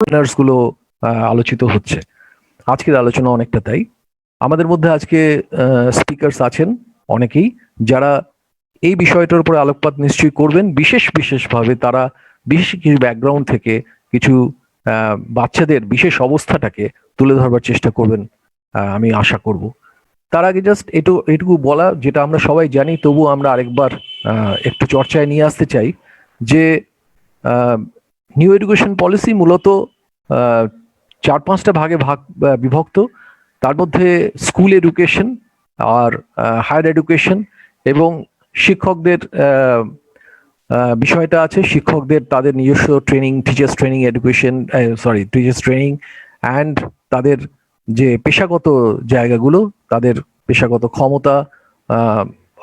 গুলো আলোচিত হচ্ছে। আজকের আলোচনা অনেকটা তাই। আমাদের মধ্যে আজকে স্পিকার্স আছেন অনেকেই, যারা এই বিষয়টার উপরে আলোকপাত নিশ্চয়ই করবেন। বিশেষভাবে তারা বিশেষ কিছু ব্যাকগ্রাউন্ড থেকে কিছু বাচ্চাদের বিশেষ অবস্থাটাকে তুলে ধরবার চেষ্টা করবেন, আমি আশা করব। তার আগে জাস্ট এটুকু বলা, যেটা আমরা সবাই জানি, তবু আমরা আরেকবার একটু চর্চায় নিয়ে আসতে চাই যে নিউ এডুকেশন পলিসি মূলত আহ, 4-5টা ভাগে বিভক্ত। তার মধ্যে স্কুল এডুকেশন আর হায়ার এডুকেশন এবং শিক্ষকদের বিষয়টা আছে। শিক্ষকদের তাদের নিজস্ব training, teachers training education, teachers training and তাদের যে পেশাগত জায়গাগুলো, তাদের পেশাগত ক্ষমতা,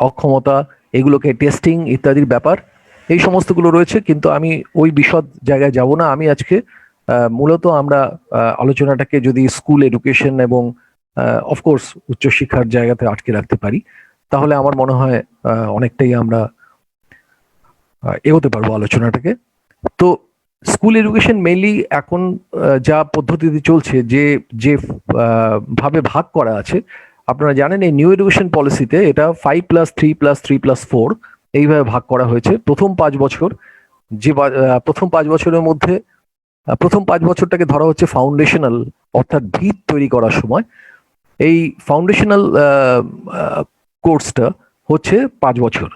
অক্ষমতা, এগুলোকে টেস্টিং ইত্যাদির ব্যাপার, এই সমস্তগুলো রয়েছে। কিন্তু আমি ওই বিশদ জায়গায় যাব না। আমি আজকে মূলত আমরা আলোচনাটাকে যদি স্কুল এডুকেশন এবং অফকোর্স উচ্চশিক্ষার জায়গাতে আটকে রাখতে পারি, তাহলে আমার মনে হয় অনেকটাই আমরা এগোতে পারবো আলোচনাটাকে। তো স্কুল এডুকেশন মেইনলি এখন যা পদ্ধতিতে চলছে, যে যে ভাবে ভাগ করা আছে, আপনারা জানেন এই নিউ এডুকেশন পলিসিতে এটা 5+3+3+4 এইভাবে ভাগ করা হয়েছে। প্রথম 5 বছর, যে প্রথম 5 বছরের মধ্যে প্রথম 5 বছরটাকে ধরা হচ্ছে ফাউন্ডেশনাল, অর্থাৎ ভিত তৈরি করার সময়। এই ফাউন্ডেশনাল কোর্সটা হচ্ছে 5 বছর,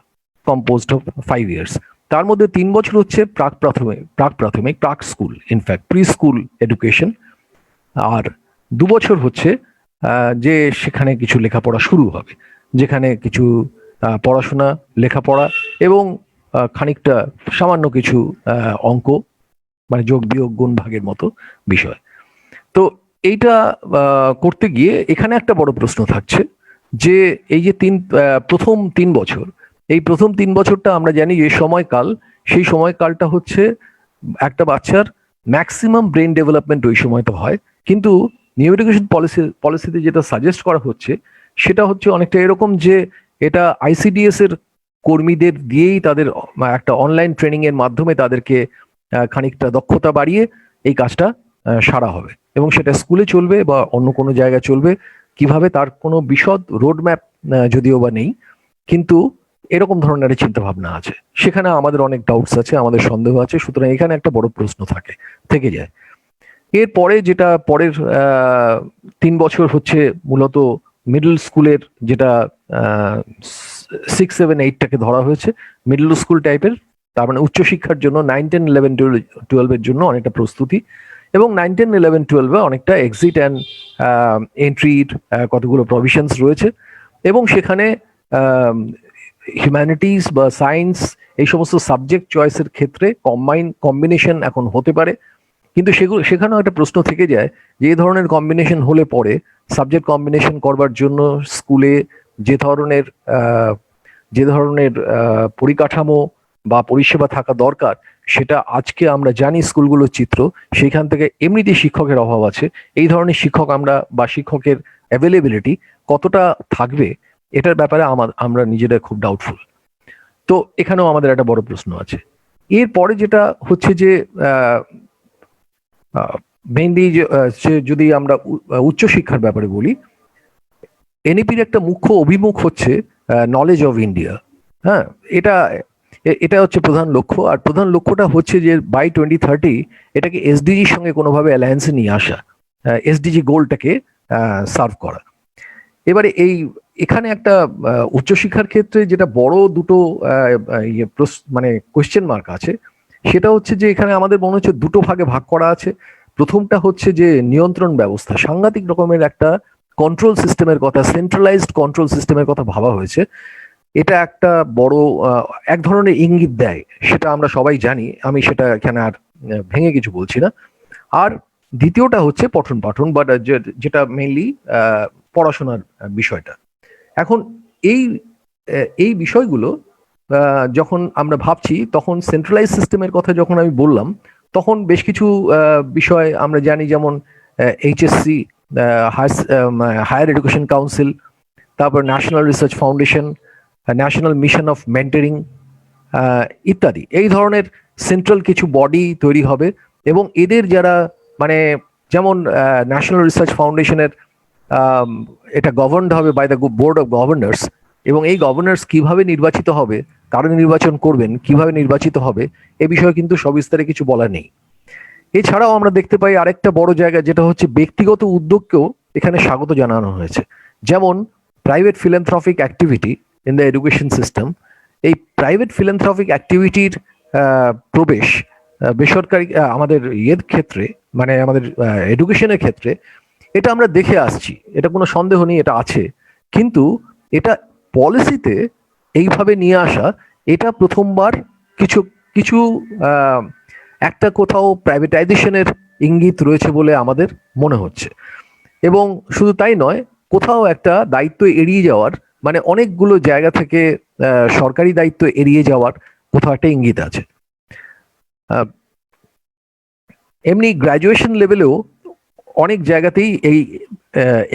কম্পোজড অফ 5 ইয়ার্স। তার মধ্যে 3 বছর হচ্ছে প্রাক প্রাথমিক প্রাক school, in fact pre school education. আর 2 বছর হচ্ছে যে সেখানে কিছু লেখাপড়া শুরু হবে, যেখানে কিছু পড়াশোনা, লেখাপড়া এবং খানিকটা সামান্য কিছু অঙ্ক, মানে যোগ বিয়োগ গুণ ভাগের মতো বিষয়। তো এইটা করতে গিয়ে এখানে একটা বড় প্রশ্ন থাকছে যে এই যে প্রথম 3 বছর, এই প্রথম 3 বছরটা আমরা জানি যে সময়কাল, সেই সময়কালটা হচ্ছে একটা বাচ্চার ম্যাক্সিমাম ব্রেন ডেভেলপমেন্ট ওই সময়টা হয়। কিন্তু নিউ এডুকেশন পলিসিতে যেটা সাজেস্ট করা হচ্ছে, সেটা হচ্ছে অনেকটা এরকম যে এটা আইসিডিএস এর কর্মীদের দিয়েই তাদের একটা অনলাইন ট্রেনিং এর মাধ্যমে তাদেরকে খানিকটা দক্ষতা বাড়িয়ে এই কাজটা সারা হবে, এবং সেটা স্কুলে চলবে বা অন্য কোনো জায়গায় চলবে। কিভাবে, তার কোনো বিশদ রোড ম্যাপ যদিও বা নেই, কিন্তু এরকম ধরনের চিন্তা ভাবনা আছে। সেখানে আমাদের অনেক ডাউটস আছে, আমাদের সন্দেহ আছে। সুতরাং এখানে একটা বড় প্রশ্ন থেকে যায়। এরপরে যেটা পরের 3 বছর হচ্ছে মূলত মিডল স্কুলের, যেটা 6, 7, 8টাকে ধরা হয়েছে মিডল স্কুল টাইপের। তার মানে উচ্চশিক্ষার জন্য 9, 10, 11, 12 জন্য অনেকটা প্রস্তুতি, এবং 9, 10, 11, 12 অনেকটা এক্সিট অ্যান্ড এন্ট্রির কতগুলো প্রভিশনস রয়েছে। এবং সেখানে হিউম্যানিটিস বা সায়েন্স, এই সমস্ত সাবজেক্ট চয়েসের ক্ষেত্রে কম্বিনেশন এখন হতে পারে। কিন্তু সেখানেও একটা প্রশ্ন থেকে যায় যে এই ধরনের কম্বিনেশন হলে পরে সাবজেক্ট কম্বিনেশন করবার জন্য স্কুলে যে ধরনের পরিকাঠামো বা পরিষেবা থাকা দরকার, সেটা আজকে আমরা জানি স্কুলগুলোর চিত্র, সেখান থেকে এমনিতেই শিক্ষকের অভাব আছে। এই ধরনের শিক্ষক বা শিক্ষকের অ্যাভেলেবিলিটি কতটা থাকবে, এটার ব্যাপারে আমরা নিজেরা খুব ডাউটফুল। তো এখানেও আমাদের একটা বড় প্রশ্ন আছে। এরপরে যেটা হচ্ছে যে মেইনলি যদি আমরা উচ্চশিক্ষার ব্যাপারে বলি, এনইপির একটা মুখ্য অভিমুখ হচ্ছে নলেজ অফ ইন্ডিয়া। হ্যাঁ, এটা এটা হচ্ছে প্রধান লক্ষ্য। আর প্রধান লক্ষ্যটা হচ্ছে যে বাই 2030 এটাকে এসডিজির সঙ্গে কোনোভাবে অ্যালায়েন্সে নিয়ে আসা, এসডিজি গোলটাকে সার্ভ করা। এবারে এখানে একটা উচ্চশিক্ষার ক্ষেত্রে যেটা বড় দুটো মানে কোয়েশ্চেন মার্ক আছে, সেটা হচ্ছে যে এখানে আমাদের মনে হচ্ছে দুটো ভাগে ভাগ করা আছে। প্রথমটা হচ্ছে যে নিয়ন্ত্রণ ব্যবস্থা, সাংঘাতিক রকমের একটা কন্ট্রোল সিস্টেমের কথা, সেন্ট্রালাইজড কন্ট্রোল সিস্টেমের কথা ভাবা হয়েছে। এটা একটা বড় এক ধরনের ইঙ্গিত দেয়, সেটা আমরা সবাই জানি। আমি সেটা এখানে আর ভেঙে কিছু বলছি না। আর দ্বিতীয়টা হচ্ছে পঠন পাঠন, বাট যেটা মেইনলি পড়াশোনার বিষয়টা। এখন এই এই বিষয়গুলো যখন আমরা ভাবছি, তখন সেন্ট্রালাইজ সিস্টেমের কথা যখন আমি বললাম, তখন বেশ কিছু বিষয় আমরা জানি, যেমন এইচএসসি, হায়ার এডুকেশন কাউন্সিল, তারপর national research foundation, national mission of mentoring ইত্যাদি। এই ধরনের সেন্ট্রাল কিছু বডি তৈরি হবে, এবং এদের যারা মানে যেমন ন্যাশনাল রিসার্চ ফাউন্ডেশনের এটা গভর্নড হবে by the board of governors, এবং এই গভর্নর্স কিভাবে নির্বাচিত হবে, কারা নির্বাচন করবেন, কিভাবে নির্বাচিত হবে, এ বিষয়ে কিন্তু সবিস্তারে কিছু বলা নেই। এছাড়াও আমরা দেখতে পাই আরেকটা বড় জায়গা, যেটা হচ্ছে ব্যক্তিগত উদ্যোগকেও এখানে স্বাগত জানানো হয়েছে। যেমন private philanthropic activity in the education system. এই প্রাইভেট ফিলান্থ্রপিক অ্যাক্টিভিটির প্রবেশ বেসরকারি আমাদের ইয়ের ক্ষেত্রে, মানে আমাদের এডুকেশনের ক্ষেত্রে, এটা আমরা দেখে আসছি, এটা কোনো সন্দেহ নেই, এটা আছে। কিন্তু এটা পলিসিতে এইভাবে নিয়ে আসা, এটা প্রথমবার কিছু কিছু একটা কোথাও প্রাইভেটাইজেশনের ইঙ্গিত রয়েছে বলে আমাদের মনে হচ্ছে। এবং শুধু তাই নয়, কোথাও একটা দায়িত্ব এড়িয়ে যাওয়ার, মানে অনেকগুলো জায়গা থেকে সরকারি দায়িত্ব এড়িয়ে যাওয়ার কোথাও একটা ইঙ্গিত আছে। এমনি গ্র্যাজুয়েশন লেভেলেও অনেক জায়গাতেই এই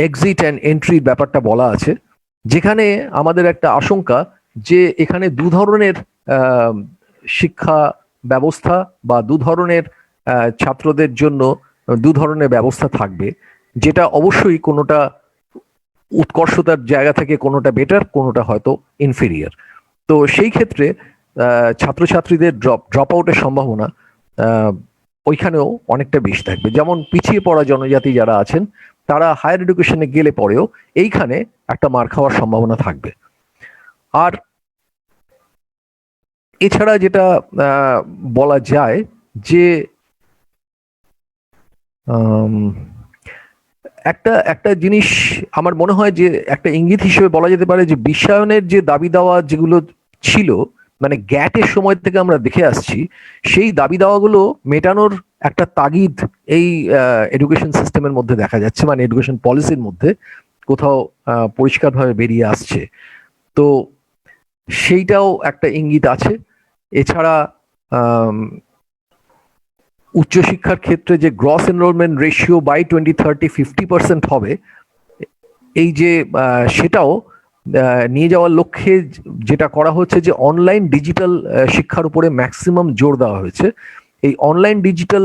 এক্সিট অ্যান্ড এন্ট্রির ব্যাপারটা বলা আছে, যেখানে আমাদের একটা আশঙ্কা যে এখানে দু ধরনের শিক্ষা ব্যবস্থা বা দু ধরনের ছাত্রদের জন্য দু ধরনের ব্যবস্থা থাকবে, যেটা অবশ্যই কোনোটা উৎকর্ষতার জায়গা থেকে কোনোটা বেটার, কোনোটা হয়তো ইনফেরিয়ার। তো সেই ক্ষেত্রে ছাত্রছাত্রীদের ড্রপ আউটের সম্ভাবনা ওইখানেও অনেকটা বেশি থাকবে। যেমন পিছিয়ে পড়া জনজাতি যারা আছেন, তারা হায়ার এডুকেশনে গেলে পরেও এইখানে একটা মার খাওয়ার সম্ভাবনা থাকবে। আর এছাড়া যেটা বলা যায় যে একটা জিনিস আমার মনে হয় যে একটা ইঙ্গিত হিসেবে বলা যেতে পারে যে বিশ্বায়নের যে দাবি দাওয়া যেগুলো ছিল, মানে গ্যাটের সময় থেকে আমরা দেখে আসছি, সেই দাবি দাওয়াগুলো মেটানোর একটা তাগিদ এই এডুকেশন সিস্টেমের মধ্যে দেখা যাচ্ছে, মানে এডুকেশন পলিসির মধ্যে কোথাও পরিষ্কারভাবে বেরিয়ে আসছে। তো সেইটাও একটা ইঙ্গিত আছে। এছাড়া উচ্চশিক্ষার ক্ষেত্রে যে গ্রস এনরোলমেন্ট রেশিও বাই 2030 50% হবে, এই যে সেটাও নিয়ে যাওয়ার লক্ষ্যে যেটা করা হচ্ছে যে অনলাইন ডিজিটাল শিক্ষার উপরে ম্যাক্সিমাম জোর দেওয়া হয়েছে। এই অনলাইন ডিজিটাল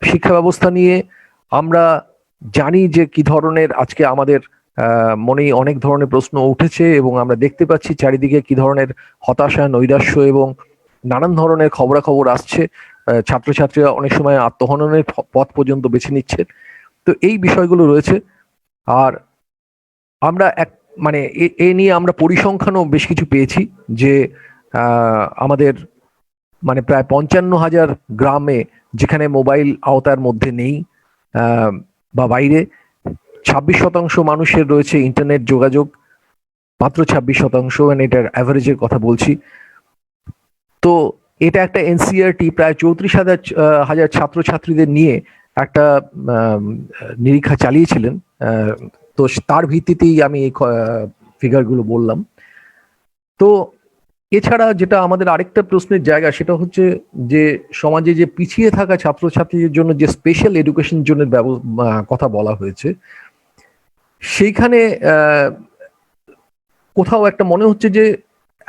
শিক্ষা ব্যবস্থা নিয়ে আমরা জানি যে কি ধরনের আজকে আমাদের মনেই অনেক ধরনের প্রশ্ন উঠেছে, এবং আমরা দেখতে পাচ্ছি চারিদিকে কি ধরনের হতাশা, নৈরাশ্য এবং নানান ধরনের খবরাখবর আসছে। ছাত্রছাত্রীরা অনেক সময় আত্মহননের পথ পর্যন্ত বেছে নিচ্ছে। তো এই বিষয়গুলো রয়েছে। আর আমরা মানে এ নিয়ে আমরা পরিসংখ্যানও বেশ কিছু পেয়েছি যে আমাদের মানে প্রায় 55,000 গ্রামে যেখানে মোবাইল আওতার মধ্যে নেই বা বাইরে, 26% মানুষের রয়েছে ইন্টারনেট যোগাযোগ, মাত্র 26%, মানে এটার অ্যাভারেজের কথা বলছি। তো এটা একটা এনসিআরটি প্রায় 34,000 ছাত্রছাত্রীদের নিয়ে একটা নিরীক্ষা চালিয়েছিলেন। তো তার ভিত্তিতেই আমি এই ফিগারগুলো বললাম। তো এছাড়া যেটা আমাদের আরেকটা প্রশ্নের জায়গা, সেটা হচ্ছে যে সমাজে যে পিছিয়ে থাকা ছাত্রছাত্রীদের জন্য যে স্পেশাল এডুকেশন জোনের কথা বলা হয়েছে, সেইখানে কোথাও একটা মনে হচ্ছে যে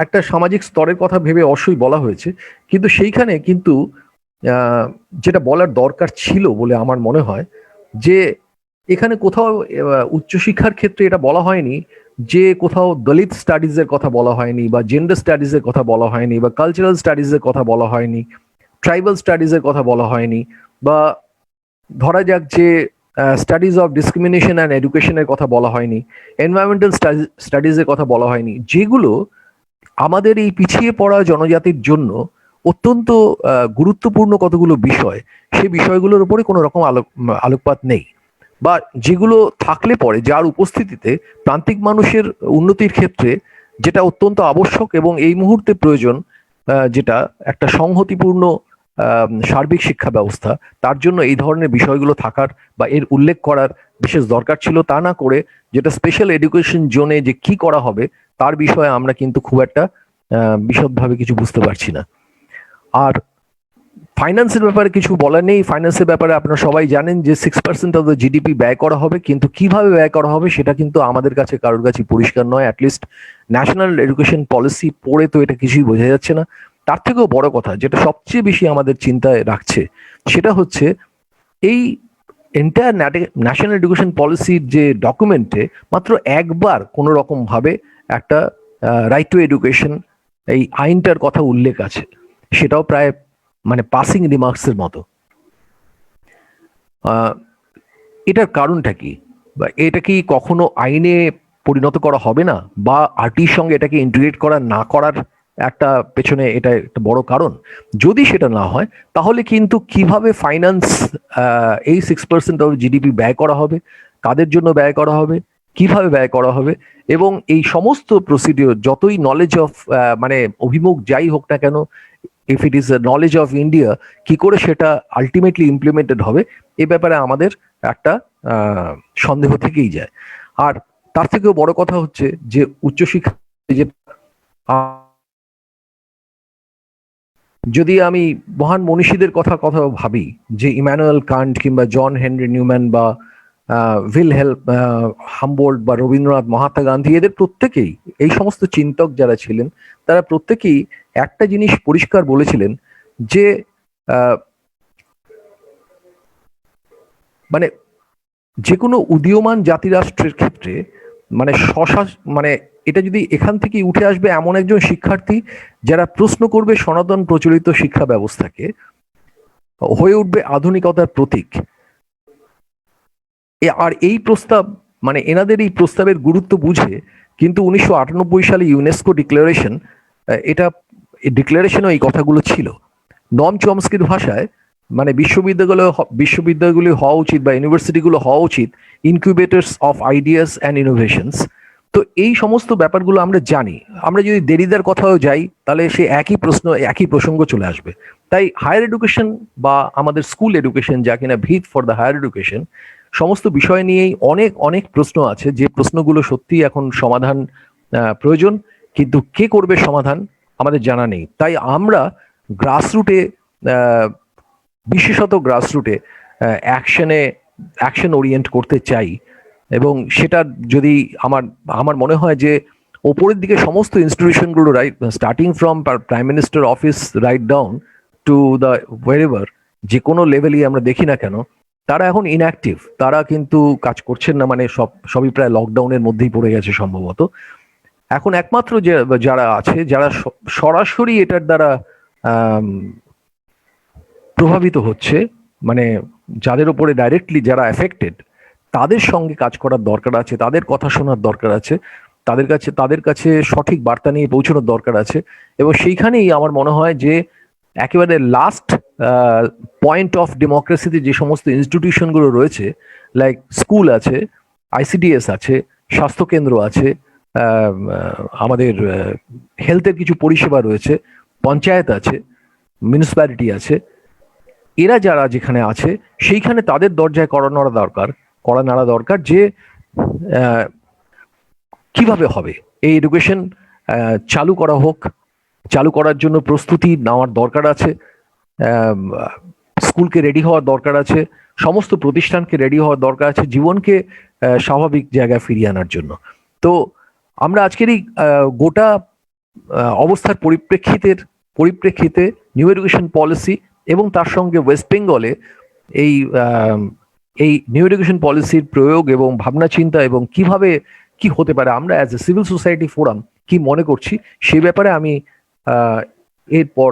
একটা সামাজিক স্তরের কথা ভেবে অবশ্যই বলা হয়েছে, কিন্তু সেইখানে কিন্তু যেটা বলার দরকার ছিল বলে আমার মনে হয় যে এখানে কোথাও উচ্চশিক্ষার ক্ষেত্রে এটা বলা হয়নি যে কোথাও দলিত স্টাডিজের কথা বলা হয়নি, বা জেন্ডার স্টাডিজের কথা বলা হয়নি, বা কালচারাল স্টাডিজের কথা বলা হয়নি, ট্রাইবাল স্টাডিজের কথা বলা হয়নি, বা ধরা যাক যে স্টাডিজ অফ ডিসক্রিমিনেশন অ্যান্ড এডুকেশনের কথা বলা হয়নি, এনভায়রনমেন্টাল স্টাডিজের কথা বলা হয়নি, যেগুলো আমাদের এই পিছিয়ে পড়া জনজাতির জন্য অত্যন্ত গুরুত্বপূর্ণ কতগুলো বিষয়, সেই বিষয়গুলোর উপরে কোনো রকম আলোকপাত নেই, বা যেগুলো থাকলে পরে যার উপস্থিতিতে প্রান্তিক মানুষের উন্নতির ক্ষেত্রে যেটা অত্যন্ত আবশ্যক এবং এই মুহূর্তে প্রয়োজন, যেটা একটা সংহতিপূর্ণ সার্বিক শিক্ষা ব্যবস্থা, তার জন্য এই ধরনের বিষয়গুলো থাকার বা এর উল্লেখ করার বিশেষ দরকার ছিল। তা না করে যেটা স্পেশাল এডুকেশন জোনে যে কি করা হবে তার বিষয়ে আমরা কিন্তু খুব একটা বিশদভাবে কিছু বুঝতে পারছি না। আর ফাইন্যান্সের ব্যাপারে কিছু বলার নেই। ফাইন্যান্সের ব্যাপারে আপনারা সবাই জানেন যে 6% অফ দ্য জিডিপি ব্যয় করা হবে, কিন্তু কিভাবে ব্যয় করা হবে সেটা কিন্তু আমাদের কাছে কারোর কাছে পরিষ্কার নয়। অ্যাটলিস্ট ন্যাশনাল এডুকেশন পলিসি পড়ে তো এটা কিছুই বোঝা যাচ্ছে না। তার থেকেও বড় কথা, যেটা সবচেয়ে বেশি আমাদের চিন্তায় রাখছে, সেটা হচ্ছে এই এন্টায়ার ন্যাশনাল এডুকেশন পলিসির যে ডকুমেন্টে মাত্র একবার কোনো রকম ভাবে একটা রাইট টু এডুকেশন এই আইনটার কথা উল্লেখ আছে, সেটাও প্রায় মানে পাসিং রিমার্কসের মতো। এটার কারণটা কি, বা এটা কি কখনো আইনে পরিণত করা হবে না, বা আরটির সঙ্গে এটাকে ইন্টিগ্রেট করা না করার একটা পেছনে এটা একটা বড় কারণ? যদি সেটা না হয় তাহলে কিন্তু কিভাবে ফাইন্যান্স এই 6% অফ জিডিপি ব্যয় করা হবে, কাদের জন্য ব্যয় করা হবে, কিভাবে ব্যয় করা হবে, এবং এই সমস্ত প্রসিডিওর যতই নলেজ অফ মানে অভিমুখ যাই হোক না কেন, if it is knowledge of India, কি করে সেটা আলটিমেটলি ইমপ্লিমেন্টেড হবে এ ব্যাপারে আমাদের একটা সন্দেহ থেকেই যায়। আর তার থেকেও বড় কথা হচ্ছে যে উচ্চশিক্ষা, যে যদি আমি মহান মনীষীদের কথা ভাবি, যে ইমানুয়েল কান্ট কিংবা জন হেনরি নিউম্যান বা হামবোল্ট বা রবীন্দ্রনাথ, মহাত্মা গান্ধী, এদের প্রত্যেকেই, এই সমস্ত চিন্তক যারা ছিলেন তারা প্রত্যেকেই একটা জিনিস পরিষ্কার বলেছিলেন যে মানে যে কোনো উদীয়মান জাতিরাষ্ট্রের ক্ষেত্রে মানে মানে এটা যদি এখান থেকে উঠে আসবে এমন একজন শিক্ষার্থী যারা প্রশ্ন করবে সনাতন প্রচলিত শিক্ষা ব্যবস্থাকে, হয়ে উঠবে আধুনিকতার প্রতীক। আর এই প্রস্তাব মানে এনাদের এই প্রস্তাবের গুরুত্ব বুঝে কিন্তু 1998 সালে ইউনেস্কো ডিক্লারেশন, এটা ডিক্লারেশনও এই কথাগুলো ছিল। নম চমস্কির ভাষায় মানে বিশ্ববিদ্যালয়গুলি হওয়া উচিত বা ইউনিভার্সিটিগুলো হওয়া উচিত ইনকিউবেটরস অফ আইডিয়াস অ্যান্ড ইনোভেশনস। তো এই সমস্ত ব্যাপারগুলো আমরা জানি। আমরা যদি দেরিদার কথাও যাই তাহলে সে একই প্রসঙ্গ চলে আসবে। তাই হায়ার এডুকেশন বা আমাদের স্কুল এডুকেশন, যা কিনা ভিত ফর দ্য হায়ার এডুকেশন, সমস্ত বিষয় নিয়েই অনেক অনেক প্রশ্ন আছে, যে প্রশ্নগুলো সত্যি এখন সমাধান প্রয়োজন, কিন্তু কে করবে সমাধান আমাদের জানা নেই। তাই আমরা গ্রাসরুটে, বিশেষত গ্রাসরুটে অ্যাকশন ওরিয়েন্ট করতে চাই। এবং সেটা যদি আমার মনে হয় যে ওপরের দিকে সমস্ত ইনস্টিটিউশনগুলো, right starting from prime minister office right down to the wherever, যে কোনো লেভেলই আমরা দেখি না কেন, তারা এখন ইনঅ্যাক্টিভ, তারা কিন্তু কাজ করছেন না। মানে সবই প্রায় লকডাউনের মধ্যেই পড়ে গেছে সম্ভবত। এখন একমাত্র যারা আছে, যারা সরাসরি এটার দ্বারা প্রভাবিত হচ্ছে, মানে যাদের উপরে ডাইরেক্টলি যারা এফেক্টেড, তাদের সঙ্গে কাজ করার দরকার আছে, তাদের কথা শোনার দরকার আছে, তাদের কাছে সঠিক বার্তা নিয়ে পৌঁছানোর দরকার আছে। এবং সেইখানেই আমার মনে হয় যে একেবারে লাস্ট পয়েন্ট অফ ডেমোক্রেসিতে যে সমস্ত ইনস্টিটিউশনগুলো রয়েছে, লাইক স্কুল আছে, আইসিডিএস আছে, স্বাস্থ্যকেন্দ্র আছে, আমাদের হেলথের কিছু পরিষেবা রয়েছে, পঞ্চায়েত আছে, মিউনিসিপ্যালিটি আছে, এরা যারা যেখানে আছে সেইখানে তাদের দরজায় কড়া নাড়া দরকার যে কিভাবে হবে এই এডুকেশন চালু করা হোক। চালু করার জন্য প্রস্তুতি নেওয়ার দরকার আছে, স্কুলকে রেডি হওয়ার দরকার আছে, সমস্ত প্রতিষ্ঠানকে রেডি হওয়ার দরকার আছে জীবনকে স্বাভাবিক জায়গায় ফিরিয়ে আনার জন্য। তো আমরা আজকের এই গোটা অবস্থার পরিপ্রেক্ষিতে নিউ এডুকেশন পলিসি এবং তার সঙ্গে ওয়েস্ট বেঙ্গলে এই নিউ এডুকেশন পলিসির প্রয়োগ এবং ভাবনা চিন্তা এবং কিভাবে কি হতে পারে, আমরা as a civil society forum কি মনে করছি সেই ব্যাপারে আমি এরপর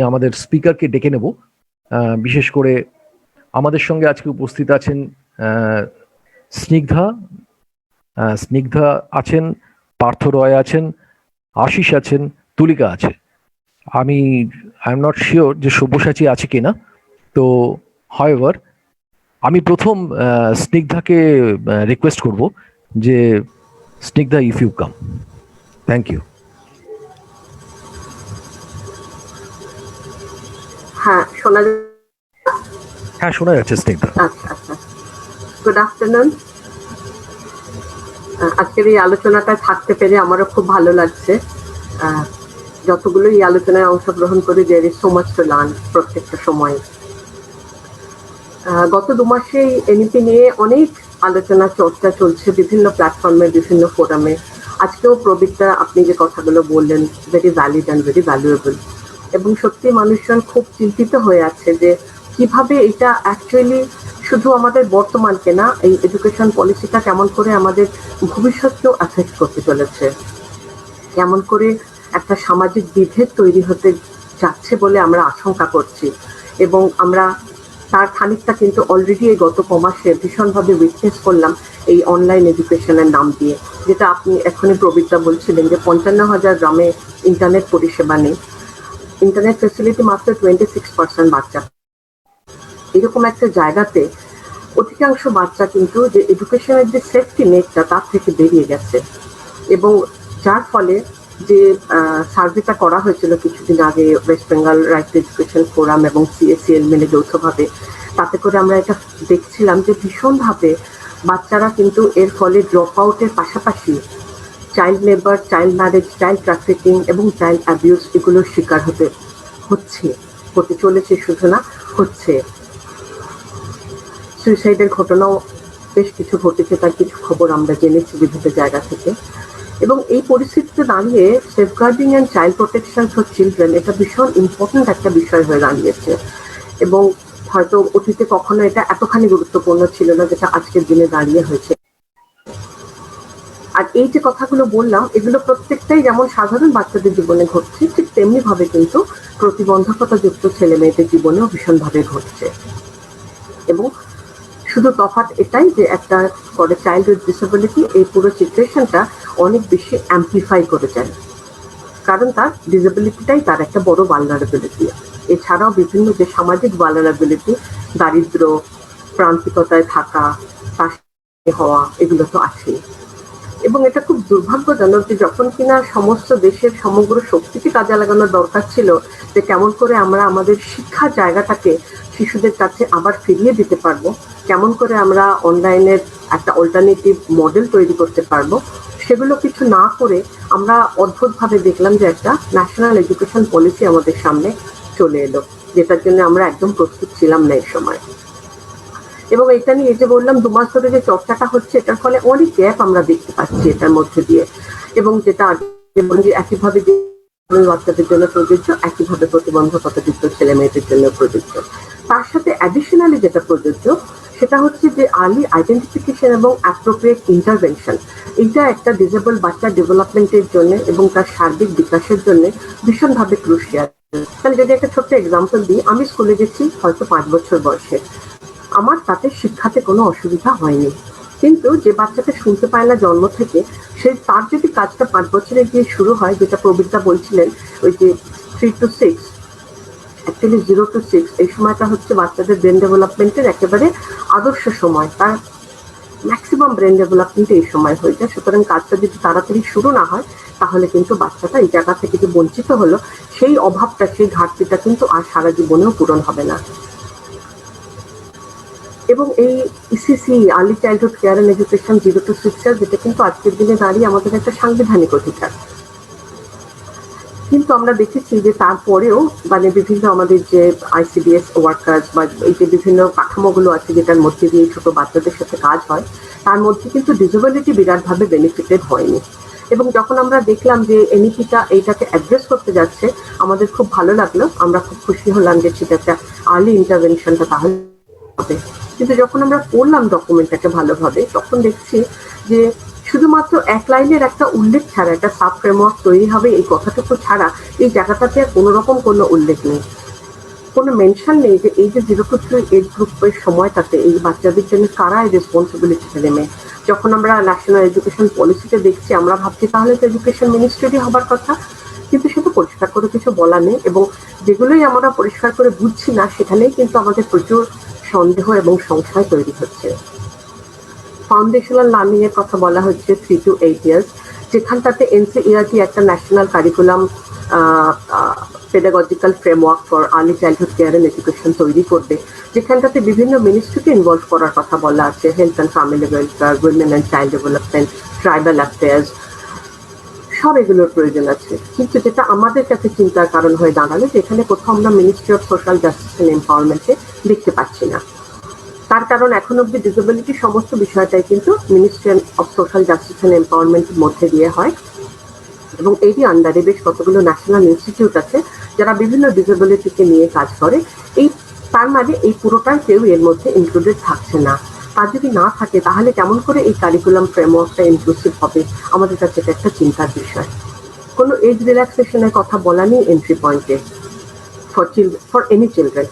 আমাদের স্পিকারকে ডেকে নেব। বিশেষ করে আমাদের সঙ্গে আজকে উপস্থিত আছেন স্নিগ্ধা আছেন, পার্থ রয় আছেন, আশিস আছেন, তুলিকা আছে। আই এম নট শিওর যে সব্যসাচী আছে কিনা। তো হাউএভার আমি প্রথম স্নিগ্ধাকে রিকোয়েস্ট করব যে Snigdha, if you come. Thank you. হ্যাঁ, শোনা যাচ্ছে স্নিগ্ধা। আচ্ছা, গুড আফটারনুন। আজকের এই আলোচনাটা থাকতে পেরে আমারও খুব ভালো লাগছে। যতগুলো এই আলোচনায় অংশগ্রহণ করি, there is so much to learn প্রত্যেকটা সময়। গত 2 মাসে এনইপি নিয়ে অনেক আলোচনা চর্চা চলছে বিভিন্ন প্ল্যাটফর্মে, বিভিন্ন ফোরামে। আজকেও প্রবীরদা আপনি যে কথাগুলো বললেন, very valid and very valuable. এবং সত্যি মানুষজন খুব চিন্তিত হয়ে আছে যে কিভাবে এটা অ্যাকচুয়ালি শুধু আমাদের বর্তমানকে না, এই এডুকেশন পলিসিটা কেমন করে আমাদের ভবিষ্যৎকেও অ্যাফেক্ট করতে চলেছে, কেমন করে একটা সামাজিক বিভেদ তৈরি হতে যাচ্ছে বলে আমরা আশঙ্কা করছি। এবং আমরা তার খানিকটা কিন্তু অলরেডি এই গত কমাসে ভীষণভাবে উইটনেস করলাম এই অনলাইন এডুকেশনের নাম দিয়ে, যেটা আপনি এখনই প্রবীরদা বলছিলেন যে 55,000 গ্রামে ইন্টারনেট পরিষেবা নেই, ইন্টারনেট ফেসিলিটি মাত্র 26% বাচ্চা। এরকম একটা জায়গাতে অধিকাংশ বাচ্চা কিন্তু যে এডুকেশনের যে সেফটি নেটটা তার থেকে বেরিয়ে গেছে। এবং যার ফলে যে সার্ভেটা করা হয়েছিল কিছুদিন আগে West Bengal right to education forum এবং CSCL মিলে যৌথভাবে, তাতে করে আমরা এটা দেখছিলাম যে ভীষণভাবে বাচ্চারা কিন্তু এর ফলে ড্রপ আউটের পাশাপাশি child labour, child marriage, child trafficking এবং চাইল্ড অ্যাবিউজ এগুলোর শিকার হতে চলেছে, শুধু না হচ্ছে। সুইসাইডের ঘটনাও বেশ কিছু ঘটেছে, তার কিছু খবর আমরা জেনেছি বিভিন্ন জায়গা থেকে। এবং এই পরিস্থিতিতে দাঁড়িয়ে safeguarding and child protection for children এটা ভীষণ ইম্পর্টেন্ট একটা বিষয় হয়ে দাঁড়িয়েছে। এবং হয়তো অতীতে কখনো এটা এতখানি গুরুত্বপূর্ণ ছিল না যেটা আজকের দিনে দাঁড়িয়ে হয়েছে। আর এই যে কথাগুলো বললাম, এগুলো প্রত্যেকটাই যেমন সাধারণ বাচ্চাদের জীবনে ঘটছে, ঠিক তেমনি ভাবে কিন্তু প্রতিবন্ধকতাযুক্ত ছেলে মেয়েদের জীবনেও ভীষণভাবে ঘটছে। এবং শুধু তফাৎ এটাই যে একটা করে চাইল্ড উইথ ডিসেবিলিটি এই পুরো সিচুয়েশনটা অনেক বেশি অ্যাম্পলিফাই করে যায়, কারণ তার ডিসেবিলিটিটাই তার একটা বড় ভালনারেবিলিটি। এছাড়াও বিভিন্ন যে সামাজিক ভালনারেবিলিটি, দারিদ্র, প্রান্তিকতায় থাকা, পাশে হওয়া, এগুলো তো আছেই। এবং এটা খুব দুর্ভাগ্যজনক যে যখন কিনা সমস্ত দেশের সমগ্র শক্তিকে কাজে লাগানোর দরকার ছিল যে কেমন করে আমরা আমাদের শিক্ষার জায়গাটাকে শিশুদের কাছে আবার ফিরিয়ে দিতে পারবো, কেমন করে আমরা অনলাইনের একটা অল্টারনেটিভ মডেল তৈরি করতে পারবো, সেগুলো কিছু না করে আমরা অদ্ভুতভাবে দেখলাম যে একটা ন্যাশনাল এডুকেশন পলিসি আমাদের সামনে চলে এলো, যেটার জন্য আমরা একদম প্রস্তুত ছিলাম না এই সময়। এবং এটা নিয়ে যে বললাম 2 মাস ধরে যে চর্চাটা হচ্ছে, এটার ফলে অনেক গ্যাপ আমরা দেখতে পাচ্ছি এটার মধ্যে দিয়ে। এবং যেটা একইভাবে যে বাচ্চাদের জন্য প্রযোজ্য, একইভাবে প্রতিবন্ধকতাযুক্ত ছেলে মেয়েদের জন্য প্রযোজ্য। তার সাথে অ্যাডিশনালি যেটা প্রযোজ্য সেটা হচ্ছে যে আর্লি আইডেন্টিফিকেশন এবং অ্যাপ্রোপ্রিয়েট ইন্টারভেনশন। এটা একটা ডিসেবল বাচ্চার ডেভেলপমেন্টের জন্য এবং তার সার্বিক বিকাশের জন্য ভীষণভাবে ক্রুশিয়াল। তাহলে যদি একটা ছোট্ট এক্সাম্পল দিই, আমি স্কুলে গেছি হয়তো 5 বছর বয়সে, আমার তাতে শিক্ষাতে কোনো অসুবিধা হয়নি। কিন্তু যে বাচ্চাটা শুনতে পায় না জন্ম থেকে, তার যদি কাজটা 5 বছরে গিয়ে শুরু হয়, যেটা প্রবীরদা বলছিলেন, ওই যে 3 to 6, অ্যাকচুয়ালি 0 to 6 এই সময়টা হচ্ছে বাচ্চাদের ব্রেন ডেভেলপমেন্টের একেবারে আদর্শ সময়, তার ম্যাক্সিমাম ব্রেন ডেভেলপমেন্ট এই সময় হয়ে যায়। সুতরাং কাজটা যদি তাড়াতাড়ি শুরু না হয়, তাহলে কিন্তু বাচ্চাটা এই জায়গা থেকে যে বঞ্চিত হলো, সেই অভাবটা, সেই ঘাটতিটা কিন্তু আর সারা জীবনেও পূরণ হবে না। এবং এই ECCE early childhood care and education 0 to 6 year, যেটা কিন্তু আজকের দিনে দাঁড়িয়ে আমাদের একটা সাংবিধানিক অধিকার। কিন্তু আমরা দেখেছি যে তারপরেও মানে বিভিন্ন আমাদের যে ICDS ওয়ার্কার্স বা এই যে বিভিন্ন কাঠামোগুলো আছে যেটার মধ্যে দিয়ে ছোট বাচ্চাদের সাথে কাজ হয়, তার মধ্যে কিন্তু ডিসেবিলিটি বিরাটভাবে বেনিফিটেড হয়নি। এবং যখন আমরা দেখলাম যে NEP-টা এইটাকে অ্যাড্রেস করতে যাচ্ছে, আমাদের খুব ভালো লাগলো, আমরা খুব খুশি হলাম যে সেটা একটা আর্লি ইন্টারভেনশনটা তাহলে হবে। কিন্তু যখন আমরা পড়লাম ডকুমেন্টটাকে ভালোভাবে, তখন দেখছি যে শুধুমাত্র 1 লাইনের একটা উল্লেখ ছাড়া, একটা সাব ফ্রেমওয়ার্ক তৈরি হবে এই কথাটুকু ছাড়া, এই জায়গাটাতে আর কোনো রকম কোনো উল্লেখ নেই, কোনো মেনশন নেই যে এই যে 0 to 3 এজ গ্রুপের সময়টাতে এই বাচ্চাদের জন্য কারা এই রেসপন্সিবিলিটি নেবে। যখন আমরা ন্যাশনাল এডুকেশন পলিসিতে দেখছি, আমরা ভাবছি তাহলে তো এডুকেশন মিনিস্ট্রি হবার কথা, কিন্তু সেটা পরিষ্কার করে কিছু বলা নেই। এবং যেগুলোই আমরা পরিষ্কার করে বুঝছি না, সেখানেই কিন্তু আমাদের প্রচুর সন্দেহ এবং সংশয় তৈরি হচ্ছে। ফাউন্ডেশনাল লার্নিং এর কথা বলা হচ্ছে 3 to 8 ইয়ার্স, যেখানটাতে NCERT একটা national curriculum pedagogical framework for early childhood care and education তৈরি করবে, যেখানটাতে বিভিন্ন মিনিস্ট্রিকে ইনভলভ করার কথা বলা আছে, health and family welfare, women and child development, tribal affairs, সব এগুলোর প্রয়োজন আছে। কিন্তু যেটা আমাদের কাছে চিন্তার কারণ হয়ে দাঁড়ালো যে এখানে কোথাও আমরা ministry of social justice and এম্পাওয়ারমেন্টে দেখতে পাচ্ছি না। তার কারণ এখন অব্দি ডিসেবিলিটি সমস্ত বিষয়টাই কিন্তু ministry of social justice and এম্পাওয়ারমেন্টের মধ্যে দিয়ে হয়। এবং এরই আন্ডারে বেশ কতগুলো ন্যাশনাল ইনস্টিটিউট আছে যারা বিভিন্ন ডিসেবিলিটিকে নিয়ে কাজ করে। এই তার মানে এই পুরোটা কেউ এর মধ্যে ইনক্লুডেড থাকছে না। তা যদি না থাকে তাহলে কেমন করে এই কারিকুলাম ফ্রেমওয়ার্কটা ইনক্লুসিভ হবে? আমাদের কাছে এটা একটা চিন্তার বিষয়। কোনো এজ রিল্যাক্সেশনের কথা বলা নেই এন্ট্রি পয়েন্টে ফর এনি চিলড্রেন।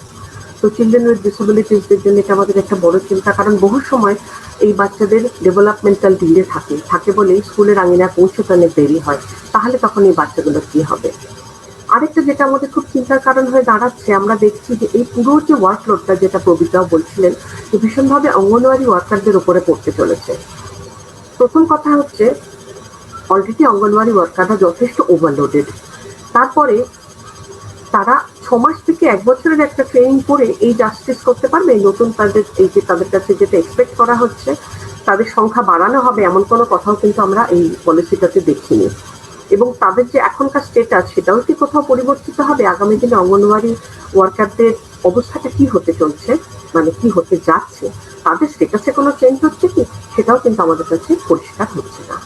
তো চিলড্রেন উইথ ডিসেবিলিটিসদের জন্য এটা আমাদের একটা বড় চিন্তা, কারণ বহু সময় এই বাচ্চাদের ডেভেলপমেন্টাল ডিলে থাকে বলেই স্কুলের আঙিনায় পৌঁছতে অনেক দেরি হয়। তাহলে তখন এই বাচ্চাগুলো কি হবে? আরেকটা যেটা আমাদের খুব চিন্তার কারণ হয়ে দাঁড়াচ্ছে, আমরা দেখছি যে এই পুরো যে ওয়ার্কলোডটা, যেটা প্রবীররাও বলছিলেন, যে ভীষণভাবে অঙ্গনওয়াড়ি ওয়ার্কারদের উপরে পড়তে চলেছে। প্রথম কথা হচ্ছে, অলরেডি অঙ্গনওয়াড়ি ওয়ার্কাররা যথেষ্ট ওভারলোডেড। তারপরে তারা 6 মাস থেকে 1 বছরের একটা ট্রেনিং করে এই জাস্টিস করতে পারবে? নতুন তাদের এই যে তাদের কাছে যেটা এক্সপেক্ট করা হচ্ছে, তাদের সংখ্যা বাড়ানো হবে, এমন কোনো কথাও কিন্তু আমরা এই পলিসিটাতে দেখিনি। এবং তাদের যে এখনকার স্টেটাস, সেটাও কি কোথাও পরিবর্তিত হবে? আগামী দিনে অঙ্গনওয়াড়ি ওয়ার্কারদের অবস্থাটা কি হতে চলছে, মানে কি হতে যাচ্ছে, তাদের স্টেটাসে কোনো চেঞ্জ হচ্ছে কি, সেটাও কিন্তু আমাদের কাছে পরিষ্কার হচ্ছে না।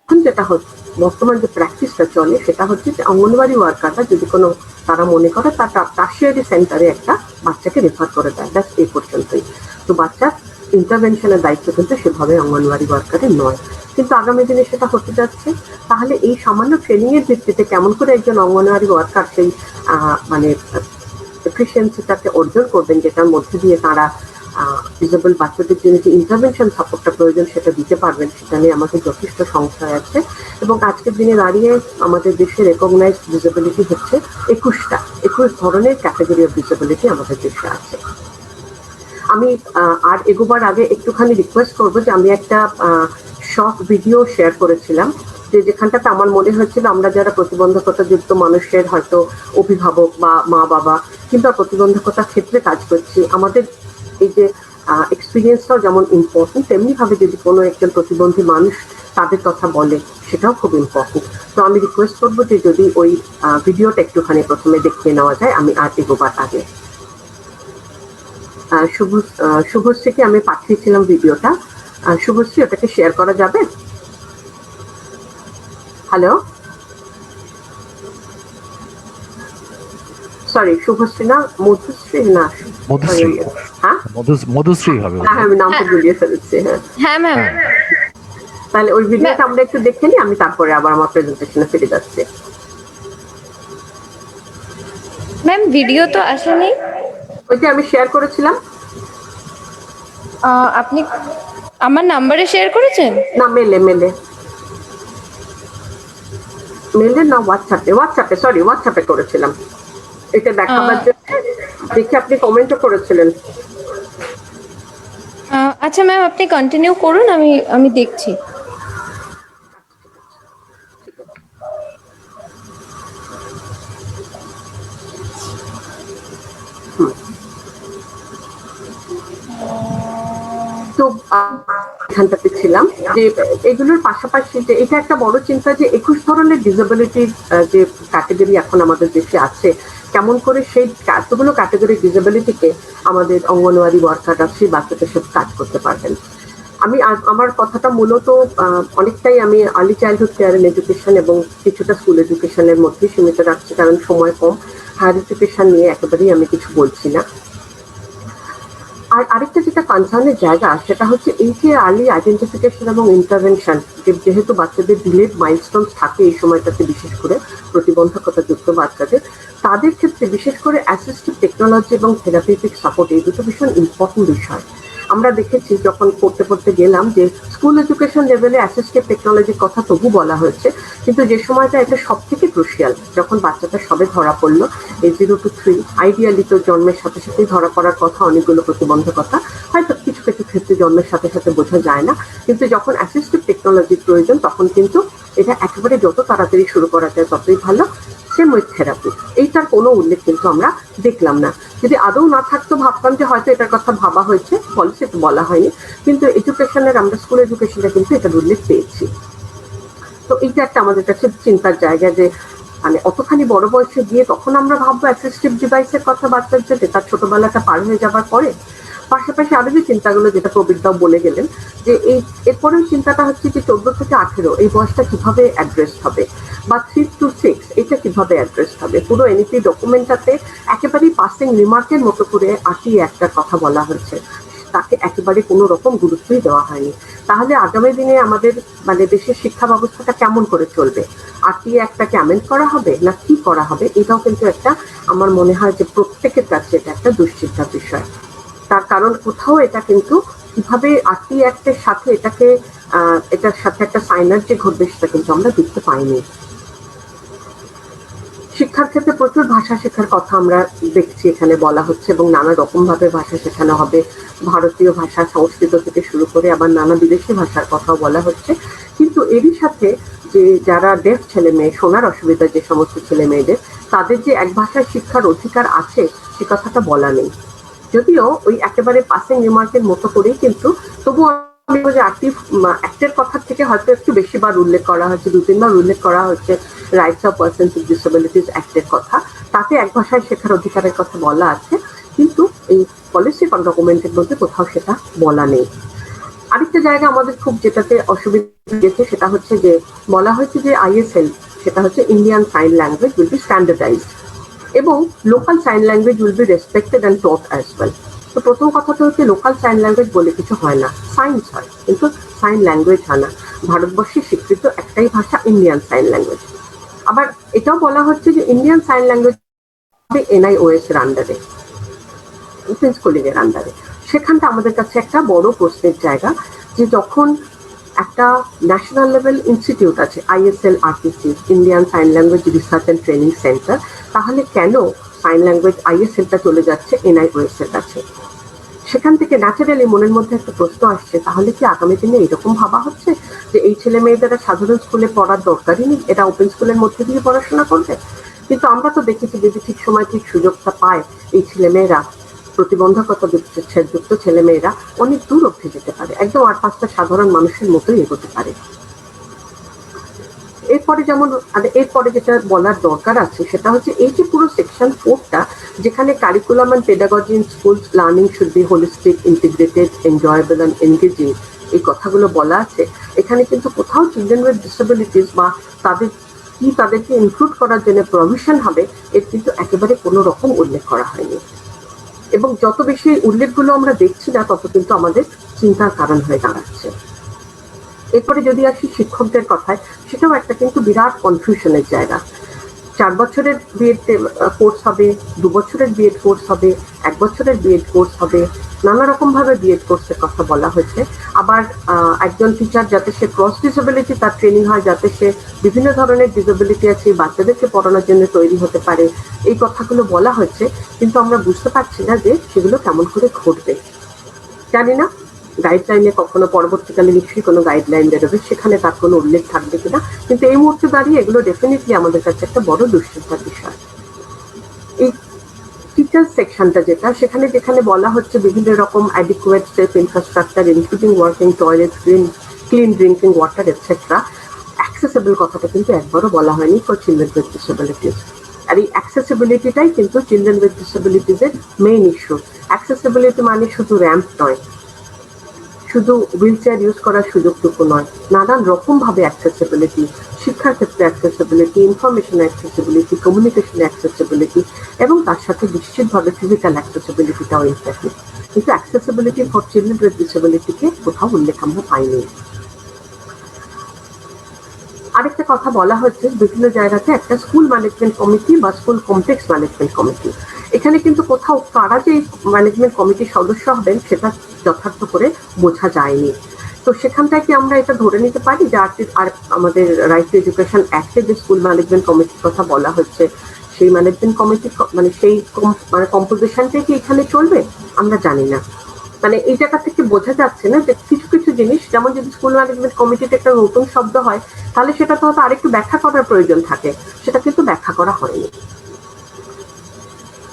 এখন যেটা হচ্ছে, বর্তমান যে প্র্যাকটিসটা চলে, সেটা হচ্ছে যে অঙ্গনওয়াড়ি ওয়ার্কাররা যদি কোনো, তারা মনে করে তার টার্সিয়ারি সেন্টারে একটা বাচ্চাকে রেফার করে দেয়, ব্যাস এই পর্যন্তই। তো বাচ্চার ইন্টারভেনশনের দায়িত্ব কিন্তু সেভাবে অঙ্গনওয়াড়ি ওয়ার্কারের নয়। কিন্তু আগামী দিনে সেটা হতে যাচ্ছে। তাহলে এই সামান্য ট্রেনিং এর ভিত্তিতে কেমন করে একজন অঙ্গনওয়াড়ি ওয়ার্কার সেই মানে এফিসিয়েন্সিটাকে অর্জন করবেন, যেটার মধ্যে দিয়ে তারা ডিসেবল বাচ্চাদের জন্য যে ইন্টারভেনশন সাপোর্টটা প্রয়োজন সেটা দিতে পারবেন, সেটা নিয়ে আমাদের যথেষ্ট সংশয় আছে। এবং আজকের দিনে দাঁড়িয়ে আমাদের দেশে রেকগনাইজড ডিসেবিলিটি হচ্ছে 21 ধরনের ক্যাটাগরি অফ ডিসেবিলিটি আমাদের দেশে আছে। আমি আর এগোবার আগে একটুখানি রিকোয়েস্ট করবো যে আমি একটা শর্ট ভিডিও শেয়ার করেছিলাম, যে যেখানটাতে আমার মনে হয়েছিল আমরা যারা প্রতিবন্ধকতাযুক্ত মানুষের হয়তো অভিভাবক বা মা বাবা কিংবা প্রতিবন্ধকতার ক্ষেত্রে কাজ করছি, আমাদের এই যে এক্সপিরিয়েন্সটাও যেমন ইম্পর্টেন্ট, তেমনি ভাবে যদি কোনো একজন প্রতিবন্ধী মানুষ তাদের কথা বলে, সেটাও খুব ইম্পর্টেন্ট। তো আমি রিকোয়েস্ট করবো যে যদি ওই ভিডিওটা একটুখানি প্রথমে দেখিয়ে নেওয়া যায়, আমি আর এগোবার আগে। শুভশ্রীকে আমি পাঠিয়েছিলাম ভিডিওটা। শুভশ্রী, ওটাকে শেয়ার করা যাবে? হ্যালো, সরি, শুভশ্রী না, মধুশ্রী না, মধুশ্রী। হ্যাঁ মধুশ্রী হবে। হ্যাঁ, আমি নামটা গুলিয়ে ফেলেছি। হ্যাঁ হ্যাঁ ম্যাম। তাহলে ওই ভিডিওটা আমরা একটু দেখে নিই, আমি তারপরে আবার আমার প্রেজেন্টেশনে ফিরে যাচ্ছি। ম্যাম ভিডিও তো আসেনি। ওই যে আমি শেয়ার করেছিলাম। আপনি আমার নাম্বারে শেয়ার করেছেন? না, মেলে না, হোয়াটসঅ্যাপে করেছিলাম। এটা দেখাবার জন্য দেখি আপনি কমেন্টও করেছিলেন। আচ্ছা ম্যাম, আপনি কন্টিনিউ করুন, আমি দেখছি। তো এখানটাতে ছিলাম যে এগুলোর পাশাপাশি যে এটা একটা বড় চিন্তা যে 21 ধরনের ডিসেবিলিটির যে ক্যাটাগরি এখন আমাদের দেশে আছে, কেমন করে সেই এতগুলো ক্যাটাগরি ডিসেবিলিটিকে আমাদের অঙ্গনওয়াড়ি ওয়ার্কাররা সেই বাচ্চাদের সাথে কাজ করতে পারবেন। আমি আমার কথাটা মূলত অনেকটাই আমি early childhood care and education এবং কিছুটা স্কুল এডুকেশনের মধ্যে সীমিত রাখছি, কারণ সময় কম। হায়ার এডুকেশন নিয়ে একেবারেই আমি কিছু বলছি না। আর আরেকটা যেটা কনসার্নের জায়গা, সেটা হচ্ছে এই যে আর্লি আইডেন্টিফিকেশন এবং ইন্টারভেনশন, যেহেতু বাচ্চাদের ডিলেড মাইলস্টোনস থাকে এই সময়টাতে, বিশেষ করে প্রতিবন্ধকতাযুক্ত বাচ্চাদের, তাদের ক্ষেত্রে বিশেষ করে অ্যাসিস্টিভ টেকনোলজি এবং থেরাপিউটিক সাপোর্ট, এই দুটো ভীষণ ইম্পর্টেন্ট বিষয়। আমরা দেখেছি যখন পড়তে গেলাম যে স্কুল এডুকেশন লেভেলে অ্যাসিস্টিভ টেকনোলজির কথা তবু বলা হয়েছে, কিন্তু যে সময়টা এটা সব থেকে ক্রুশিয়াল, যখন বাচ্চাটা সবে ধরা পড়লো, এই 0 to 3, আইডিয়ালি তো জন্মের সাথে সাথেই ধরা পড়ার কথা অনেকগুলো প্রতিবন্ধকতা, হয়তো কিছু কিছু ক্ষেত্রে জন্মের সাথে সাথে বোঝা যায় না, কিন্তু যখন অ্যাসিস্টিভ টেকনোলজির প্রয়োজন তখন কিন্তু এটা একেবারে যত তাড়াতাড়ি শুরু করা যায় ততই ভালো। সেম উইথ থেরাপি, এইটার কোনো উল্লেখ কিন্তু আমরা দেখলাম না। যদি আদৌ না থাকতো ভাবতাম যে হয়তো এটার কথা ভাবা হয়েছে, পলিসিতে বলা হয়নি, কিন্তু এডুকেশনের, আমরা স্কুল এডুকেশনে কিন্তু এটার উল্লেখ পেয়েছি। তো এইটা একটা আমাদের কাছে চিন্তার জায়গা, যে মানে অতখানি বড় বয়সে গিয়ে তখন আমরা ভাববো অ্যাসিস্টিভ ডিভাইসের কথা বাচ্চার, যেতে তার ছোটবেলাটা পার হয়ে যাবার পরে। পাশাপাশি আরো যে চিন্তাগুলো যেটা প্রবীরদাও বলে গেলেন, যে এই এরপরেও চিন্তাটা হচ্ছে যে 14 থেকে 18 এই বয়সটা কিভাবে অ্যাড্রেস হবে, বা 3 to 6 এটা কিভাবে অ্যাড্রেস হবে। পুরো এনইপি ডকুমেন্টটাতে একেবারেই পাসিং রিমার্কের মতো করে আরটিএ একটার কথা বলা হয়েছে, তাকে একেবারে কোনো রকম গুরুত্বই দেওয়া হয়নি। তাহলে আগামী দিনে আমাদের মানে দেশের শিক্ষা ব্যবস্থাটা কেমন করে চলবে? আরটিএ একটাকে অ্যামেন্ড করা হবে না কি করা হবে, এটাও কিন্তু একটা আমার মনে হয় যে প্রত্যেকের কাছে এটা একটা দুশ্চিন্তার বিষয়। তার কারণ কোথাও এটা কিন্তু কিভাবে আরটিএ অ্যাক্টের সাথে এটার সাথে একটা সাইনার্জি ঘটবে সেটা কিন্তু আমরা দেখতে পাইনি। শিক্ষার ক্ষেত্রে প্রচুর ভাষা শেখার কথা আমরা দেখছি এখানে বলা হচ্ছে, এবং নানা রকম ভাবে ভাষা শেখানো হবে। ভারতীয় ভাষা, সংস্কৃত থেকে শুরু করে আবার নানা বিদেশি ভাষার কথাও বলা হচ্ছে। কিন্তু এরই সাথে যে যারা ডেফ ছেলে মেয়ে, শোনার অসুবিধা যে সমস্ত ছেলে মেয়েদের, তাদের যে এক ভাষায় শিক্ষার অধিকার আছে সে কথাটা বলা নেই। যদিও ওই একেবারে পাসিং রিমার্কের মতো করেই কিন্তু তবুও অ্যাক্টের কথা থেকে হয়তো একটু বেশি বার উল্লেখ করা হয়েছে, 2-3 বার উল্লেখ করা হচ্ছে rights of persons with disabilities অ্যাক্টের কথা। তাতে এক ভাষায় শেখার অধিকারের কথা বলা আছে, কিন্তু এই পলিসি ডকুমেন্টের মধ্যে কোথাও সেটা বলা নেই। আরেকটা জায়গা আমাদের খুব যেটাতে অসুবিধা হয়েছে সেটা হচ্ছে যে বলা হয়েছে যে আইএসএল, সেটা হচ্ছে Indian sign language, will be standardised এবং local sign language will be respected and taught as well. তো প্রথম কথাটা হচ্ছে লোকাল সাইন ল্যাঙ্গুয়েজ বলে কিছু হয় না, সাইন্স হয় কিন্তু সাইন ল্যাঙ্গুয়েজ হয় না। ভারতবর্ষে স্বীকৃত একটাই ভাষা ইন্ডিয়ান সাইন ল্যাঙ্গুয়েজ। আবার এটাও বলা হচ্ছে যে ইন্ডিয়ান সাইন ল্যাঙ্গুয়েজ এনআইওএস এর আন্ডারে, ওপেন স্কুলিং এর আন্ডারে। সেখানটা আমাদের কাছে একটা বড় প্রশ্নের জায়গা, যে যখন একটা ন্যাশনাল লেভেল ইনস্টিটিউট আছে ISL RTC, Indian sign language research and training centre, তাহলে কেন সাইন ল্যাঙ্গুয়েজ আইএসএলটা চলে যাচ্ছে এনআইওএস এর কাছে? সেখান থেকে ন্যাচারালি মনের মধ্যে একটা প্রশ্ন আসছে, তাহলে কি আগামী দিনে এরকম ভাবা হচ্ছে যে এই ছেলে মেয়েদের সাধারণ স্কুলে পড়ার দরকারই নেই, এটা ওপেন স্কুলের মধ্যে দিয়ে পড়াশোনা করবে? কিন্তু আমরা তো দেখেছি যদি ঠিক সময় ঠিক সুযোগটা পায় এই ছেলে মেয়েরা, প্রতিবন্ধকতা যুক্ত ছেলে মেয়েরা অনেক দূর অবধি যেতে পারে, একদম 8-5টা সাধারণ মানুষের মতোই এগোতে পারে। এরপরে যেটা বলার দরকার আছে সেটা হচ্ছে এই যে পুরো সেকশন 4টা, যেখানে curriculum and pedagogy in schools learning should be holistic, integrated, enjoyable and engaging, এই কথাগুলো বলা আছে। এখানে কিন্তু কোথাও চিলড্রেন উইথ ডিসেবিলিটিস বা তাদেরকে ইনক্লুড করার জন্য প্রভিশন হবে এর কিন্তু একেবারে কোনো রকম উল্লেখ করা হয়নি। এবং যত বেশি উল্লেখগুলো আমরা দেখছি না তত কিন্তু আমাদের চিন্তার কারণ হয়ে দাঁড়াচ্ছে। এরপরে যদি আসি শিক্ষকদের কথায়, সেটাও একটা কিন্তু বিরাট কনফিউশনের জায়গা। 4 বছরের বিএড কোর্স হবে, 2 বছরের বিএড কোর্স হবে, 1 বছরের বিএড কোর্স হবে, নানা রকম ভাবে বিএড কোর্সের কথা বলা হয়েছে। আবার একজন টিচার যাতে সে ক্রস ডিসেবিলিটি তার ট্রেনিং হয়, যাতে সে বিভিন্ন ধরনের ডিসেবিলিটি আছে বাচ্চাদেরকে পড়ানোর জন্য তৈরি হতে পারে, এই কথাগুলো বলা হয়েছে। কিন্তু আমরা বুঝতে পারছি না যে সেগুলো কেমন করে ঘটবে। জানি না গাইডলাইনে কখনো পরবর্তীকালে নিশ্চয়ই কোনো গাইডলাইন বেরোবে, সেখানে তার কোনো উল্লেখ থাকবে কিনা, কিন্তু এই মুহূর্তে দাঁড়িয়ে এগুলো ডেফিনেটলি আমাদের কাছে একটা বড় দুশ্চিন্তার বিষয়। এই টিচার সেকশনটা যেখানে বলা হচ্ছে বিভিন্ন রকম adequate safe infrastructure including working toilet, clean drinking water etcetera, accessible কথাটা কিন্তু একবারও বলা হয়নি ফর চিলড্রেন উইথ ডিসেবিলিটিস। আর এই অ্যাক্সেসিবিলিটিটাই কিন্তু চিলড্রেন উইথ ডিসেবিলিটিস এর মেইন ইস্যু। অ্যাক্সেসিবিলিটি মানে শুধু র্যাম্প নয়, শুধু হুইল চেয়ার ইউজ করার সুযোগটুকু নয়, নানান রকম ভাবে অ্যাক্সেসিবিলিটি, শিক্ষার ক্ষেত্রে accessibility, information accessibility, communication accessibility, এবং তার সাথে নিশ্চিতভাবে ফিজিক্যাল অ্যাক্সেসিবিলিটিটাও ইম্পর্টেন্ট। কিন্তু অ্যাক্সেসিবিলিটি ফর চিলড্রেন উইথ ডিসেবিলিটিকে কোথাও উল্লেখ আমরা পাইনি। আরেকটা কথা বলা হচ্ছে বিভিন্ন জায়গাতে একটা স্কুল ম্যানেজমেন্ট কমিটি বা স্কুল কমপ্লেক্স ম্যানেজমেন্ট কমিটি, এখানে কিন্তু কোথাও কারা যে ম্যানেজমেন্ট কমিটির সদস্য হবেন সেটা যথার্থ করে বোঝা যায়নি। তো সেখানটায় কি আমরা এটা ধরে নিতে পারি যে আর আমাদের রাইট টু এডুকেশন অ্যাক্টে যে স্কুল ম্যানেজমেন্ট কমিটির কথা বলা হচ্ছে সেই ম্যানেজমেন্ট কমিটি মানে সেই কম্পোজিশনটাই কি এখানে চলবে? আমরা জানি না। মানে এই জায়গা থেকে বোঝা যাচ্ছে না যে কিছু কিছু জিনিস, যেমন যদি স্কুল ম্যানেজমেন্ট কমিটিতে একটা নতুন শব্দ হয় তাহলে সেটা তো হয়তো আরেকটু ব্যাখ্যা করার প্রয়োজন থাকে, সেটা কিন্তু ব্যাখ্যা করা হয়নি।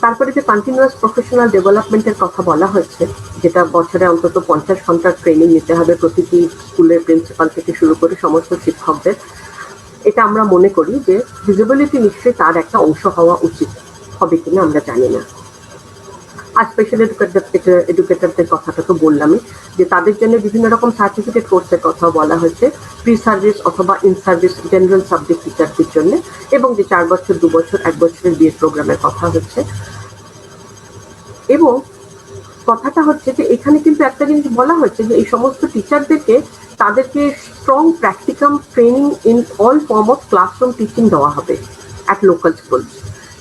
তারপরে যে কন্টিনিউয়াস প্রফেশনাল ডেভেলপমেন্টের কথা বলা হয়েছে, যেটা বছরে অন্তত 50 ঘন্টার ট্রেনিং নিতে হবে প্রতিটি স্কুলের প্রিন্সিপাল থেকে শুরু করে সমস্ত শিক্ষকদের, এটা আমরা মনে করি যে ডিসেবিলিটি নিশ্চয়ই তার একটা অংশ হওয়া উচিত, হবে কিনা আমরা জানি না। আর স্পেশাল এডুকেটরদের কথাটা তো বললামই, যে তাদের জন্য বিভিন্ন রকম সার্টিফিকেট কোর্সের কথা বলা হয়েছে, প্রি সার্ভিস অথবা ইন সার্ভিস জেনারেল সাবজেক্ট টিচারদের জন্য, এবং যে 4 বছর 2 বছর 1 বছরের বিএড প্রোগ্রামের কথা হচ্ছে। এবং কথাটা হচ্ছে যে এখানে কিন্তু একটা জিনিস বলা হচ্ছে যে এই সমস্ত টিচারদেরকে তাদেরকে strong practicum training in all form of classroom teaching দেওয়া হবে অ্যাট লোকাল স্কুল।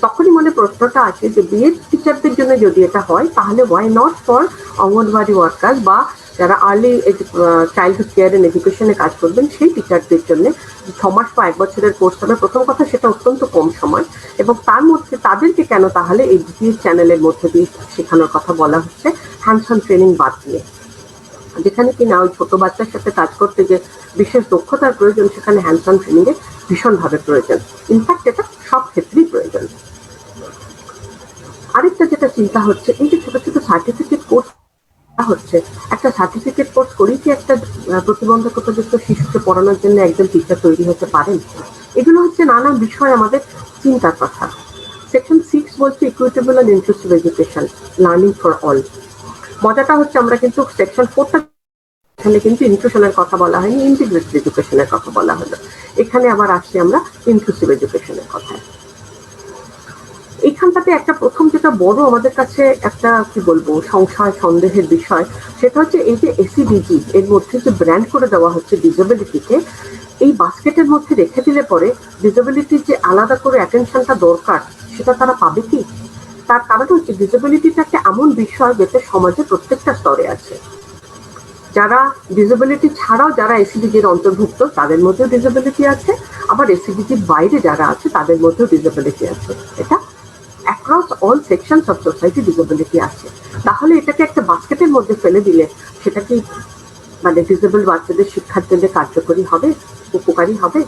তখনই মনে প্রশ্নটা আছে যে বিএড টিচারদের জন্য যদি এটা হয়, তাহলে why not for anganwadi worker বা যারা আর্লি চাইল্ডহুড কেয়ার এন্ড এডুকেশনে কাজ করবেন সেই টিচারদের জন্য 6 মাস বা 1 বছরের কোর্স হবে। প্রথম কথা, সেটা অত্যন্ত কম সময়, এবং তার মধ্যে তাদেরকে কেন তাহলে এই ডিটিএইচ চ্যানেলের মধ্যে দিয়ে শেখানোর কথা বলা হচ্ছে, হ্যান্ডস অন ট্রেনিং বাদ দিয়ে, যেখানে কিনা ওই ছোট বাচ্চার সাথে কাজ করতে যে বিশেষ দক্ষতার প্রয়োজন, সেখানে হ্যান্ডস অন ট্রেনিং এর ভীষণভাবে প্রয়োজন। ইনফ্যাক্ট এটা সব ক্ষেত্রেই প্রয়োজন। আরেকটা যেটা চিন্তা হচ্ছে, এই যে ছোট ছোট সার্টিফিকেট কোর্স হচ্ছে, একটা সার্টিফিকেট কোর্স করেই কি একটা প্রতিবন্ধকতাযুক্ত শিশুকে পড়ানোর জন্য একজন টিচার তৈরি হতে পারেন? এগুলো হচ্ছে নানান বিষয় আমাদের চিন্তার কথা। সেকশন 6 বলছে equitable and inclusive education, learning for all. মজাটা হচ্ছে আমরা কিন্তু সেকশন 4টা এখানে কিন্তু ইনক্লুশনের কথা বলা হয়নি, ইন্টিগ্রেটেড এডুকেশনের কথা বলা হলো। এখানে আবার আসছি আমরা ইনক্লুসিভ এডুকেশনের কথায়। এইখানটাতে একটা প্রথম যেটা বড় আমাদের কাছে একটা কি বলবো সংশয় সন্দেহের বিষয়, সেটা হচ্ছে এই যে এসিডিজি এর মধ্যে যে ব্র্যান্ড করে দেওয়া হচ্ছে ডিসেবিলিটিকে, এই বাস্কেটের মধ্যে রেখে দিলে পরে ডিসেবিলিটির যে আলাদা করে অ্যাটেনশনটা দরকার সেটা তারা পাবে কি? তার কারণ হচ্ছে ডিসেবিলিটিটা একটা এমন বিষয় যেটা সমাজে প্রত্যেকটা স্তরে আছে। যারা ডিসেবিলিটি ছাড়াও যারা এসিডিজির অন্তর্ভুক্ত তাদের মধ্যেও ডিসেবিলিটি আছে, আবার এসিডিজির বাইরে যারা আছে তাদের মধ্যেও ডিসেবিলিটি আছে। এটা across all sections of society disability আছে। তাহলে এটাকে একটা বাস্কেটের মধ্যে ফেলে দিলে সেটা কি মানে ডিসেবল বাচ্চাদের শিক্ষার জন্য কার্যকরী হবে, উপকারী হবে?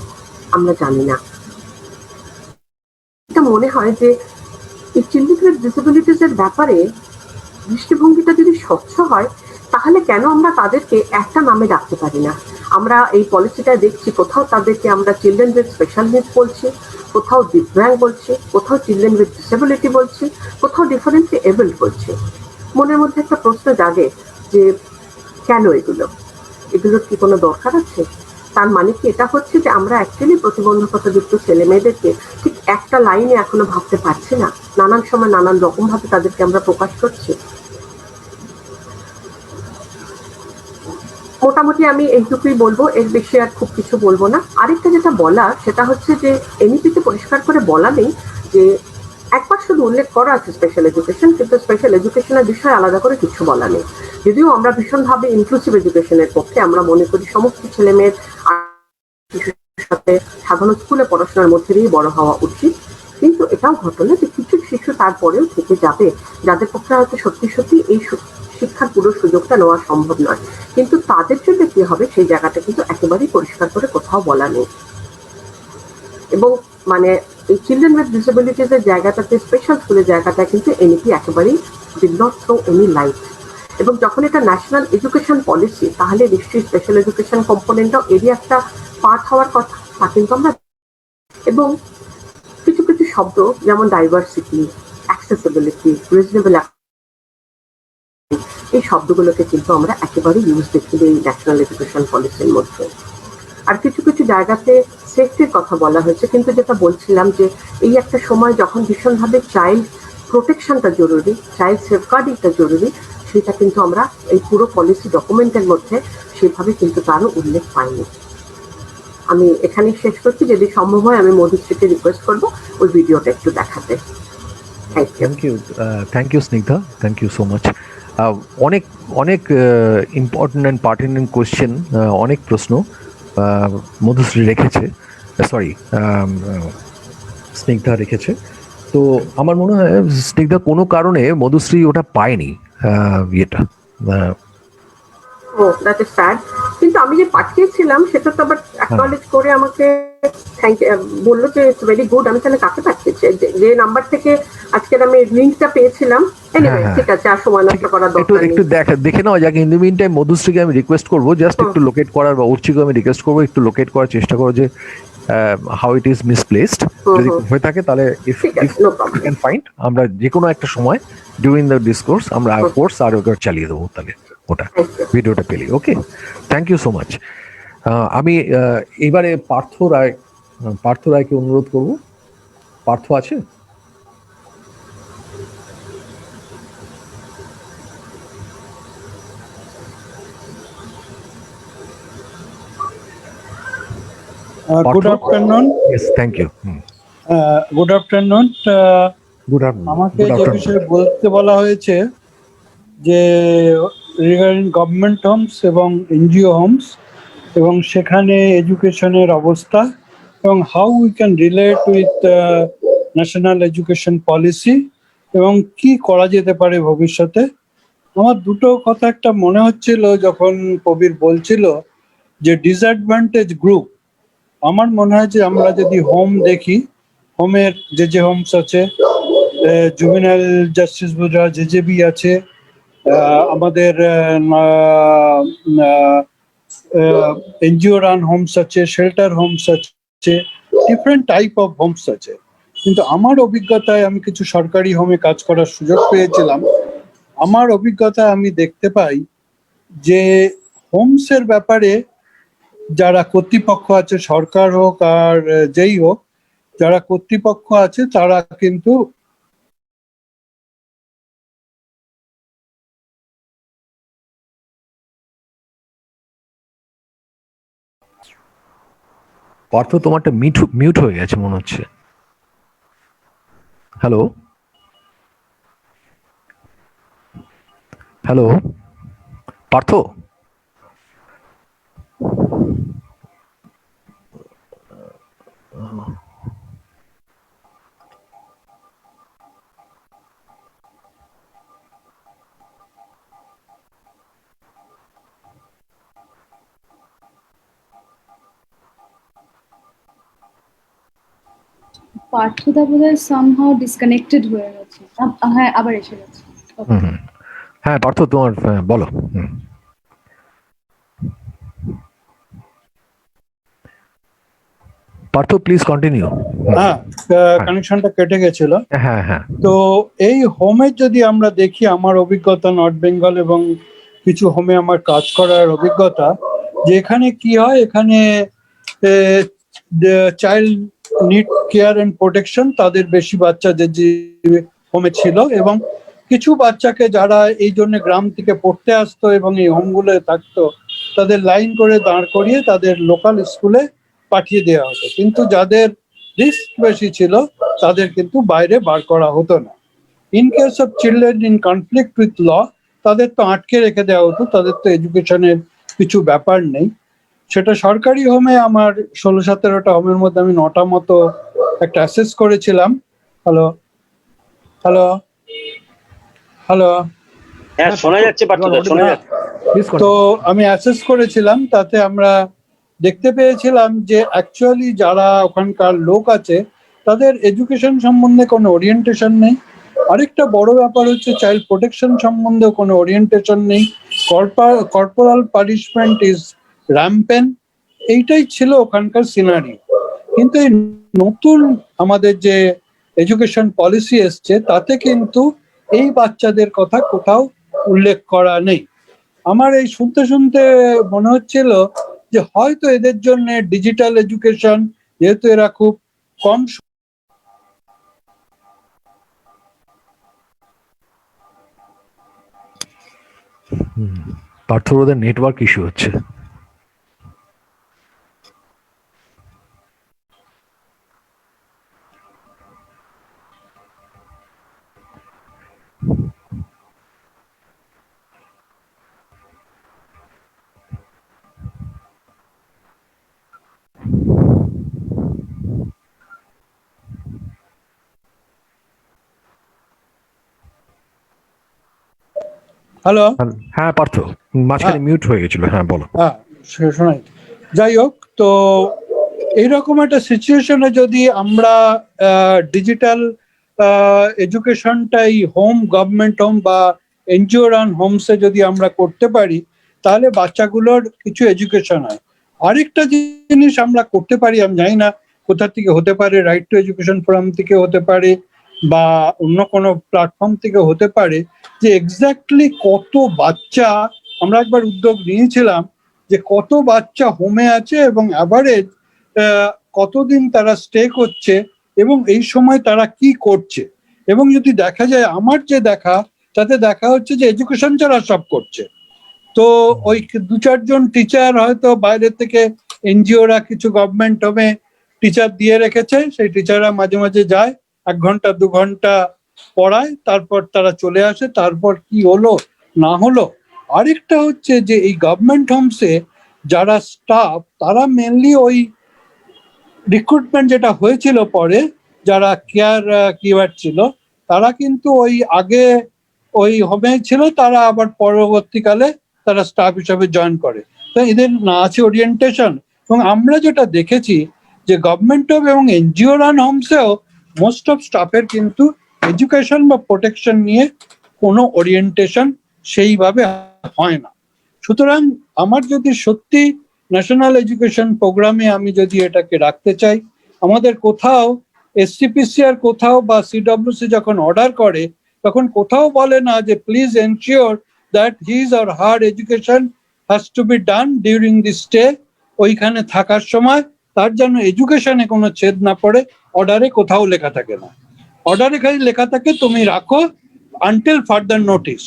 আমরা জানি না। এটা মনে হয় যে এই চিলড্রেন উইথ ডিসেবিলিটিস এর ব্যাপারে দৃষ্টিভঙ্গিটা যদি স্বচ্ছ হয়, তাহলে কেন আমরা তাদেরকে একটা নামে ডাকতে পারি না? আমরা এই পলিসিটা দেখছি, কোথাও তাদেরকে আমরা চিলড্রেন উইথ স্পেশাল নিডস বলছি, কোথাও দিব্যাঙ্গ বলছি, কোথাও চিলড্রেন উইথ ডিসেবিলিটি বলছি, কোথাও ডিফারেন্টলি এবলড বলছি। মনের মধ্যে একটা প্রশ্ন জাগে যে কেন এগুলোর কি কোনো দরকার আছে? তার মানে কি এটা হচ্ছে যে আমরা অ্যাকচুয়ালি প্রতিবন্ধকতাযুক্ত ছেলে মেয়েদেরকে ঠিক একটা লাইনে এখনো ভাবতে পারছি না, নানান সময় নানান রকম ভাবে তাদেরকে আমরা প্রকাশ করছি। মোটামুটি আমি এইটুকুই বলবো, এর বেশি আর খুব কিছু বলবো না। আরেকটা যেটা বলা সেটা হচ্ছে যে এনইপিতে পরিষ্কার করে বলা নেই যে একবার শুধু উল্লেখ করা আছে স্পেশাল এডুকেশন, কিন্তু স্পেশাল এডুকেশনের বিষয়ে আলাদা করে কিছু বলা নেই। যদিও আমরা ভীষণভাবে ইনক্লুসিভ এডুকেশনের পক্ষে, আমরা মনে করি সমস্ত ছেলে মেয়ের শিশুর সাথে সাধারণ স্কুলে পড়াশোনার মধ্যে দিয়েই বড় হওয়া উচিত, কিন্তু এটাও ঘটনা যে কিছু শিশু তারপরেও থেকে যাবে যাদের পক্ষে হয়তো সত্যি সত্যি এই শিক্ষার পুরো সুযোগটা নেওয়া সম্ভব নয়, কিন্তু তাদের জন্য কি হবে সেই জায়গাটা কিন্তু একেবারেই পরিষ্কার করে কোথাও বলা নেই। এবং মানে এই চিলড্রেন উইথ ডিসেবিলিটিস এর জায়গাটাতে, স্পেশাল স্কুলের জায়গাটা কিন্তু এনইপি একেবারেই did not throw any light. এবং যখন এটা ন্যাশনাল এডুকেশন পলিসি, তাহলে নিশ্চয়ই স্পেশাল এডুকেশন কম্পোনেন্টটাও এরই একটা পার্ট হওয়ার কথা, তা কিন্তু আমরা। এবং কিছু কিছু শব্দ যেমন ডাইভার্সিটি, অ্যাক্সেসিবিলিটি, রিজনেবল, এই শব্দগুলোকে কিন্তু আমরা একেবারে ইউজ দেখি এই ন্যাশনাল এডুকেশন পলিসির মধ্যে। আর কিছু কিছু জায়গাতে সেফটির কথা বলা হয়েছে, কিন্তু যেটা বলছিলাম যে এই একটা সময় যখন ভীষণভাবে চাইল্ড প্রোটেকশনটা জরুরি, চাইল্ড সেফগার্ডিংটা জরুরি, সেটা কিন্তু আমরা এই পুরো পলিসি ডকুমেন্টের মধ্যে সেভাবে কিন্তু তারও উল্লেখ পাইনি। আমি এখানেই শেষ করছি, যদি সম্ভব হয় আমি মধুশ্রীকে রিকোয়েস্ট করবো ওই ভিডিওটা একটু দেখাতে। Thank you Snigdha, thank you so much. অনেক অনেক ইম্পর্টেন্ট অ্যান্ড পার্টিনেন্ট কোয়েশ্চেন, অনেক প্রশ্ন মধুশ্রী রেখেছে, সরি স্নিগ্ধা রেখেছে। তো আমার মনে হয় স্নিগ্ধা কোনো কারণে মধুশ্রী ওটা পায়নি, ইয়েটা। ও দ্যাট ইজ স্যাড। কিন্তু আমি যে পাঠিয়েছিলাম সেটা তো আবার অ্যাকনলেজ করে আমাকে বললো যে ইটস ভেরি গুড। আমি তাহলে কাকে পাঠিয়েছি? যে নাম্বার থেকে আজকের আমি লিংকটা পেয়েছিলাম। এনিওয়ে ঠিক আছে, আর সময় নষ্ট করার দরকার নেই, একটু দেখে নাও যাক। ইন দ্য মিন টাইম মধুশ্রীকে আমি রিকোয়েস্ট করবো জাস্ট একটু লোকেট করার, বা উর্চিকে আমি রিকোয়েস্ট করবো একটু লোকেট করার চেষ্টা করো যে হাউ ইট ইজ মিসপ্লেসড। যদি হয়ে থাকে তাহলে ইফ ঠিক ইফ আছে, no you problem. Can find, আমরা যে কোনো একটা সময় ডিউরিং দ্য ডিসকোর্স আমরা কোর্স আর ওটা চালিয়ে দেবো তাহলে ওটা ভিডিওটা পেলে। Okay, thank you so much. আমি এবারে পার্থ রায়কে অনুরোধ করব। পার্থ আছে? Good afternoon. Yes, thank you. Good afternoon. Good afternoon. আমাকে যে বিষয়ে বলতে বলা হয়েছে যে রিগার্ডিং গভর্নমেন্ট হোমস এবং এনজিও হোমস এবং সেখানে এডুকেশনের অবস্থা এবং how we can relate with national education policy এবং কি করা যেতে পারে ভবিষ্যতে। আমার দুটো কথা একটা মনে হচ্ছিল যখন কবির বলছিল যে ডিসঅ্যাডভান্টেজ গ্রুপ। আমার মনে হয় যে আমরা যদি হোম দেখি, হোমের যে হোমস আছে, জুভেনাইল জাস্টিস ব্যুরো জেজেবি আছে, আমাদের এনজিও রান হোমস আছে, শেল্টার হোমস আছে, ডিফারেন্ট টাইপ অফ হোমস আছে। কিন্তু আমার অভিজ্ঞতায়, আমি কিছু সরকারি হোমে কাজ করার সুযোগ পেয়েছিলাম, আমার অভিজ্ঞতায় আমি দেখতে পাই যে হোমসের ব্যাপারে যারা কর্তৃপক্ষ আছে, সরকার হোক আর যেই হোক, যারা কর্তৃপক্ষ আছে তারা কিন্তু পার্থ, তোমারটা মিউট হয়ে গেছে মনে হচ্ছে। Hello hello Partha? পার্থদা বোধহয় সামহাউ ডিসকানেক্টেড হয়ে গেছে। হ্যাঁ, আবার এসে গেছে। হ্যাঁ পার্থ, তোমার বলো। Partha, please continue. হ্যাঁ, কানেকশনটা কেটে গেছিল। হ্যাঁ হ্যাঁ। তো এই হোমের যদি আমরা দেখি, আমার অভিজ্ঞতা নর্থ বেঙ্গল এবং কিছু হোমে আমার কাজ করার অভিজ্ঞতা, যে এখানে কি হয়, এখানে child need care and protection তাদের বেশি বাচ্চাদের যে হোমে ছিল, এবং কিছু বাচ্চাকে যারা এই জন্য গ্রাম থেকে পড়তে আসতো এবং এই হোমগুলো থাকতো, তাদের লাইন করে দাঁড় করিয়ে তাদের লোকাল স্কুলে পাঠিয়ে দেওয়া হতো। কিন্তু যাদের রিস্ক বেশি ছিল তাদের কিন্তু বাইরে বার করা হতো না। In case of children in conflict with law, তাদের তো আটকে রেখে দেওয়া হতো, তাদের তো এডুকেশনের কিছু ব্যাপার নেই। সেটা সরকারি হোমে আমার 16-17টা হোমের মধ্যে আমি 9টা মতো একটা অ্যাসেস করেছিলাম। হ্যালো হ্যালো হ্যালো হ্যাঁ, শোনা যাচ্ছে পার্থদা, শোনা যাচ্ছে। তো আমি অ্যাসেস করেছিলাম, তাতে আমরা দেখতে পেয়েছিলাম যে অ্যাকচুয়ালি যারা ওখানকার লোক আছে তাদের এডুকেশন সম্বন্ধে কোনো ওরিয়েন্টেশন নেই। আরেকটা বড় ব্যাপার হচ্ছে চাইল্ড প্রোটেকশন সম্বন্ধে কোনো ওরিয়েন্টেশন নেই। Corporal punishment is rampant. এইটাই ছিল ওখানকার সিনারিও। কিন্তু এই নতুন আমাদের যে এডুকেশন পলিসি এসছে, তাতে কিন্তু এই বাচ্চাদের কথা কোথাও উল্লেখ করা নেই। আমার এই শুনতে শুনতে মনে হচ্ছিল যে হয়তো এদের জন্য ডিজিটাল এডুকেশন, যেহেতু এরা খুব কম পার্থ, ওদের নেটওয়ার্ক ইস্যু হচ্ছে। হ্যালো। হ্যাঁ পার্থ, মাঝখানে মিউট হয়ে গেছিল। হ্যাঁ বলো। হ্যাঁ, শোনাই। যাই হোক, তো এইরকম একটা সিচুয়েশনে যদি আমরা ডিজিটাল এডুকেশনটাই হোম, গভর্নমেন্ট হোম বা এনজিও রান হোমসে যদি আমরা করতে পারি, তাহলে বাচ্চাগুলোর কিছু এডুকেশন হয়। আরেকটা জিনিস আমরা করতে পারি, আমি জানি না কোথা থেকে হতে পারে, রাইট টু এডুকেশন ফোরাম থেকে হতে পারে বা অন্য কোনো প্ল্যাটফর্ম থেকে হতে পারে, যে এক্স্যাক্টলি কত বাচ্চা, আমরা একবার উদ্যোগ নিয়েছিলাম যে কত বাচ্চা হোমে আছে এবং অ্যাভারেজ কতদিন তারা স্টে করছে এবং এই সময় তারা কি করছে। এবং যদি দেখা যায়, আমার যে দেখা, তাতে দেখা হচ্ছে যে এডুকেশন ছাড়া সব করছে। তো ওই 2-4 জন টিচার হয়তো বাইরে থেকে এনজিওরা কিছু গভর্নমেন্ট হোমে টিচার দিয়ে রেখেছে, সেই টিচাররা মাঝে মাঝে যায়, 1 ঘন্টা 2 ঘন্টা পড়ায়, তারপর তারা চলে আসে, তারপর কি হলো না হলো। আরেকটা হচ্ছে যে এই গভর্নমেন্ট হোমসে যারা স্টাফ, তারা মেনলি ওই রিক্রুটমেন্ট যেটা হয়েছিল পরে, যারা কেয়ার কিওয়ার্ড ছিল, তারা কিন্তু ওই আগে ওই হোমে ছিল, তারা আবার পরবর্তীকালে তারা স্টাফ হিসাবে জয়েন করে। তো এদের না আছে ওরিয়েন্টেশন। এবং আমরা যেটা দেখেছি যে গভর্নমেন্ট হোম এবং এনজিও রান হোমসেও মোস্ট অফ স্টাফের কিন্তু এডুকেশন বা প্রোটেকশন নিয়ে কোনো ওরিয়েন্টেশন সেইভাবে হয় না। সুতরাং আমার যদি সত্যি ন্যাশনাল এডুকেশন প্রোগ্রামে আমি যদি এটাকে রাখতে চাই, আমাদের কোথাও এসসিপিসিআর কোথাও বা সিডব্লিউসি যখন অর্ডার করে, তখন কোথাও বলে না যে please ensure that his or her education has to be done during the stay. ওইখানে থাকার সময় তার যেন এডুকেশনে কোনো ছেদ না পড়ে, অর্ডারে কোথাও লেখা থাকে না। অর্ডারে খালি লেখা থাকে তুমি রাখো আনটিল ফার্দার নোটিস।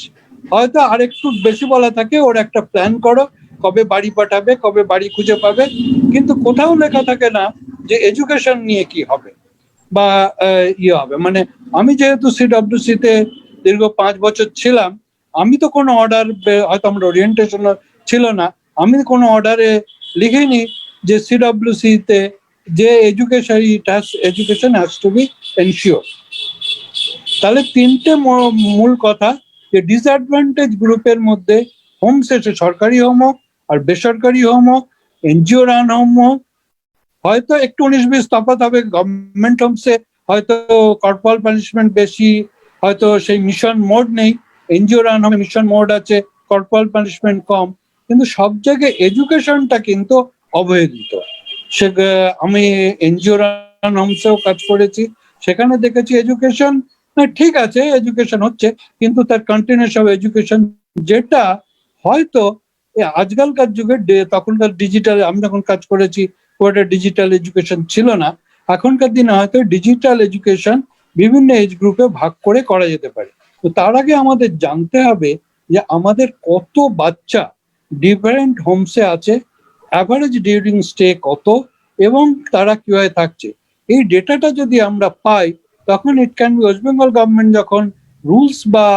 হয়তো আরেকটু বেশি বলা থাকে ওর একটা প্ল্যান করো, কবে বাড়ি পাঠাবে, কবে বাড়ি খুঁজে পাবে, কিন্তু কোথাও লেখা থাকে না যে এডুকেশন নিয়ে কি হবে বা ইয়ে হবে। মানে আমি যেহেতু সিডব্লিউসি তে দীর্ঘ 5 বছর ছিলাম, আমি তো কোনো অর্ডার, হয়তো আমার ওরিয়েন্টেশন ছিল না, আমি কোনো অর্ডারে লিখিনি যে সিডব্লিউসি তে যে education has to B ensure. তাহলে 3টে মূল কথা, যে ডিসঅ্যাডভান্টেজ গ্রুপের মধ্যে হোম সে সরকারি হোম হোক আর বেসরকারি হোম হোক, এনজিও রান হোম হোক, হয়তো একটু 19-20 তফাৎ হবে। গভর্নমেন্ট হোমসে হয়তো কর্পোরাল পানিশমেন্ট বেশি, হয়তো সেই মিশন মোড নেই, এনজিও রান হোমে মিশন মোড আছে, কর্পোরাল পানিশমেন্ট কম, কিন্তু সব জায়গায় এডুকেশনটা কিন্তু অবহেলিত। সে আমি এনজিও রান হোমসেও কাজ করেছি, সেখানে দেখেছি এডুকেশন ঠিক আছে, এডুকেশন হচ্ছে, কিন্তু তার কন্টিনিউশন অফ এডুকেশন যেটা হয়তো আজকালকার যুগে, তখনকার ডিজিটাল, আমি যখন কাজ করেছি ওটা ডিজিটাল এডুকেশন ছিল না, এখনকার দিনে হয়তো ডিজিটাল এডুকেশন বিভিন্ন এজ গ্রুপে ভাগ করে করা যেতে পারে। তো তার আগে আমাদের জানতে হবে যে আমাদের কত বাচ্চা ডিফারেন্ট হোমসে আছে, অ্যাভারেজ ডিউরিং স্টে কত এবং তারা কিভাবে থাকছে। এই ডেটাটা যদি আমরা পাই, তখন it can be, West Bengal government যখন রুলস বা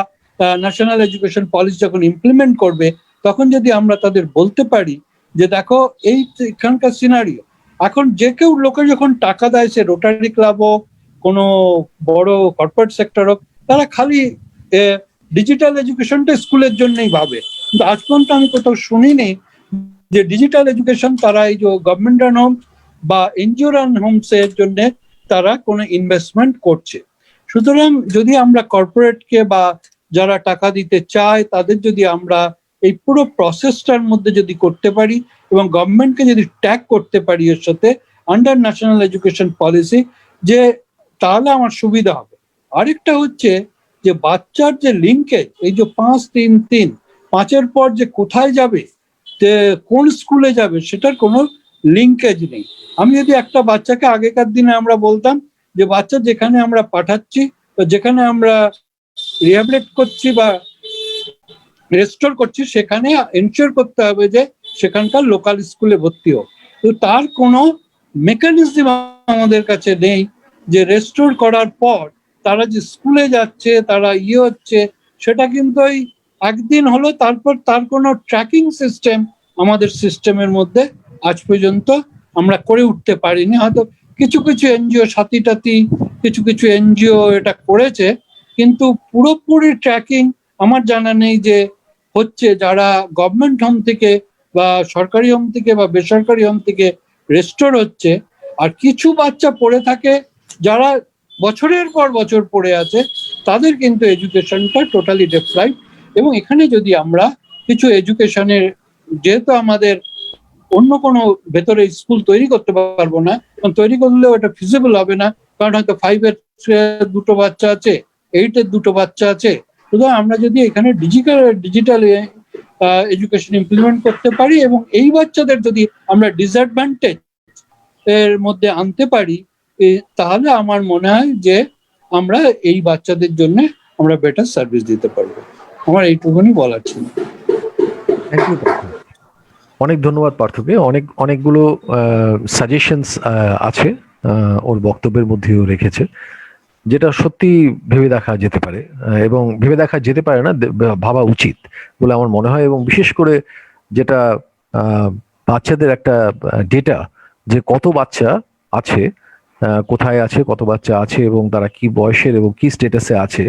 ন্যাশনাল এডুকেশন পলিসি যখন ইমপ্লিমেন্ট করবে, তখন যদি আমরা তাদের বলতে পারি যে দেখো এই এখানকার সিনারিও, এখন যে কেউ লোকে যখন টাকা দেয়, সে রোটারি ক্লাব হোক, কোনো বড় কর্পোরেট সেক্টর হোক, তারা খালি ডিজিটাল এডুকেশনটা স্কুলের জন্যই ভাবে, কিন্তু আজ পর্যন্ত আমি কোথাও শুনিনি যে ডিজিটাল এডুকেশন তারা এই যে গভর্নমেন্ট রান হোম বা এনজিও রান হোমস এর জন্য তারা কোনো ইনভেস্টমেন্ট করছে। সুতরাং যদি আমরা কর্পোরেটকে বা যারা টাকা দিতে চায় তাদের যদি আমরা এই পুরো প্রসেসটার মধ্যে যদি করতে পারি এবং গভর্নমেন্টকে যদি ট্যাগ করতে পারি এর সাথে আন্ডার ন্যাশনাল এডুকেশন পলিসি, যে তাহলে আমার সুবিধা হবে। আরেকটা হচ্ছে যে বাচ্চার যে লিঙ্কেজ, এই যে 5-3-3, 5-এর পর যে কোথায় যাবে, কোন স্কুলে যাবে, সেটার কোনো লিঙ্কেজ নেই। আমি যদি একটা বাচ্চাকে, আগেকার দিনে আমরা বলতাম যে বাচ্চা যেখানে আমরা পাঠাচ্ছি বা যেখানে আমরা রিহ্যাবিলিট করছি বা রেস্টোর করছি, সেখানে এনশিওর করতে হবে যে সেখানকার লোকাল স্কুলে ভর্তি হোক। তো তার কোনো মেকানিজম আমাদের কাছে নেই যে রেস্টোর করার পর তারা যে স্কুলে যাচ্ছে, তারা হচ্ছে, সেটা কিন্তু ওই একদিন হলো, তারপর তার কোনো ট্র্যাকিং সিস্টেম আমাদের সিস্টেমের মধ্যে আজ পর্যন্ত আমরা করে উঠতে পারিনি। হয়তো কিছু কিছু এনজিও, সাথী টাথী কিছু কিছু এনজিও এটা করেছে, কিন্তু পুরোপুরি ট্র্যাকিং আমার জানা নেই যে হচ্ছে। যারা গভর্নমেন্ট হোম থেকে বা সরকারি হোম থেকে বা বেসরকারি হোম থেকে রেস্টোর হচ্ছে, আর কিছু বাচ্চা পড়ে থাকে যারা বছরের পর বছর পড়ে আছে, তাদের কিন্তু এডুকেশনটা টোটালি ডিপ্রাইভড। এবং এখানে যদি আমরা কিছু এডুকেশনের, যেহেতু আমাদের অন্য কোনো ভেতরে স্কুল তৈরি করতে পারবো না, কারণ তৈরি করলেও এটা ফিজিবল হবে না, কারণ হয়তো 5-এর দুটো বাচ্চা আছে, 8-এর দুটো বাচ্চা আছে। সুতরাং আমরা যদি এখানে ডিজিটাল এডুকেশন ইমপ্লিমেন্ট করতে পারি এবং এই বাচ্চাদের যদি আমরা ডিসঅ্যাডভান্টেজ এর মধ্যে আনতে পারি, তাহলে আমার মনে হয় যে আমরা এই বাচ্চাদের জন্য আমরা বেটার সার্ভিস দিতে পারবো। আমার এইটুকুনি বলার ছিল। Thank you. অনেক ধন্যবাদ পার্থকে। অনেকগুলো সাজেশনস আছে ওর বক্তব্যের মধ্যেও রেখেছে, যেটা সত্যি ভেবে দেখা যেতে পারে, এবং ভেবে দেখা যেতে পারে না, ভাবা উচিত বলে আমার মনে হয়। এবং বিশেষ করে যেটা বাচ্চাদের একটা ডেটা, যে কত বাচ্চা আছে, কোথায় আছে, কত বাচ্চা আছে, এবং তারা কি বয়সের এবং কি স্টেটাসে আছে,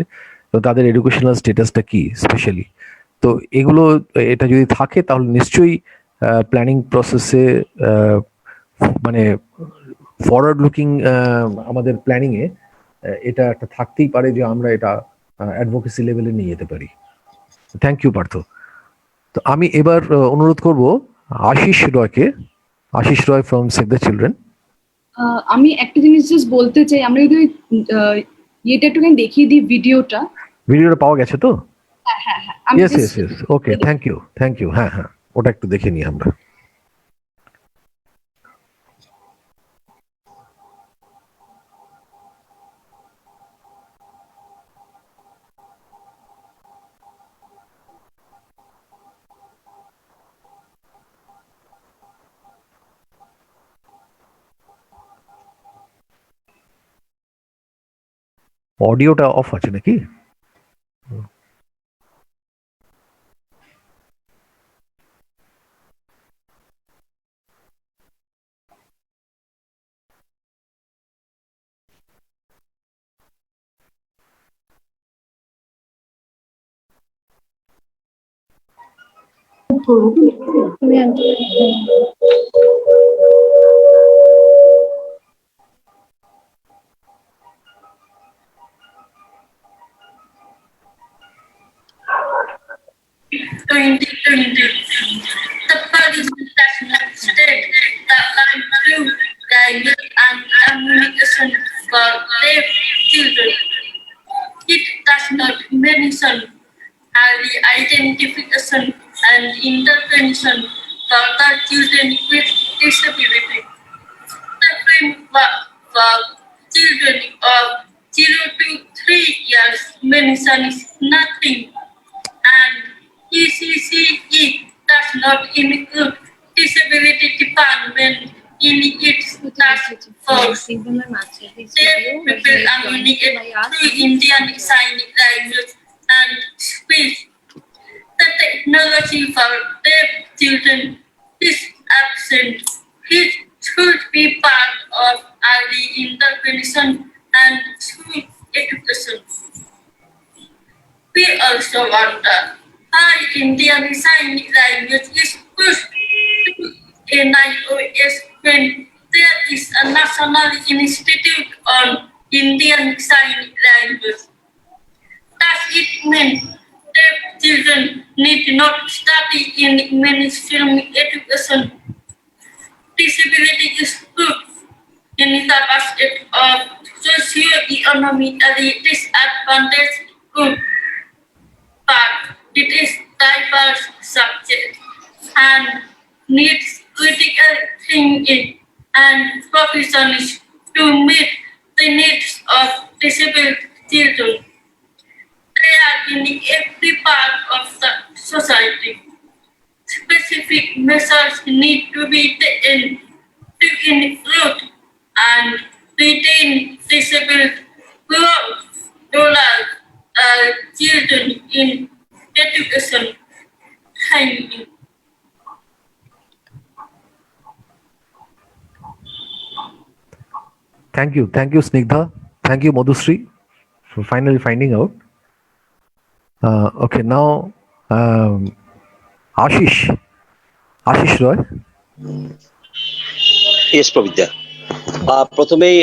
এবং তাদের এডুকেশনাল স্টেটাসটা কি স্পেশালি। তো এগুলো, এটা যদি থাকে তাহলে নিশ্চয়ই প্ল্যানিং প্রসেসে, মানে ফরওয়ার্ড লুকিং আমাদের প্ল্যানিং এ এটা একটা থাকতেই পারে, যে আমরা এটা অ্যাডভোকেসি লেভেলে নিয়ে যেতে পারি। Thank you Partha. তো আমি এবার অনুরোধ করব আশিস রয়কে, Ashis Roy from save the children. আমি একটা জিনিস জাস্ট বলতে চাই, আমরা যদি ইয়েটা একটুখানি দেখিয়ে দিই, ভিডিওটা পাওয়া গেছে তো? হ্যাঁ, আমি yes yes yes, okay, thank you. হ্যাঁ, ওটা একটু দেখে নিই আমরা। অডিওটা অফ আছে নাকি? The policy does not state that line through guidance and communication for deaf children. It does not mention early identification and intervention for the children with disability. The framework for children of 0 to 3 years mentions nothing, and ECCE does not include disability department in its task force. Deaf people communicate through Indian Sign Language and speech. The technology for deaf children is absent. It should be part of early intervention and school education. We also wonder why Indian Sign Language is pushed to NIOS when there is a National Institute on Indian Sign Language. Does it mean deaf children need not study in mainstream education? Disability is good in the basket of socio-economically disadvantaged group, but it is diverse subject and needs critical thinking and professionals to meet the needs of disabled children. They are in every part of the society. Specific measures need to be taken to include and retain disabled rural children in education. Thank you. Thank you, Snigdha. Thank you, Madhusri, for finally finding out. Okay, now Ashish Roy. Yes Prabidya, প্রথমেই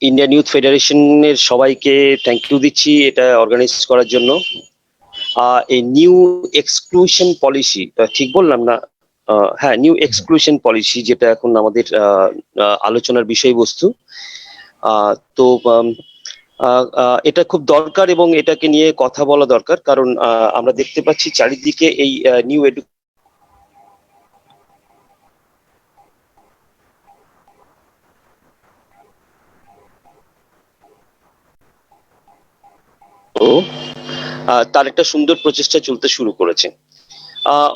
Indian youth ফেডারেশনের সবাইকে thank you দিচ্ছি এটা organise করার জন্য। এই new exclusion policy, ঠিক বললাম না? হ্যাঁ, নিউ এক্সক্লুশন পলিসি, যেটা এখন আমাদের আলোচনার বিষয়বস্তু। তো এটা খুব দরকার এবং এটাকে নিয়ে কথা বলা দরকার, কারণ আমরা দেখতে পাচ্ছি চারিদিকে এই নিউ তার একটা সুন্দর প্রচেষ্টা চলতে শুরু করেছে।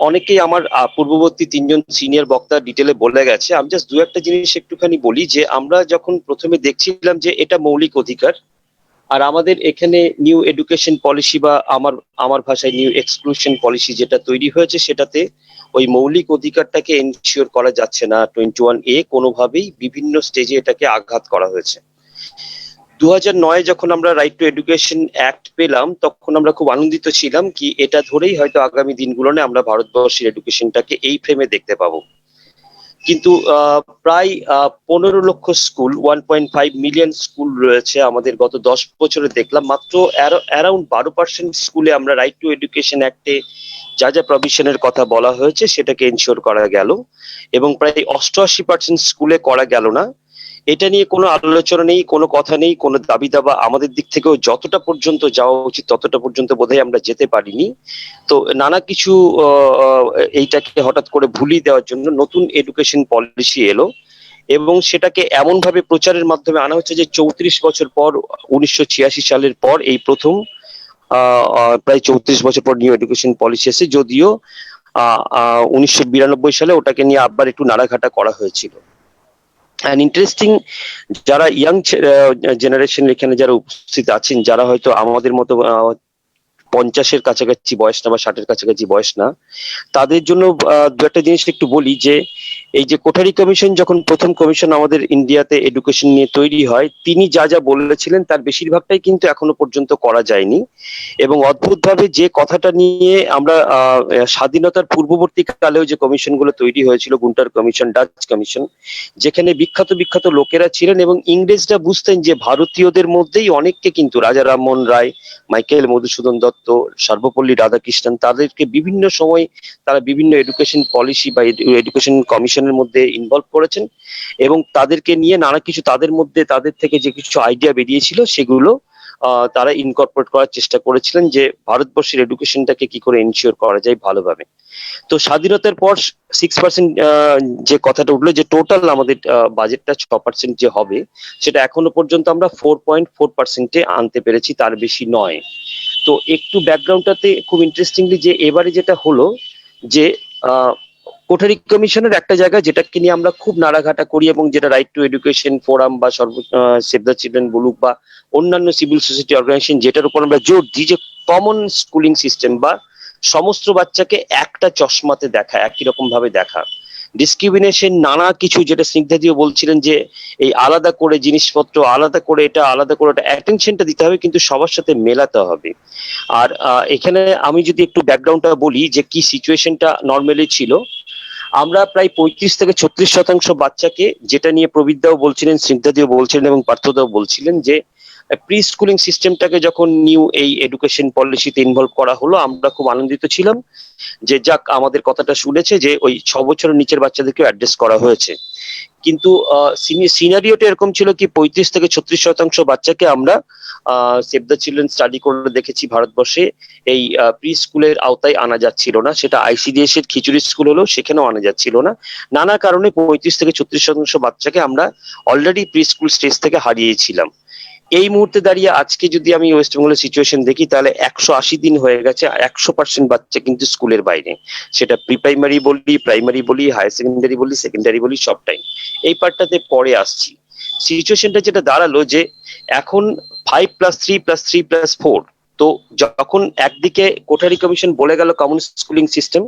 অনেকেই আমার পূর্ববর্তী তিনজন সিনিয়র বক্তা ডিটেলে বলে গেছে। আমি জাস্ট দু একটা জিনিস একটুখানি বলি, যে আমরা যখন প্রথমে দেখছিলাম যে এটা মৌলিক অধিকার, আর আমাদের এখানে নিউ এডুকেশন পলিসি বা আমার ভাষায় নিউ এক্সক্লুশন পলিসি যেটা তৈরি হয়েছে, সেটাতে ওই মৌলিক অধিকারটাকে এনশিওর করা যাচ্ছে না। 21A কোনোভাবেই বিভিন্ন স্টেজে এটাকে আঘাত করা হয়েছে। 2009 যখন আমরা রাইট টু এডুকেশন অ্যাক্ট পেলাম, তখন আমরা খুব আনন্দিত ছিলাম কি এটা ধরেই হয়তো আগামী দিনগুলোনে আমরা ভারতবর্ষের এডুকেশনটাকে এই ফ্রেমে দেখতে পাবো। কিন্তু প্রায় 15 লক্ষ স্কুল, 1.5 মিলিয়ন স্কুল রয়েছে আমাদের। গত 10 বছরে দেখলাম মাত্র অ্যারাউন্ড 12% স্কুলে আমরা রাইট টু এডুকেশন অ্যাক্টে যা যা প্রভিশনের কথা বলা হয়েছে সেটাকে এনশিওর করা গেল, এবং প্রায় 88% স্কুলে করা গেল না। এটা নিয়ে কোনো আলোচনা নেই, কোনো কথা নেই, কোনো দাবি দাবা আমাদের দিক থেকেও যতটা পর্যন্ত যাওয়া উচিত ততটা পর্যন্ত বোধহয় আমরা যেতে পারিনি। তো নানা কিছু এইটাকে হঠাৎ করে ভুলিয়ে দেওয়ার জন্য নতুন এডুকেশন পলিসি এলো, এবং সেটাকে এমন ভাবে প্রচারের মাধ্যমে আনা হচ্ছে যে 34 বছর পর, 1986 সালের পর এই প্রথম প্রায় 34 বছর পর নিউ এডুকেশন পলিসি এসে, যদিও 1992 সালে ওটাকে নিয়ে আবার একটু নাড়াঘাটা করা হয়েছিল। অ্যান্ড ইন্টারেস্টিং, যারা ইয়াং জেনারেশন এখানে যারা উপস্থিত আছেন, যারা হয়তো আমাদের মতো 50-এর কাছাকাছি বয়স না বা 60-এর কাছাকাছি বয়স না, তাদের জন্য দু একটা জিনিস একটু বলি। যে এই যে কোঠারি কমিশন, যখন প্রথম কমিশন আমাদের ইন্ডিয়াতে এডুকেশন নিয়ে তৈরি হয়, তিনি যা যা বলেছিলেন তার বেশিরভাগটাই কিন্তু এখনো পর্যন্ত করা যায়নি। এবং অদ্ভুতভাবে যে কথাটা নিয়ে আমরা স্বাধীনতার পূর্ববর্তী কালেও যে কমিশনগুলো তৈরি হয়েছিল, গুন্টার কমিশন, ডাচ কমিশন, যেখানে বিখ্যাত বিখ্যাত লোকেরা ছিলেন, এবং ইংরেজরা বুঝতেন যে ভারতীয়দের মধ্যেই অনেককে, কিন্তু রাজা রামমোহন রায়, মাইকেল মধুসূদন দত্ত, সর্বপল্লী রাধাকৃষ্ণন, তাদেরকে বিভিন্ন সময় তারা বিভিন্ন এডুকেশন পলিসি বা এডুকেশন কমিশনের মধ্যে ইনভলভ করেছেন, এবং তাদেরকে নিয়ে নানা কিছু তাদের থেকে যে কিছু আইডিয়া বেরিয়েছিল সেগুলো তারা ইনকর্পোরেট করার চেষ্টা করেছিলেন, যে ভারতবর্ষের এডুকেশনটাকে কি করে এনশিওর করা যায় ভালোভাবে। তো স্বাধীনতার পর 6% যে কথাটা উঠলো, যে টোটাল আমাদের বাজেটটা 6% যে হবে, সেটা এখনো পর্যন্ত আমরা 4.4%-এ আনতে পেরেছি, তার বেশি নয়। তো একটু ব্যাকগ্রাউন্ডটাতে খুব ইন্টারেস্টিংলি, যে এবারে যেটা হলো, যে কোঠারি কমিশনের একটা জায়গা যেটাকে নিয়ে আমরা খুব নাড়াঘাটা করি, এবং যেটা রাইট টু এডুকেশন ফোরাম বা সেভ দ্য চিলড্রেন বলুক বা অন্যান্য সিভিল সোসাইটি অর্গানাইজেশন, যেটার উপর আমরা জোর দিই, যে কমন স্কুলিং সিস্টেম বা সমস্ত বাচ্চাকে একটা চশমাতে দেখা, একই রকম ভাবে দেখা, ডিসক্রিমিনেশন নানা কিছু, যেটা স্নিগ্ধাদিও বলছিলেন যে এই আলাদা করে জিনিসপত্র, আলাদা করে এটা, আলাদা করে ওটা, অ্যাটেনশনটা দিতে হবে, কিন্তু সবার সাথে মেলাতে হবে। আর এখানে আমি যদি একটু ব্যাকগ্রাউন্ডটা বলি, যে কি সিচুয়েশনটা নর্মালি ছিল, আমরা প্রায় 35-36% বাচ্চাকে, যেটা নিয়ে প্রবীরদাও বলছিলেন, স্নিগ্ধাদিও বলছিলেন এবং পার্থদাও বলছিলেন, যে প্রি স্কুলিং সিস্টেমটাকে যখন নিউ এই এডুকেশন পলিসিতে ইনভলভ করা হলো, আমরা খুব আনন্দিত ছিলাম যে যাক, আমাদের কথাটা শুনেছে, যে ওই 6 বছরের নিচের বাচ্চাদেরকে অ্যাড্রেস করা হয়েছে। কিন্তু সিনারিওটা এরকম ছিল কি, 35-36% বাচ্চাকে আমরা সেভ দ্য চিলড্রেন স্টাডি করে দেখেছি ভারতবর্ষে এই প্রি স্কুলের আওতায় আনা যাচ্ছিল না। সেটা ICDS এর খিচুড়ি স্কুল হলেও সেখানেও আনা যাচ্ছিল না। নানা কারণে 35-36% বাচ্চাকে আমরা অলরেডি প্রি স্কুল স্টেজ থেকে হারিয়েছিলাম। এই মুহূর্তে দাঁড়িয়ে আজকে যদি আমি ওয়েস্ট বেঙ্গলের সিচুয়েশন দেখি, তাহলে 180 দিন হয়ে গেছে, 100% বাচ্চা কিন্তু স্কুলের বাইরে। সেটা প্রি প্রাইমারি বলি, প্রাইমারি বলি, হায়ার সেকেন্ডারি বলি, সেকেন্ডারি বলি, সবটাই। এই পার্টটাতে পরে আসছি। সিচুয়েশনটা যেটা দাঁড়ালো, যে এখন 5+3+3+4, তো যখন একদিকে কোঠারি কমিশন বলে গেল কমন স্কুলিং সিস্টেম,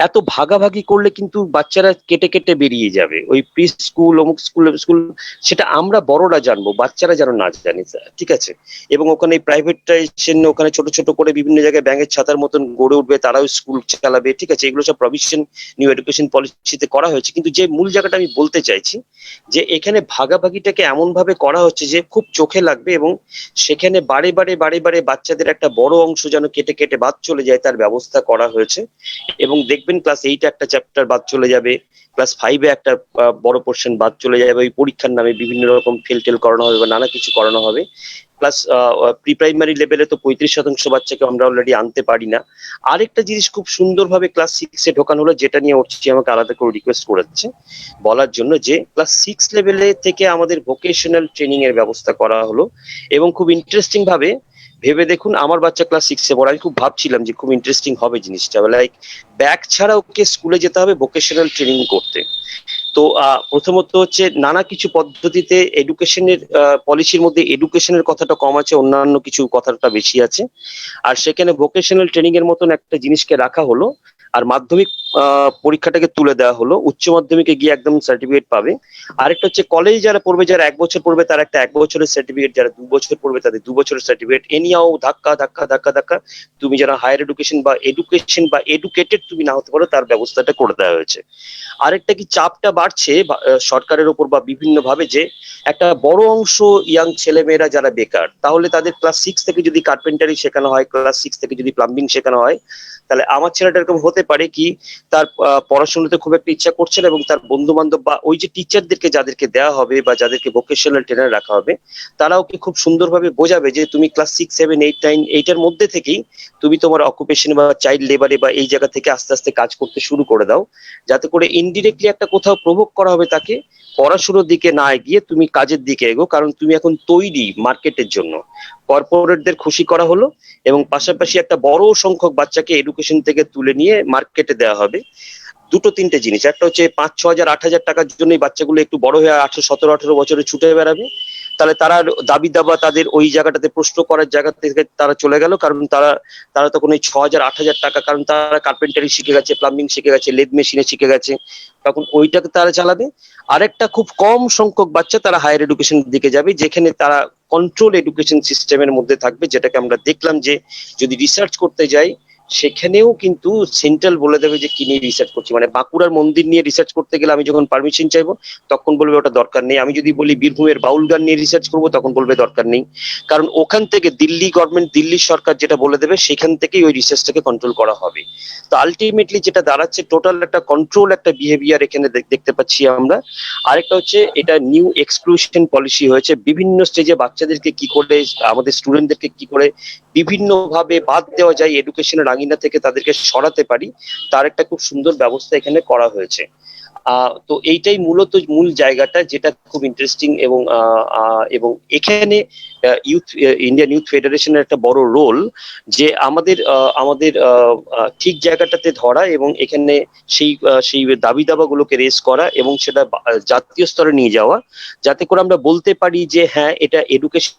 এত ভাগাভাগি করলে কিন্তু বাচ্চারা কেটে কেটে বেরিয়ে যাবে। ওই প্রি স্কুল, অমুক স্কুল, সেটা আমরা বড়রা জানবো, বাচ্চারা যেন না জানে, ঠিক আছে? এবং ওখানে প্রাইভেটাইজেশন, ওখানে ছোট ছোট করে বিভিন্ন জায়গায় ব্যাঙের ছাতার মতন গড়ে উঠবে, তারাও স্কুল চালাবে, ঠিক আছে? এগুলো সব প্রভিশন নিউ এডুকেশন পলিসিতে করা হয়েছে। কিন্তু যে মূল জায়গাটা আমি বলতে চাইছি, যে এখানে ভাগাভাগিটাকে এমন ভাবে করা হচ্ছে যে খুব চোখে লাগবে, এবং সেখানে বারে বারে বারে বারে বাচ্চাদের একটা বড় অংশ যেন কেটে কেটে বাদ চলে যায়, তার ব্যবস্থা করা হয়েছে। এবং দেখবেন ক্লাস 8 একটা চ্যাপ্টার বাদ চলে যাবে, ক্লাস 5-এ একটা বড় পোর্শন বাদ চলে যাবে, ওই পরীক্ষার নামে বিভিন্ন রকম টেল করানো হবে বা নানা কিছু করানো হবে। প্লাস প্রি প্রাইমারি লেভেলে তো 35% বাচ্চাকে আমরা অলরেডি আনতে পারি না। আরেকটা জিনিস খুব সুন্দরভাবে ক্লাস 6-এ ঢোকানো হলো, যেটা নিয়ে ওরচি আমাকে আলাদা করে রিকোয়েস্ট করেছে বলার জন্য, যে ক্লাস 6 লেভেলে থেকে আমাদের ভোকেশনাল ট্রেনিং এর ব্যবস্থা করা হলো। এবং খুব ইন্টারেস্টিং ভাবে ভেবে দেখুন, আমার বাচ্চা ক্লাস 6-এ পড়ে, আমি খুব ভাবছিলাম যে খুব ইন্টারেস্টিং হবে জিনিসটা, লাইক ব্যাগ ছাড়া ওকে স্কুলে যেতে হবে ভোকেশনাল ট্রেনিং করতে। তো প্রথমত হচ্ছে নানা কিছু পদ্ধতিতে এডুকেশনের পলিসির মধ্যে এডুকেশনের কথাটা কম আছে, অন্যান্য কিছু কথাটা বেশি আছে। আর সেখানে ভোকেশনাল ট্রেনিং এর মতন একটা জিনিসকে রাখা হলো, আর মাধ্যমিক পরীক্ষাটাকে তুলে দেওয়া হলো, উচ্চ মাধ্যমিকে গিয়ে একদম সার্টিফিকেট পাবে। আরেকটা হচ্ছে কলেজ যারা পড়বে, যারা 1 বছর পড়বে তার একটা 1 বছরের সার্টিফিকেট, যারা 2 বছর পড়বে তাদের 2 বছরের সার্টিফিকেট। এনিয়াও ধাক্কা ধাক্কা ধাক্কা ধাক্কা তুমি যারা হায়ার এডুকেশন বা এডুকেটেড তুমি না হতে পারো, তার ব্যবস্থাটা করে দেওয়া হয়েছে। আরেকটা কি চাপটা বাড়ছে সরকারের ওপর বা বিভিন্ন ভাবে, যে একটা বড় অংশ ইয়াং ছেলেমেয়েরা যারা বেকার, তাহলে তাদের ক্লাস 6 থেকে যদি কার্পেন্টারি শেখানো হয়, ক্লাস 6 থেকে যদি প্লাম্বিং শেখানো হয়, তাহলে আমার ছেলেটা এরকম হতে পারে কি তার পড়াশোনাতে খুব একটা ইচ্ছা করছে না, এবং তার বন্ধু বান্ধব বা ওই যে টিচারদেরকে যাদেরকে দেওয়া হবে বা যাদেরকে ভোকেশনাল ট্রেনার রাখা হবে, তারা ওকে খুব সুন্দরভাবে বোঝাবে যে তুমি ক্লাস 6, 7, 8, 9 এইটার মধ্যে থেকেই তুমি তোমার অকুপেশন বা চাইল্ড লেবারে বা এই জায়গা থেকে আস্তে আস্তে কাজ করতে শুরু করে দাও, যাতে করে ইনডিরেক্টলি একটা কোথাও প্রভোগ করা হবে তাকে পড়াশোনার দিকে না এগিয়ে তুমি কাজের দিকে এগো, কারণ তুমি এখন তৈরি মার্কেটের জন্য। কর্পোরেটদের খুশি করা হলো, এবং পাশাপাশি একটা বড় সংখ্যক বাচ্চাকে এডুকেশন থেকে তুলে নিয়ে মার্কেটে দেওয়া হবে। দুটো তিনটে জিনিস, একটা হচ্ছে 5-6 হাজার 8 হাজার টাকার জন্য এই বাচ্চাগুলো একটু বড় হয়ে 17-18 বছরে ছুটে বেড়াবে, তাহলে তারা দাবি দাবা তাদের ওই জায়গাটাতে প্রশ্ন করার জায়গা থেকে তারা চলে গেল, কারণ তারা তখন ওই 6 হাজার 8 হাজার টাকা, কারণ তারা কার্পেন্টারি শিখে গেছে, প্লাম্বিং শিখে গেছে, লেদ মেশিনে শিখে গেছে, তখন ওইটাকে তারা চালাবে। আরেকটা খুব কম সংখ্যক বাচ্চা তারা হায়ার এডুকেশনের দিকে যাবে, যেখানে তারা কন্ট্রোল এডুকেশন সিস্টেমের মধ্যে থাকবে, যেটাকে আমরা দেখলাম যে যদি রিসার্চ করতে যাই সেখানেও কিন্তু সেন্ট্রাল বলে দেবে যে কি নিয়ে রিসার্চ করছি। মানে বাঁকুড়ার মন্দির নিয়ে রিসার্চ করতে গেলে আমি যখন পারমিশন চাইবো তখন বলবে ওটা দরকার নেই, আমি যদি বলি বীরভূমের বাউল গান নিয়ে রিসার্চ করবো তখন বলবে দরকার নেই, কারণ ওখান থেকে দিল্লি গভর্নমেন্ট, দিল্লি সরকার যেটা বলে দেবে সেখান থেকেই ওই রিসার্চটাকে কন্ট্রোল করা হবে। তো আলটিমেটলি যেটা দাঁড়াচ্ছে, টোটাল একটা কন্ট্রোল, একটা বিহেভিয়ার এখানে দেখতে পাচ্ছি আমরা। আরেকটা হচ্ছে এটা নিউ এক্সক্লুশন পলিসি হয়েছে, বিভিন্ন স্টেজে বাচ্চাদেরকে কি করে, আমাদের স্টুডেন্টদেরকে কি করে বিভিন্ন ভাবে বাদ দেওয়া যায় এডুকেশনের আঙিনা থেকে, তাদেরকে সরাতে পারি, তার একটা খুব সুন্দর ব্যবস্থা এখানে করা হয়েছে। তো এইটাই মূলত মূল জায়গাটা, যেটা খুব ইন্টারেস্টিং। এবং এখানে ইন্ডিয়ান ইউথ ফেডারেশনের একটা বড় রোল, যে আমাদের ঠিক জায়গাটাতে ধরা এবং এখানে সেই দাবি দাবাগুলোকে রেজ করা এবং সেটা জাতীয় স্তরে নিয়ে যাওয়া, যাতে করে আমরা বলতে পারি যে হ্যাঁ, এটা এডুকেশন।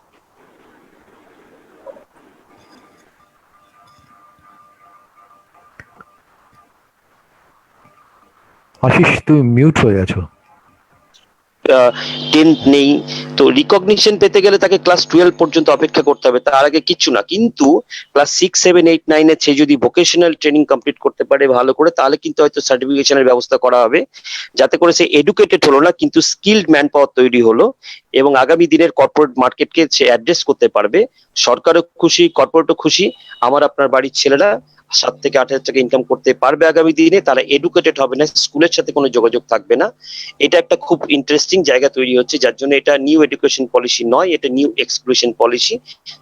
আশিস, তুমি মিউট হয়ে গেছো। 10th নেই, তো রিকগনিশন পেতে গেলে তাকে ক্লাস 12 পর্যন্ত অপেক্ষা করতে হবে, তার আগে কিচ্ছু না। কিন্তু ক্লাস 6, 7, 8, 9 এর সে যদি ভোকেশনাল ট্রেনিং কমপ্লিট করতে পারে ভালো করে, তাহলে কিন্তু হয়তো সার্টিফিকেশনের ব্যবস্থা করা হবে, যাতে করে সে এডুকেটেড হলো না কিন্তু স্কিলড ম্যান পাওয়ার তৈরি হলো, এবং আগামী দিনের কর্পোরেট মার্কেটকে সে অ্যাড্রেস করতে পারবে। সরকারও খুশি, কর্পোরেটও খুশি, আমার আপনার বাড়ির ছেলেরা 7 থেকে 8 হাজার টাকা ইনকাম করতে পারবে আগামী দিনে, তারা এডুকেটেড হবে না, স্কুলের সাথে কোনো যোগাযোগ থাকবে না। এটা একটা খুব ইন্টারেস্টিং জায়গা তৈরি হচ্ছে, যার জন্য এটা নিউ এডুকেশন পলিসি নয়, এটা নিউ এক্সক্লুশন পলিসি,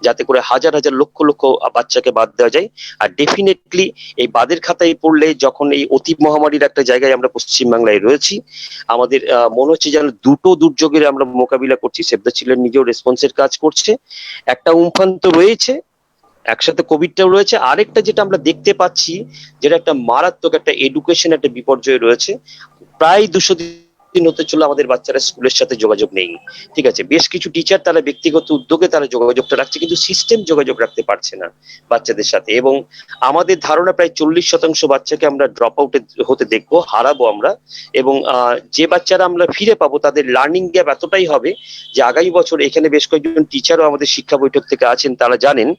যাতে করে হাজার হাজার লক্ষ লক্ষ বাচ্চাকে বাদ দেওয়া যায়। আর ডেফিনেটলি এই বাদের খাতায় পড়লে, যখন এই অতি মহামারীর একটা জায়গায় আমরা পশ্চিমবাংলায় রয়েছি, আমাদের মনে হচ্ছে যেন দুটো দুর্যোগের আমরা মোকাবিলা করছি। সেভ দ্য চিলড্রেন নিজেও রেসপন্সের কাজ করছে, একটা উমফান তো রয়েছে, একসাথে কোভিডটাও রয়েছে, আরেকটা যেটা আমরা দেখতে পাচ্ছি, যেটা একটা মারাত্মক একটা এডুকেশন একটা বিপর্যয় রয়েছে। প্রায় 200 দিন হতে চলে আমাদের বাচ্চারা স্কুলের সাথে যোগাযোগ নেই। ঠিক আছে, বেশ কিছু টিচার তারা ব্যক্তিগত উদ্যোগে তারা যোগাযোগটা রাখছে, কিন্তু সিস্টেম যোগাযোগ রাখতে পারছে না বাচ্চাদের সাথে। এবং আমাদের ধারণা প্রায় 40% বাচ্চাকে আমরা ড্রপ আউট হতে দেখবো, হারাবো আমরা। এবং যে বাচ্চারা আমরা ফিরে পাবো তাদের লার্নিং গ্যাপ এতটাই হবে যে আগামী বছর, এখানে বেশ কয়েকজন টিচারও আমাদের শিক্ষা বৈঠক থেকে আছেন, তারা জানেন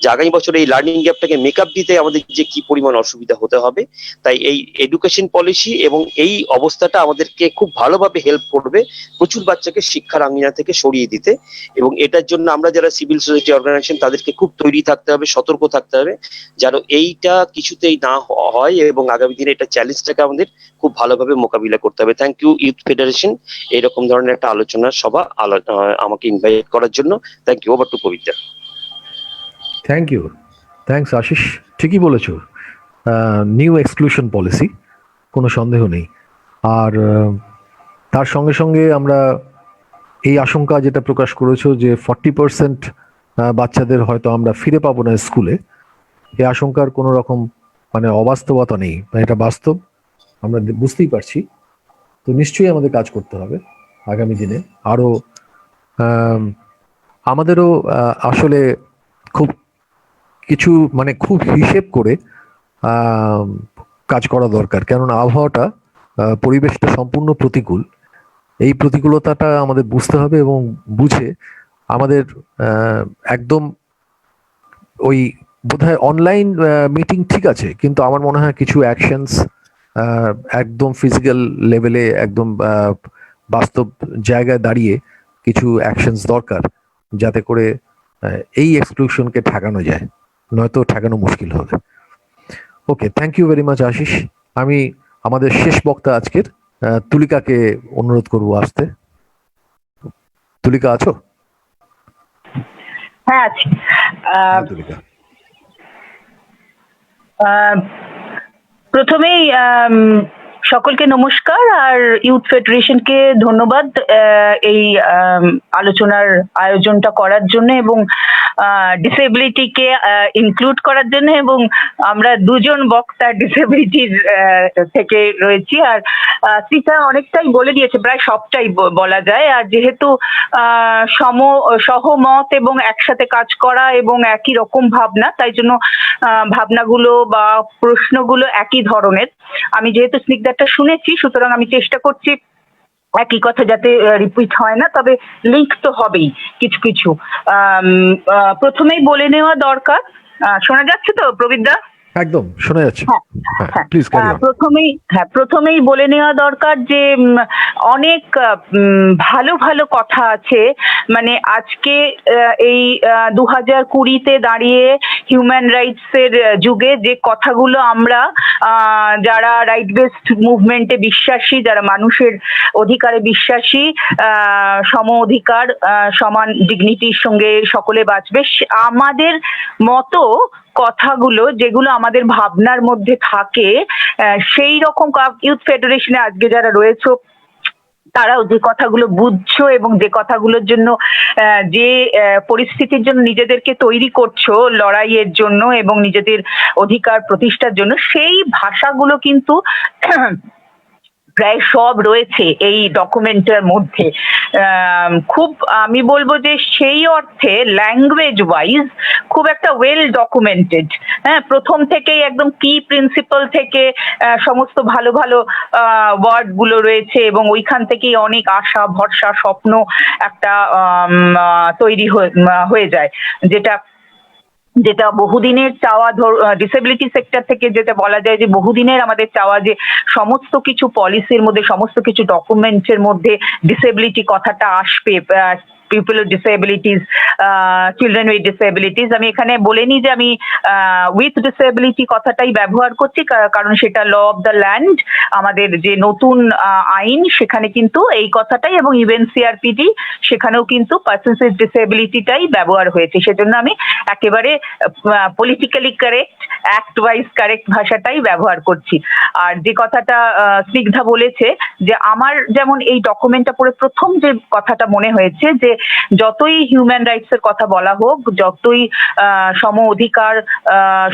যে আগামী বছর এই লার্নিং গ্যাপটাকে মেকআপ দিতে আমাদের যে কি পরিমাণ অসুবিধা হতে হবে। তাই এই এডুকেশন পলিসি এবং এই অবস্থাটা আমাদেরকে খুব ভালোভাবে হেল্প করবে প্রচুর বাচ্চাকে শিক্ষার আঙিনা থেকে সরিয়ে দিতে। এবং এটার জন্য আমরা যারা সিভিল সোসাইটি অর্গানাইজেশন তাদেরকে খুব তৈরি থাকতে হবে, সতর্ক থাকতে হবে যেন এইটা কিছুতেই না হয়, এবং আগামী দিনে এটা চ্যালেঞ্জটাকে আমাদের খুব ভালোভাবে মোকাবিলা করতে হবে। থ্যাংক ইউ ইউথ ফেডারেশন এরকম ধরনের একটা আলোচনার সভা আমাকে ইনভাইট করার জন্য। Thank you. Over to Pavitra. Thank you, thanks Ashish, ঠিকই বলেছ। নিউ এক্সক্লুশন পলিসি, কোনো সন্দেহ নেই। আর তার সঙ্গে সঙ্গে আমরা এই আশঙ্কা যেটা প্রকাশ করেছো যে 40% বাচ্চাদের হয়তো আমরা ফিরে পাবো না স্কুলে, এই আশঙ্কার কোনো রকম মানে অবাস্তবতা নেই, এটা বাস্তব, আমরা বুঝতেই পারছি। তো নিশ্চয়ই আমাদের কাজ করতে হবে আগামী দিনে আরো। আমাদেরও আসলে খুব কিছু মানে খুব হিসেব করে কাজ করা দরকার, কেননা আবহাওয়াটা পরিবেশটা সম্পূর্ণ প্রতিকূল। এই প্রতিকূলতাটা আমাদের বুঝতে হবে এবং বুঝে আমাদের একদম ওই বোধহয় অনলাইন মিটিং ঠিক আছে, কিন্তু আমার মনে হয় কিছু অ্যাকশনস একদম ফিজিক্যাল লেভেলে একদম বাস্তব জায়গায় দাঁড়িয়ে কিছু অ্যাকশনস দরকার, যাতে করে এই এক্সক্লুশনকে ঠেকানো যায়, নয়তো ঠেকানো মুশকিল হবে। Okay, thank you very much Ashish. আমি আমাদের শেষ বক্তা আজকের তুলিকাকে অনুরোধ করব আসতে। তুলিকা আছো? হ্যাঁ আছি। তুলিকা, প্রথমেই সকলকে নমস্কার, আর ইউথ ফেডারেশনকে ধন্যবাদ এই আলোচনার আয়োজনটা করার জন্য এবং ডিসেবিলিটিকে ইনক্লুড করার জন্য। এবং আমরা দুজন বক্তা ডিসেবিলিটির থেকে রয়েছি, আর শ্রীতা অনেকটাই বলে দিয়েছে, প্রায় সবটাই বলা যায়। আর যেহেতু সহমত এবং একসাথে কাজ করা এবং একই রকম ভাবনা, তাই জন্য ভাবনাগুলো বা প্রশ্নগুলো একই ধরনের। আমি যেহেতু স্নিগ্ধাটা শুনেছি, সুতরাং আমি চেষ্টা করছি একই কথা যাতে রিপিট হয় না, তবে লিঙ্ক তো হবেই কিছু কিছু। প্রথমেই বলে নেওয়া দরকার, শোনা যাচ্ছে তো প্রবীরদা? একদম শোনা যাচ্ছে। হ্যাঁ, প্লিজ ক্যারি অন। প্রথমেই বলে নেওয়া দরকার যে অনেক ভালো ভালো কথা আছে। মানে আজকে এই 2020-তে দাঁড়িয়ে হিউম্যান রাইটস এর যুগে যে কথাগুলো আমরা যারা রাইট বেসড মুভমেন্টে বিশ্বাসী, যারা মানুষের অধিকারে বিশ্বাসী, সম অধিকার, সমান ডিগনিটির সঙ্গে সকলে বাঁচবে, আমাদের মতো কথাগুলো যেগুলো আমাদের ভাবনার মধ্যে থাকে, সেই রকম ইউথ ফেডারেশনে আজকে যারা রয়েছে তারাও যে কথাগুলো বুঝছো এবং যে কথাগুলোর জন্য যে পরিস্থিতির জন্য নিজেদেরকে তৈরি করছো লড়াইয়ের জন্য এবং নিজেদের অধিকার প্রতিষ্ঠার জন্য, সেই ভাষাগুলো কিন্তু প্রায় সব রয়েছে এই ডকুমেন্টের মধ্যে। খুব আমি বলবো যে সেই অর্থে ল্যাঙ্গুয়েজ ওয়াইজ খুব একটা ওয়েল ডকুমেন্টেড। হ্যাঁ, প্রথম থেকেই একদম কি প্রিন্সিপাল থেকে সমস্ত ভালো ভালো ওয়ার্ড গুলো রয়েছে এবং ওইখান থেকেই অনেক আশা ভরসা স্বপ্ন একটা তৈরি হয়ে যায়, যেটা বহুদিনের চাওয়া। ডিসেবিলিটি সেক্টর থেকে যেটা বলা যায় যে বহুদিনের আমাদের চাওয়া যে সমস্ত কিছু পলিসির মধ্যে, সমস্ত কিছু ডকুমেন্টের মধ্যে ডিসেবিলিটি কথাটা আসবে। People with disabilities, children with disabilities. আমি এখানে বলে নিই যে আমি উইথ ডিসেবিলিটি কথাটাই ব্যবহার করছি, কারণ সেটা ল অফ দ্য ল্যান্ড, আমাদের যে নতুন আইন, সেখানে কিন্তু এই কথাটাই, এবং ইউএনসিআরপিটি সেখানেও কিন্তু পার্সনস উইথ ডিসেবিলিটিটাই ব্যবহার হয়েছে। সেজন্য আমি একেবারে politically correct, act wise correct ভাষাটাই ব্যবহার করছি। আর যে কথাটা স্নিগ্ধা বলেছে, যে আমার যেমন এই ডকুমেন্টটা পড়ে প্রথম যে কথাটা মনে হয়েছে যে যতই হিউম্যান রাইটস এর কথা বলা হোক, যতই সম অধিকার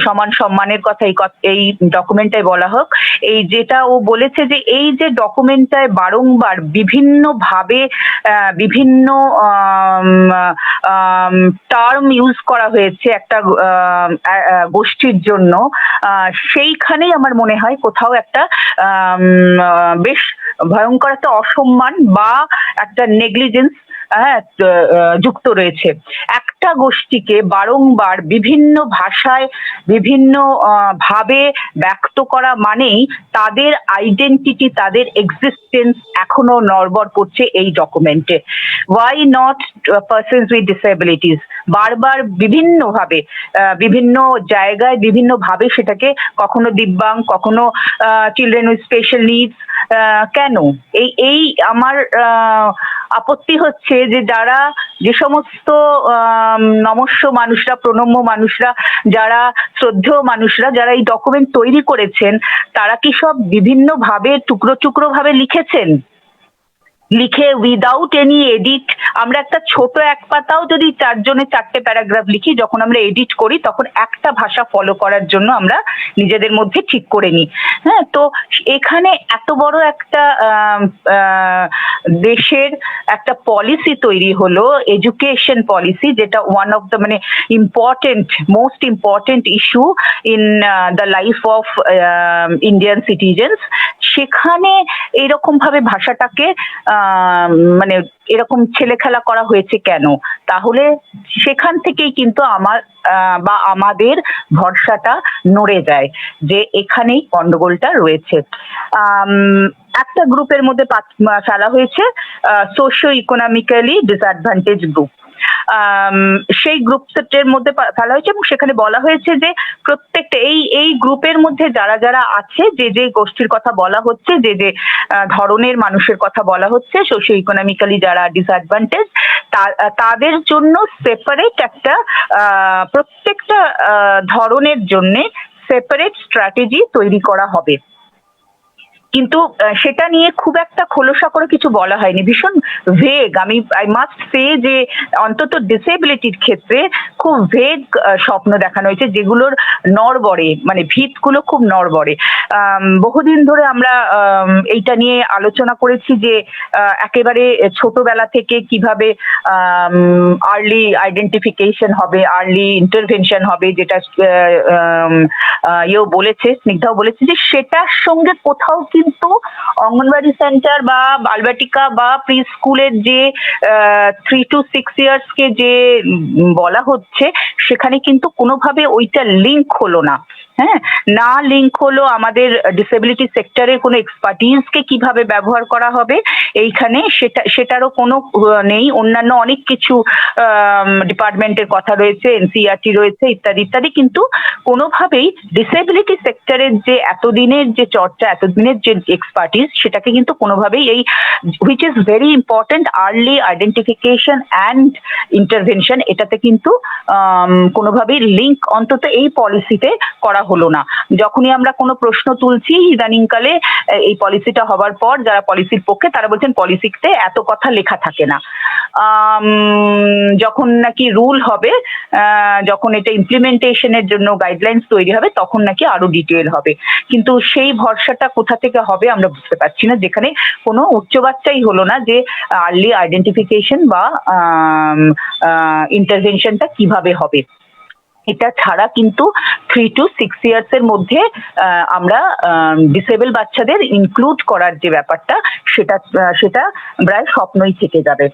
সমান সম্মানের কথা এই ডকুমেন্টটাই বলা হোক, এই যেটা ও বলেছে যে এই যে ডকুমেন্টটায় বারংবার বিভিন্ন ভাবে বিভিন্ন টার্ম ইউজ করা হয়েছে একটা গোষ্ঠীর জন্য, সেইখানেই আমার মনে হয় কোথাও একটা বেশ ভয়ঙ্কর একটা অসম্মান বা একটা নেগলিজেন্স যুক্ত রয়েছে। একটা গোষ্ঠীকে বারংবার বিভিন্ন ভাষায় বিভিন্ন ভাবে ব্যক্ত করা মানেই তাদের আইডেন্টিটি, তাদের এক্সিস্টেন্স এখনো নড়বড় করছে এই ডকুমেন্টে। Why not persons with disabilities, বারবার বিভিন্নভাবে বিভিন্ন জায়গায় বিভিন্নভাবে সেটাকে কখনো দিব্যাং, কখনো চিলড্রেন উইথ স্পেশাল নিডস। কেন এই আমার আপত্তি হচ্ছে যে যারা যে সমস্ত নমস্য মানুষরা, প্রণম্য মানুষরা, যারা শ্রদ্ধেয় মানুষরা, যারা এই ডকুমেন্ট তৈরি করেছেন, তারা কি সব বিভিন্ন ভাবে টুকরো টুকরো ভাবে লিখেছেন? লিখে উইদাউট এনি এডিট, আমরা একটা ছোট এক পাতাও যদি 4 জনে 4টে প্যারাগ্রাফ লিখি, যখন আমরা এডিট করি তখন একটা ভাষা ফলো করার জন্য আমরা নিজেদের মধ্যে ঠিক করে নিই। হ্যাঁ, তো এখানে এত বড় একটা দেশের একটা পলিসি তৈরি হলো, এডুকেশন পলিসি, যেটা ওয়ান অফ দ্য মানে most important issue in the life of Indian citizens. সেখানে এইরকম ভাবে ভাষাটাকে মানে এরকম ছেলেখেলা করা হয়েছে কেন? তাহলে সেখান থেকেই কিন্তু আমাদের ভরসাটা নড়ে যায় যে এখানেই গন্ডগোলটা রয়েছে। একটা গ্রুপের মধ্যে ফেলা হয়েছে সোশিও ইকোনমিক্যালি ডিসঅ্যাডভান্টেজ গ্রুপ। সেই গ্রুপের মধ্যে ফেলা হয়েছে এবং সেখানে বলা হয়েছে যে প্রত্যেকটা এই গ্রুপের মধ্যে যারা যারা আছে, যে গোষ্ঠীর কথা বলা হচ্ছে, যে ধরনের মানুষের কথা বলা হচ্ছে, সোশিও ইকোনমিক্যালি যারা ডিসঅ্যাডভান্টেজ, তাদের জন্য সেপারেট একটা প্রত্যেকটা ধরনের জন্য সেপারেট স্ট্র্যাটেজি তৈরি করা হবে। কিন্তু সেটা নিয়ে খুব একটা খোলসা করে কিছু বলা হয়নি, ভীষণ ভেগ। আই মাস্ট সে যে অন্তত ডিসেবিলিটির ক্ষেত্রে খুব ভেগ স্বপ্ন দেখানো হয়েছে, যেগুলোর নড়বড়ে, মানে ভিতগুলো খুব নড়বড়ে। বহুদিন ধরে আমরা এইটা নিয়ে আলোচনা করেছি যে একেবারে ছোটবেলা থেকে কিভাবে আর্লি আইডেন্টিফিকেশন হবে, আর্লি ইন্টারভেনশন হবে, যেটা স্নিগ্ধাও বলেছে যে সেটার সঙ্গে কোথাও কিন্তু অঙ্গনবাড়ি সেন্টার বা বালবাটিকা বা প্রি স্কুলের যে 3 to 6 years কে যে বলা হচ্ছে, সেখানে কিন্তু কোনোভাবে ওইটা লিঙ্ক হলো না। হ্যাঁ, না লিঙ্ক হলো আমাদের ডিসেবিলিটি সেক্টরের কোনো এক্সপার্টিজকে কিভাবে ব্যবহার করা হবে এইখানে, সেটারও কোনো নেই। অন্যান্য অনেক কিছু ডিপার্টমেন্টের কথা রয়েছে, এনসিইআরটি রয়েছে, ইত্যাদি ইত্যাদি, কিন্তু কোনোভাবেই ডিসেবিলিটি সেক্টরের যে এতদিনের যে চর্চা, এতদিনের যে এক্সপার্টিজ, সেটাকে কিন্তু কোনোভাবেই এই which is very important, early identification and intervention, এটাতে কিন্তু কোনোভাবেই লিঙ্ক অন্তত এই পলিসিতে করা হলো না। যখনই আমরা কোনো প্রশ্ন তুলছি ইদানিংকালে, এই পলিসিটা হবার পর যারা পলিসির পক্ষে তারা বলছেন পলিসিতে এত কথা লেখা থাকে না। যখন নাকি রুল হবে, যখন এটা ইমপ্লিমেন্টেশনের জন্য গাইডলাইন্স তৈরি হবে, তখন নাকি আরো ডিটেল হবে। কিন্তু সেই ভরসাটা কোথা থেকে হবে আমরা বুঝতে পারছি না, যেখানে কোনো উচ্চ বাচ্চাই হলো না যে আর্লি আইডেন্টিফিকেশন বা ইন্টারভেনশনটা কিভাবে হবে। এটা ছাড়া কিন্তু 3 to 6 years এর মধ্যে আমরা ডিসেবল বাচ্চাদের ইনক্লুড করার যে ব্যাপারটা, সেটা প্রায় স্বপ্নই থেকে যাবে।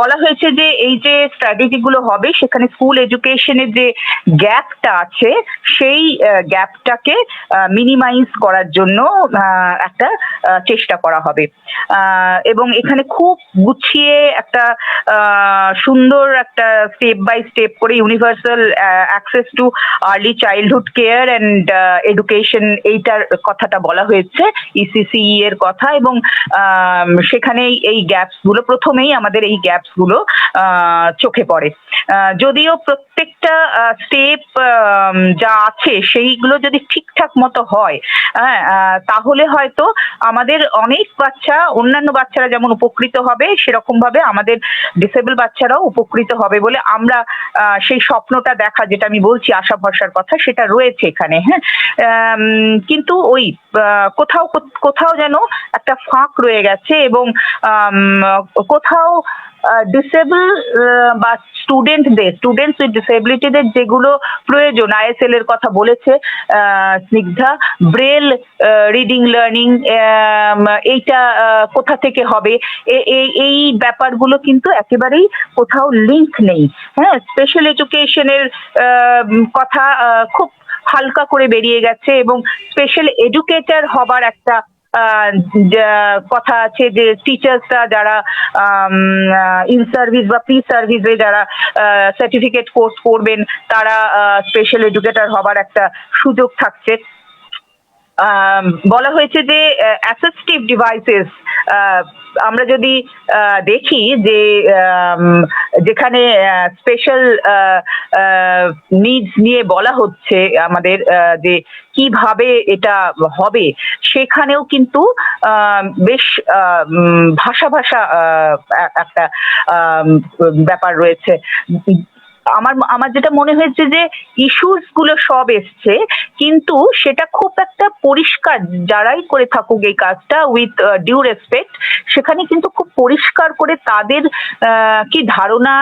বলা হয়েছে যে এই যে স্ট্র্যাটেজি গুলো হবে, সেখানে স্কুল এডুকেশনের যে গ্যাপটা আছে, সেই গ্যাপটাকে মিনিমাইজ করার জন্য একটা চেষ্টা করা হবে। এবং এখানে খুব গুছিয়ে একটা সুন্দর একটা স্টেপ বাই স্টেপ করে universal access too early childhood care and education, এইটার কথাটা বলা হয়েছে, ইসিসিই এর কথা। এবং সেখানেই এই গ্যাপস গুলো, প্রথমেই আমাদের এই গ্যাপস গুলো চোখে পড়ে। যদিও প্রত্যেকটা স্টেপ যা আছে সেইগুলো যদি ঠিকঠাক মতো হয়, তাহলে হয়তো আমাদের অনেক বাচ্চা, অন্যান্য বাচ্চারা যেমন উপকৃত হবে, সেরকম ভাবে আমাদের ডিসেবল বাচ্চারাও উপকৃত হবে বলে আমরা সেই স্বপ্নটা দেখা, যেটা আমি বলছি আশা ভরসার কথা, সেটা রয়েছে এখানে। হ্যাঁ, কিন্তু ওই কোথাও যেন একটা ফাঁক রয়ে গেছে এবং কোথাও ডিসেবল বা স্টুডেন্টস উইথ ডিসেবিলিটিদের যেগুলো প্রয়োজন, ISL এর কথা বলেছে স্নিগ্ধা, ব্রেল রিডিং লার্নিং, এইটা কোথা থেকে হবে, এই ব্যাপারগুলো কিন্তু একেবারেই কোথাও লিঙ্ক নেই। হ্যাঁ, স্পেশাল এডুকেশনের কথা খুব হালকা করে বেরিয়ে গেছে, এবং স্পেশাল এডুকেটর হবার একটা কথা আছে যে টিচার্সরা যারা ইন সার্ভিস বা প্রি সার্ভিসে যারা সার্টিফিকেট কোর্স করবেন তারা স্পেশাল এডুকেটর হবার একটা সুযোগ থাকছে। বলা হয়েছে যে অ্যাসিস্টিভ ডিভাইসেস, আমরা যদি দেখি যে যেখানে স্পেশাল নিডস নিয়ে বলা হচ্ছে আমাদের যে কিভাবে এটা হবে, সেখানেও কিন্তু বেশ ভাষা একটা ব্যাপার রয়েছে। আমার যেটা মনে হয়েছে যে ইস্যুস গুলো সব এসছে, কিন্তু সেটা খুব একটা পরিষ্কার, যারাই করে থাকুক এই কাজটা উইথ ডিউ রেসপেক্ট, সেখানে কিন্তু খুব পরিষ্কার করে তাদের কি ধারণা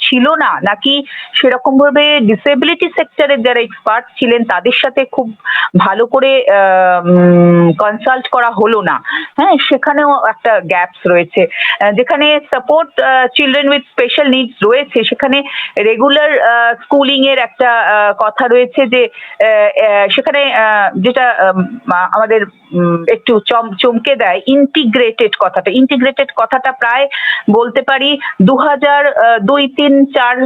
ছিল না, নাকি সেরকম ভাবে ডিসেবিলিটি সেক্টরের যারা এক্সপার্ট ছিলেন তাদের সাথে খুব ভালো করে কনসাল্ট করা হলো না। হ্যাঁ, সেখানেও একটা গ্যাপস রয়েছে। যেখানে support children with special needs রয়েছে, সেখানে রেগুলার স্কুলিং এর একটা কথা রয়েছে, যে সেখানে যেটা আমাদের একটু চমকে দেয়, ইন্টিগ্রেটেড কথাটা প্রায় বলতে পারি 2002-3-4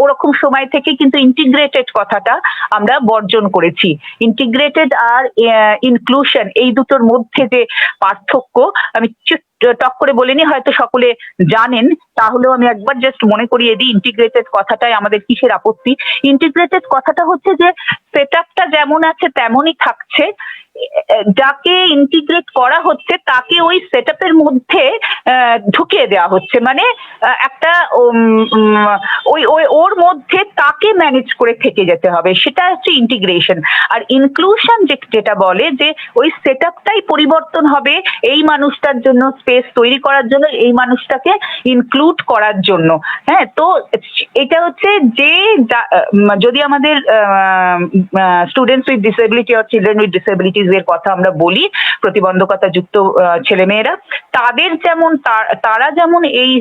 ওরকম সময় থেকে কিন্তু ইন্টিগ্রেটেড কথাটা আমরা বর্জন করেছি। ইন্টিগ্রেটেড আর ইনক্লুশন, এই দুটোর মধ্যে যে পার্থক্য আমি টক করে বলিনি, হয়তো সকলে জানেন, তাহলেও আমি একবার জাস্ট মনে করিয়ে দিই ইন্টিগ্রেটেড কথাটাই আমাদের কিসের আপত্তি। ইন্টিগ্রেটেড কথাটা হচ্ছে যে সেটআপটা যেমন আছে তেমনই থাকছে, যাকে ইন্টিগ্রেট করা হচ্ছে তাকে ওই সেটআপের মধ্যে ঢুকিয়ে দেওয়া হচ্ছে, মানে একটা ওর মধ্যে তাকে ম্যানেজ করে থেকে যেতে হবে, সেটা হচ্ছে ইন্টিগ্রেশন। আর ইনক্লুশন যেটা বলে যে ওই সেটআপটাই পরিবর্তন হবে এই মানুষটার জন্য, স্পেস তৈরি করার জন্য, এই মানুষটাকে ইনক্লুড করার জন্য। হ্যাঁ, তো এটা হচ্ছে যে যদি আমাদের স্টুডেন্টস উইথ ডিসেবিলিটি আর চিলড্রেন উইথ ডিসেবিলিটিজ এর কথা আমরা বলি, প্রতিবন্ধকতা যুক্ত ছেলেমেয়েরা, তারা যেমন এই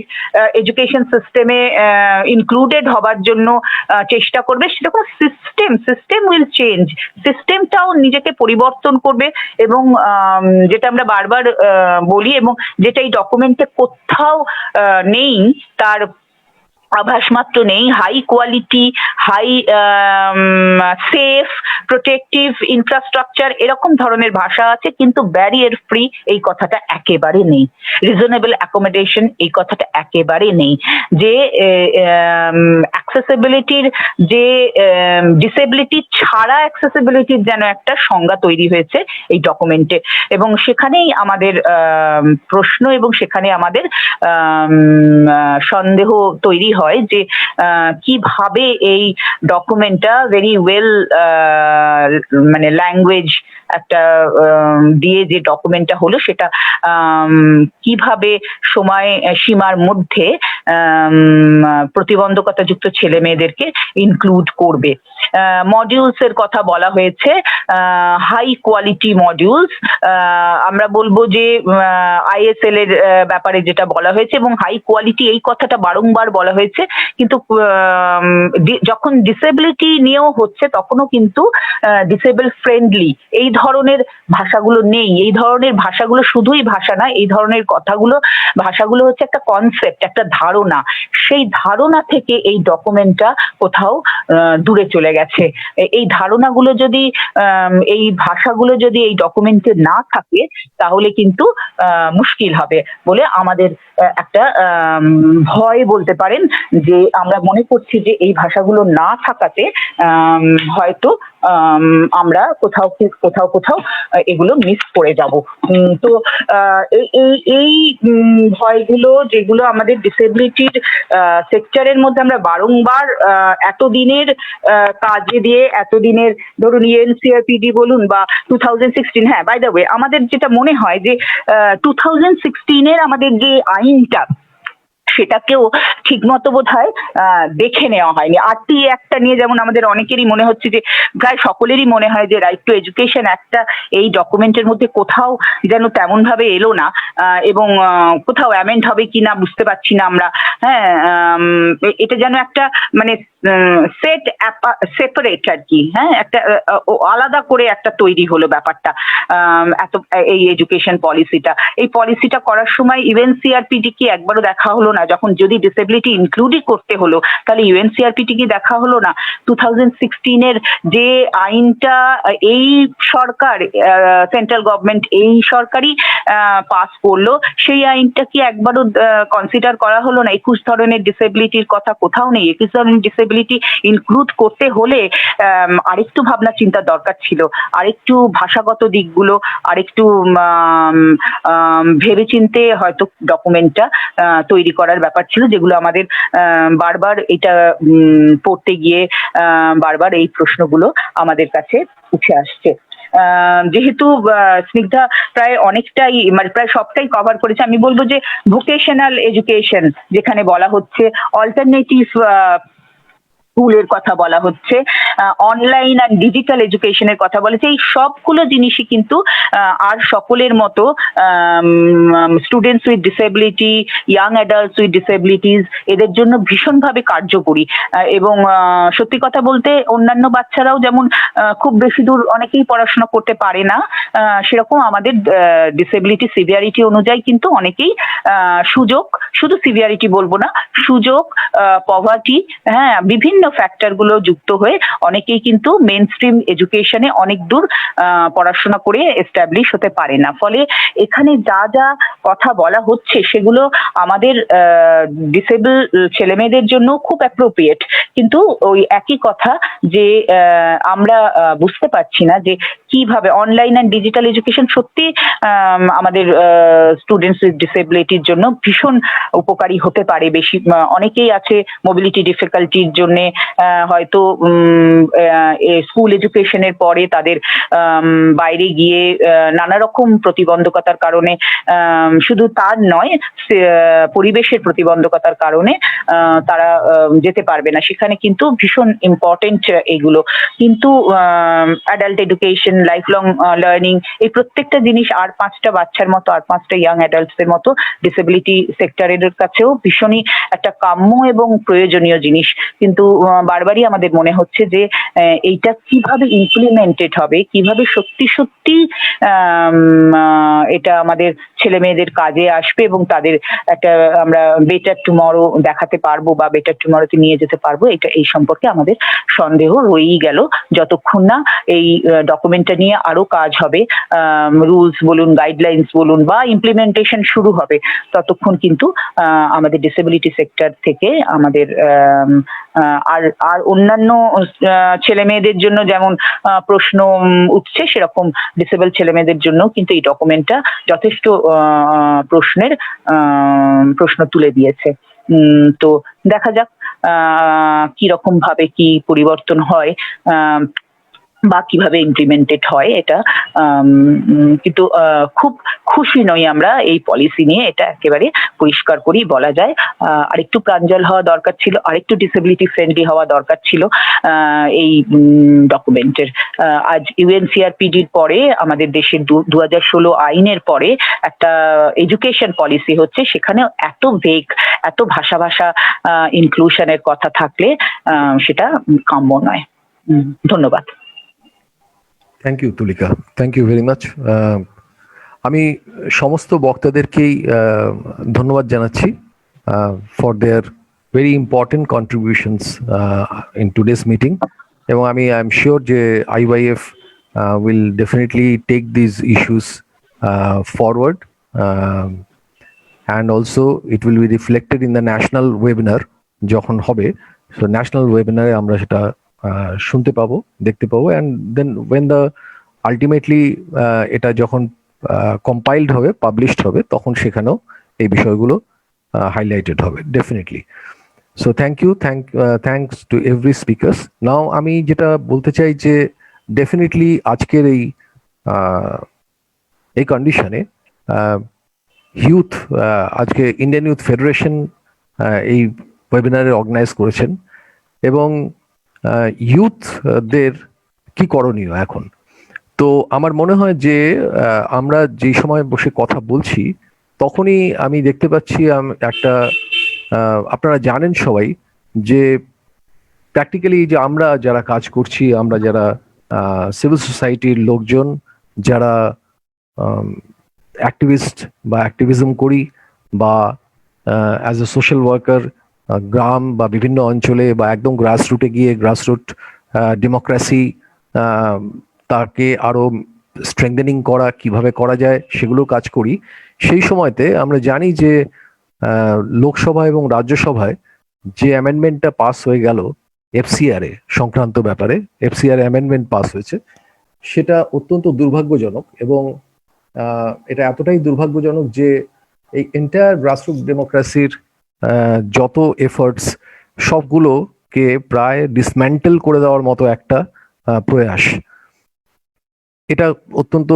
এডুকেশন সিস্টেমে ইনক্লুডেড হবার জন্য চেষ্টা করবে, সেরকম সিস্টেম উইল চেঞ্জ, সিস্টেমটাও নিজেকে পরিবর্তন করবে। এবং যেটা আমরা বারবার বলি এবং যেটা এই ডকুমেন্টে কোথাও নেই, তার আভাস মাত্র নেই, high quality, high safe, protective infrastructure, এরকম ধরনের ভাষা আছে, কিন্তু ব্যারিয়ার ফ্রি এই কথাটা একেবারে নেই, রিজনেবল অ্যাকোমোডেশন এই কথাটা একেবারে নেই। যে অ্যাক্সেসিবিলিটির, যে ডিসেবিলিটি ছাড়া অ্যাক্সেসিবিলিটির যেন একটা সংজ্ঞা তৈরি হয়েছে এই ডকুমেন্টে, এবং সেখানেই আমাদের প্রশ্ন এবং সেখানে আমাদের সন্দেহ তৈরি হয় যে কিভাবে এই ডকুমেন্টটা ভেরি ওয়েল মানে ল্যাঙ্গুয়েজ একটা দিয়ে যে ডকুমেন্টটা হলো, সেটা কিভাবে সময় সীমার মধ্যে প্রতিবন্ধকতা যুক্ত ছেলে মেয়েদেরকে ইনক্লুড করবে। মডিউলস এর কথা বলা হয়েছে, হাই কোয়ালিটি মডিউলস, আমরা বলবো যে ISL এর ব্যাপারে যেটা বলা হয়েছে, এবং হাই কোয়ালিটি এই কথাটা বারংবার বলা হয়েছে, কিন্তু যখন ডিসেবিলিটি নিয়েও হচ্ছে তখনও কিন্তু ডিসেবল ফ্রেন্ডলি এই ধরনের ভাষাগুলো নেই। এই ধরনের ভাষাগুলো শুধুই ভাষা না, এই ধরনের ভাষাগুলো হচ্ছে একটা কনসেপ্ট, একটা ধারণা। সেই ধারণা থেকে এই ডকুমেন্টটা কোথাও দূরে চলে গেছে। এই ধারণাগুলো যদি, এই ভাষাগুলো যদি এই ডকুমেন্টে না থাকে, তাহলে কিন্তু মুশকিল হবে বলে আমাদের একটা ভয় বলতে পারেন, যে আমরা মনে করছি যে এই ভাষাগুলো না থাকাতে হয়তো আমরা কোথাও এগুলো মিস করে যাব। তো এই ভয়গুলো, যেগুলো আমাদের ডিসেবিলিটির সেক্টরের মধ্যে আমরা বারংবার এতদিনের কাজে দিয়ে, এতদিনের ধরুন UNCRPD বলুন বা 2016, হ্যাঁ বাই দ্য ওয়ে আমাদের যেটা মনে হয় যে 2016 আমাদের যে আইনটা, সেটাকেও ঠিকমতো বোধহয় দেখে নেওয়া হয়নি। RTA একটা নিয়ে যেমন আমাদের অনেকেরই মনে হচ্ছে যে প্রায় সকলেরই মনে হয় যে রাইট টু এডুকেশন একটা এই ডকুমেন্টের মধ্যে কোথাও যেন তেমন ভাবে এলো না, এবং কোথাও অ্যামেন্ড হবে কিনা বুঝতে পারছি না আমরা। হ্যাঁ, এটা যেন একটা মানে সেপারেট আর কি, হ্যাঁ, একটা আলাদা করে একটা তৈরি হলো ব্যাপারটা। এত এই এডুকেশন পলিসিটা, এই পলিসিটা করার সময় UNCRPD কি একবারও দেখা হলো না? যখন যদি ডিসেবিলিটি ইনক্লুডই করতে হলো তাহলে UNCRPD কি দেখা হলো না? 2016-এর যে আইনটা এই সরকার, সেন্ট্রাল গভর্নমেন্ট এই সরকারই পাস করলো, সেই আইনটা কি একবারও কনসিডার করা হলো না? 21 ধরনের ডিসেবিলিটির কথা কোথাও নেই। 21 ধরনের ডিসেবিলিটি ইনক্লুড করতে হলে আরেকটু ভাবনা চিন্তার দরকার ছিল, আরেকটু ভাষাগত দিকগুলো আরেকটু ভেবেচিন্তে হয়তো ডকুমেন্টটা তৈরি করার ব্যাপার ছিল, যেগুলো আমাদের বারবার এটা পড়তে গিয়ে বারবার এই প্রশ্নগুলো আমাদের কাছে উঠে আসছে। যেহেতু স্নিগ্ধা প্রায় অনেকটাই মানে প্রায় সবটাই কভার করেছে, আমি বলবো যে ভোকেশনাল এডুকেশন যেখানে বলা হচ্ছে, অল্টারনেটিভ স্কুলের কথা বলা হচ্ছে, অনলাইন আর ডিজিটাল এডুকেশনের কথা বলেছে, এই সবগুলো জিনিসই কিন্তু আর সকলের মতো students with disability, young adults with disabilities এদের জন্য ভীষণভাবে কার্যকরী। এবং সত্যি কথা বলতে অন্যান্য বাচ্চারাও যেমন খুব বেশি দূর অনেকেই পড়াশোনা করতে পারে না, সেরকম আমাদের ডিসেবিলিটি সিভিয়ারিটি অনুযায়ী কিন্তু অনেকেই সুযোগ, শুধু সিভিয়ারিটি বলবো না, সুযোগ, পভার্টি, হ্যাঁ, বিভিন্ন ফ্যাক্টর গুলো যুক্ত হয়ে অনেকেই কিন্তু মেইন স্ট্রিম এডুকেশনে অনেক দূর পড়াশোনা করে এস্টাবলিশ হতে পারে না। ফলে এখানে যা যা কথা বলা হচ্ছে সেগুলো আমাদের ডিসেবল ছেলেমেয়েদের জন্য খুব অ্যাপ্রোপ্রিয়েট, কিন্তু ওই একই কথা যে আমরা বুঝতে পারছি না যে কিভাবে অনলাইন অ্যান্ড ডিজিটাল এডুকেশন সত্যি আমাদের স্টুডেন্টস উইথ ডিসেবিলিটির জন্য ভীষণ উপকারী হতে পারে। বেশি অনেকেই আছে মোবিলিটি ডিফিকাল্টির জন্য হয়তো স্কুল এডুকেশনের পরে তাদের বাইরে গিয়ে নানা রকম প্রতিবন্ধকতার কারণে, শুধু তার নয় পরিবেশের প্রতিবন্ধকতার কারণে তারা যেতে পারবে না, সেখানে কিন্তু ভীষণ ইম্পর্টেন্ট এগুলো। কিন্তু adult education, life long learning, এই প্রত্যেকটা জিনিস আর 5টা বাচ্চার মতো, আর 5টা ইয়াং অ্যাডাল্টসের মতো ডিসেবিলিটি সেক্টরের কাছেও ভীষণই একটা কাম্য এবং প্রয়োজনীয় জিনিস। কিন্তু বারবারই আমাদের মনে হচ্ছে যে এইটা কিভাবে ইমপ্লিমেন্টেড হবে, কিভাবে সত্যি সত্যি এটা আমাদের ছেলে মেয়েদের কাজে আসবে এবং তাদের একটা আমরা বেটার টুমরো দেখাতে পারবো বা বেটার টুমরোতে নিয়ে যেতে পারবো, এটা এই সম্পর্কে আমাদের সন্দেহ রয়েই গেল যতক্ষণ না এই ডকুমেন্টটা নিয়ে আরো কাজ হবে, রুলস বলুন, গাইডলাইন্স বলুন বা ইমপ্লিমেন্টেশন শুরু হবে, ততক্ষণ কিন্তু আমাদের ডিসেবিলিটি সেক্টর থেকে আমাদের আর অন্যান্য ছেলে মেয়েদের জন্য যেমন প্রশ্ন উঠছে, সেরকম ডিসেবল ছেলে মেয়েদের জন্য কিন্তু এই ডকুমেন্টটা যথেষ্ট প্রশ্ন তুলে দিয়েছে। তো দেখা যাক কি রকম ভাবে কি পরিবর্তন হয় বা কিভাবে ইমপ্লিমেন্টেড হয় এটা। কিন্তু খুব খুশি নই আমরা এই পলিসি নিয়ে, এটা একেবারে পরিষ্কার করেই বলা যায়। আরেকটু প্রাঞ্জল হওয়া দরকার ছিল, আরেকটু ডিসেবিলিটি ফ্রেন্ডলি হওয়া দরকার ছিল এই ডকুমেন্টের। আজ UNCRPDর পরে আমাদের দেশের 2016 আইনের পরে একটা এডুকেশন পলিসি হচ্ছে, সেখানেও এত ভেগ, এত ভাষা ইনক্লুশনের কথা থাকলে সেটা কাম্য নয়। ধন্যবাদ। Thank you Tulika, thank you very much. আমি সমস্ত বক্তাদেরকেই ধন্যবাদ জানাচ্ছি for their very important contributions in today's meeting, এবং আই এম শিওর যে IYF will definitely take this issues forward, and also it will be reflected in the national webinar যখন হবে। So national webinar এ আমরা সেটা শুনতে পাবো, দেখতে পাবো, and then when the ultimately এটা যখন compiled হবে, published হবে, তখন সেখানেও এই বিষয়গুলো highlighted হবে definitely. So thanks to every speakers. Now আমি যেটা বলতে চাই যে definitely আজকের এই কন্ডিশনে ইউথ, আজকে ইন্ডিয়ান ইউথ ফেডারেশন এই ওয়েবিনারে অর্গানাইজ করেছেন, এবং ইউথদের কি করণীয় এখন। তো আমার মনে হয় যে আমরা যেই সময় বসে কথা বলছি তখনই আমি দেখতে পাচ্ছি একটা আপনারা জানেন সবাই যে প্র্যাকটিক্যালি যে আমরা যারা কাজ করছি, আমরা যারা সিভিল সোসাইটির লোকজন, যারা অ্যাক্টিভিস্ট বা অ্যাক্টিভিজম করি, বা অ্যাজ এ সোশ্যাল ওয়ার্কার গ্রাম বা বিভিন্ন অঞ্চলে বা একদম গ্রাসরুটে গিয়ে গ্রাসরুট ডেমোক্রেসি তাকে আরো স্ট্রেংথেনিং করা কিভাবে করা যায় সেগুলো কাজ করি। সেই সময়তে আমরা জানি যে লোকসভা এবং রাজ্যসভায় যে অ্যামেন্ডমেন্টটা পাস হয়ে গেল এফসিআর এ সংক্রান্ত ব্যাপারে, এফসিআর অ্যামেন্ডমেন্ট পাস হয়েছে, সেটা অত্যন্ত দুর্ভাগ্যজনক। এবং এটা এতটাই দুর্ভাগ্যজনক যে এই এন্টায়ার গ্রাসরুট ডেমোক্রেসির যত এফার্টস সবগুলোকে প্রায় ডিসম্যান্টেল করে দেওয়ার মতো একটা প্রয়াস। এটা অত্যন্ত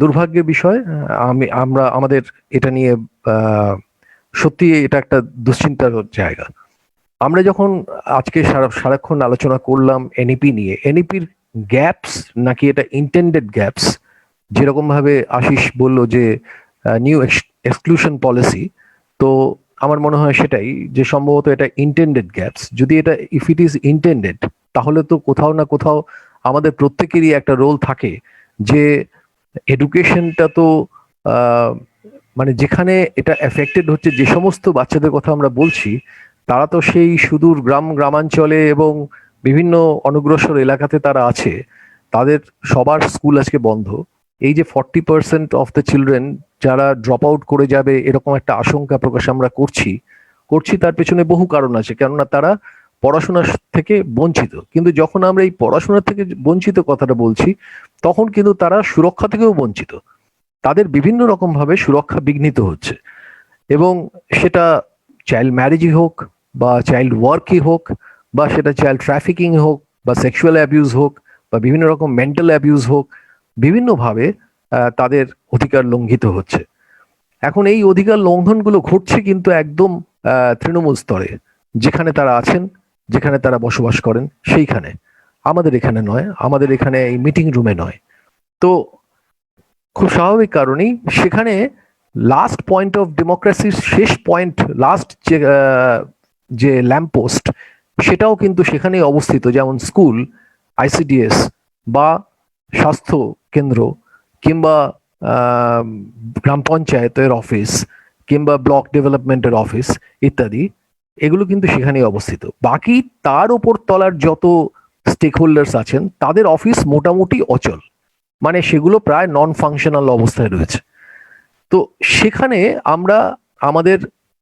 দুর্ভাগ্যের বিষয়। আমাদের এটা নিয়ে সত্যি এটা একটা দুশ্চিন্তার জায়গা। আমরা যখন আজকে সারাক্ষণ আলোচনা করলাম এনইপি নিয়ে, এনইপির গ্যাপস নাকি এটা ইন্টেন্ডেড গ্যাপস, যেরকম ভাবে আশিস বলল যে নিউ এক্সক্লুশন পলিসি, তো আমার মনে হয় সেটাই যে সম্ভবত এটা ইন্টেন্ডেড গ্যাপস। যদি এটা ইফ ইট ইজ ইন্টেন্ডেড, তাহলে তো কোথাও না কোথাও আমাদের প্রত্যেকেরই একটা রোল থাকে যে এডুকেশনটা তো মানে যেখানে এটা এফেক্টেড হচ্ছে, যে সমস্ত বাচ্চাদের কথা আমরা বলছি তারা তো সেই সুদূর গ্রামাঞ্চলে এবং বিভিন্ন অনগ্রসর এলাকাতে তারা আছে, তাদের সবার স্কুল আজকে বন্ধ। এই যে 40% অফ দ্য চিলড্রেন যারা ড্রপ আউট করে যাবে এরকম একটা আশঙ্কা প্রকাশ আমরা করছি, তার পেছনে বহু কারণ আছে, কেননা তারা পড়াশোনা থেকে বঞ্চিত। কিন্তু যখন আমরা এই পড়াশোনা থেকে বঞ্চিত কথাটা বলছি, তখন কিন্তু তারা সুরক্ষা থেকেও বঞ্চিত, তাদের বিভিন্ন রকম ভাবে সুরক্ষা বিঘ্নিত হচ্ছে। এবং সেটা চাইল্ড ম্যারেজই হোক, বা চাইল্ড ওয়ার্কই হোক, বা সেটা চাইল্ড ট্রাফিকিং হোক, বা সেক্সুয়াল অ্যাবিউজ হোক, বা বিভিন্ন রকম মেন্টাল অ্যাবিউজ হোক, বিভিন্নভাবে তাদের অধিকার লঙ্ঘিত হচ্ছে। এখন এই অধিকার লঙ্ঘনগুলো ঘটছে কিন্তু একদম তৃণমূল স্তরে, যেখানে তারা আছেন, যেখানে তারা বসবাস করেন সেইখানে, আমাদের এখানে নয়, আমাদের এখানে এই মিটিং রুমে নয়। তো খুব স্বাভাবিক কারণেই সেখানে লাস্ট পয়েন্ট অফ ডেমোক্রেসির শেষ পয়েন্ট, লাস্ট যে ল্যাম্পপোস্ট, সেটাও কিন্তু সেখানেই অবস্থিত, যেমন স্কুল, আইসিডিএস বা স্বাস্থ্য কেন্দ্র, কিংবা গ্রাম পঞ্চায়েতের অফিস, কিংবা ব্লক ডেভেলপমেন্টের অফিস ইত্যাদি, এগুলো কিন্তু সেখানেই অবস্থিত। বাকি তার ওপর তলার যত স্টেক হোল্ডার্স আছেন তাদের অফিস মোটামুটি অচল, মানে সেগুলো প্রায় নন ফাংশনাল অবস্থায় রয়েছে। তো সেখানে আমরা আমাদের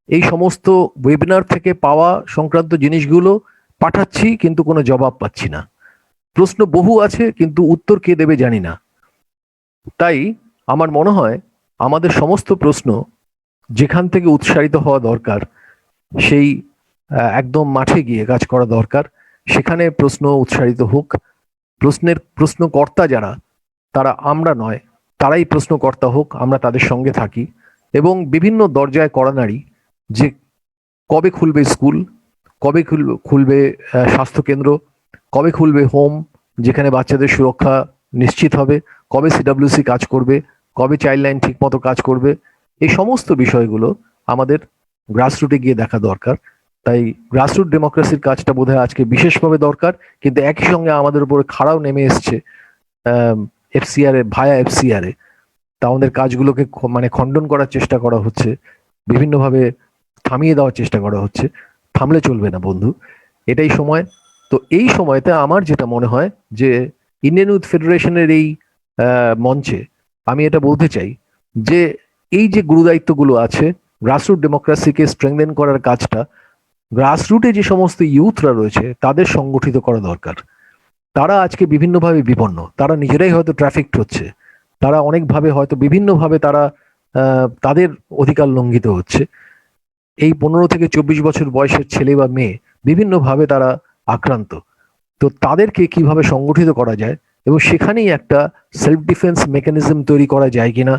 এই সমস্ত ওয়েবিনার থেকে পাওয়া সংক্রান্ত জিনিসগুলো পাঠাচ্ছি, কিন্তু কোনো জবাব পাচ্ছি না। প্রশ্ন বহু আছে, কিন্তু উত্তর কে দেবে জানি না। তাই আমার মনে হয় আমাদের সমস্ত প্রশ্ন যেখান থেকে উৎসারিত হওয়া দরকার, সেই একদম মাঠে গিয়ে কাজ করা দরকার, সেখানে প্রশ্ন উৎসারিত হোক। প্রশ্নকর্তা যারা, তারা আমরা নয়, তারাই প্রশ্নকর্তা হোক, আমরা তাদের সঙ্গে থাকি। এবং বিভিন্ন দরজায় কড়ানাড়ি, যে কবে খুলবে স্কুল, কবে খুলবে স্বাস্থ্যকেন্দ্র, কবে খুলবে হোম যেখানে বাচ্চাদের সুরক্ষা নিশ্চিত হবে, কবে সিডব্লিউসি কাজ করবে, কবে চাইল্ড লাইন ঠিক মতো কাজ করবে, এই সমস্ত বিষয়গুলো আমাদের গ্রাসরুটে গিয়ে দেখা দরকার। তাই গ্রাসরুট ডেমোক্রেসির কাজটা বোধহয় আজকে বিশেষভাবে দরকার। কিন্তু একই সঙ্গে আমাদের উপরে খাড়াও নেমে এসছে এফসিআর এ, ভায়া এফসিআর এ। তা আমাদের কাজগুলোকে মানে খণ্ডন করার চেষ্টা করা হচ্ছে, বিভিন্নভাবে থামিয়ে দেওয়ার চেষ্টা করা হচ্ছে। থামলে চলবে না বন্ধু, এটাই সময়। তো এই সময়তে আমার যেটা মনে হয় যে ইন্ডিয়ান ইউথ ফেডারেশনের এই মঞ্চে আমি এটা বলতে চাই যে এই যে গুরুদায়িত্বগুলো আছে, গ্রাসরুট ডেমোক্রেসিকে স্ট্রেংথেন করার কাজটা গ্রাসরুটে যে সমস্ত ইউথরা রয়েছে তাদের সংগঠিত করা দরকার। তারা আজকে বিভিন্নভাবে বিপন্ন, তারা নিজেরাই হয়তো ট্রাফিকড হচ্ছে, তারা অনেকভাবে হয়তো বিভিন্নভাবে তারা তাদের অধিকার লঙ্ঘিত হচ্ছে। এই 15 থেকে 24 বছর বয়সের ছেলে বা মেয়ে বিভিন্নভাবে তারা আক্রান্ত। তো তাদেরকে কিভাবে সংগঠিত করা যায় এবং সেখানেই একটা সেলফ ডিফেন্স মেকানিজম তৈরি করা যায় কিনা,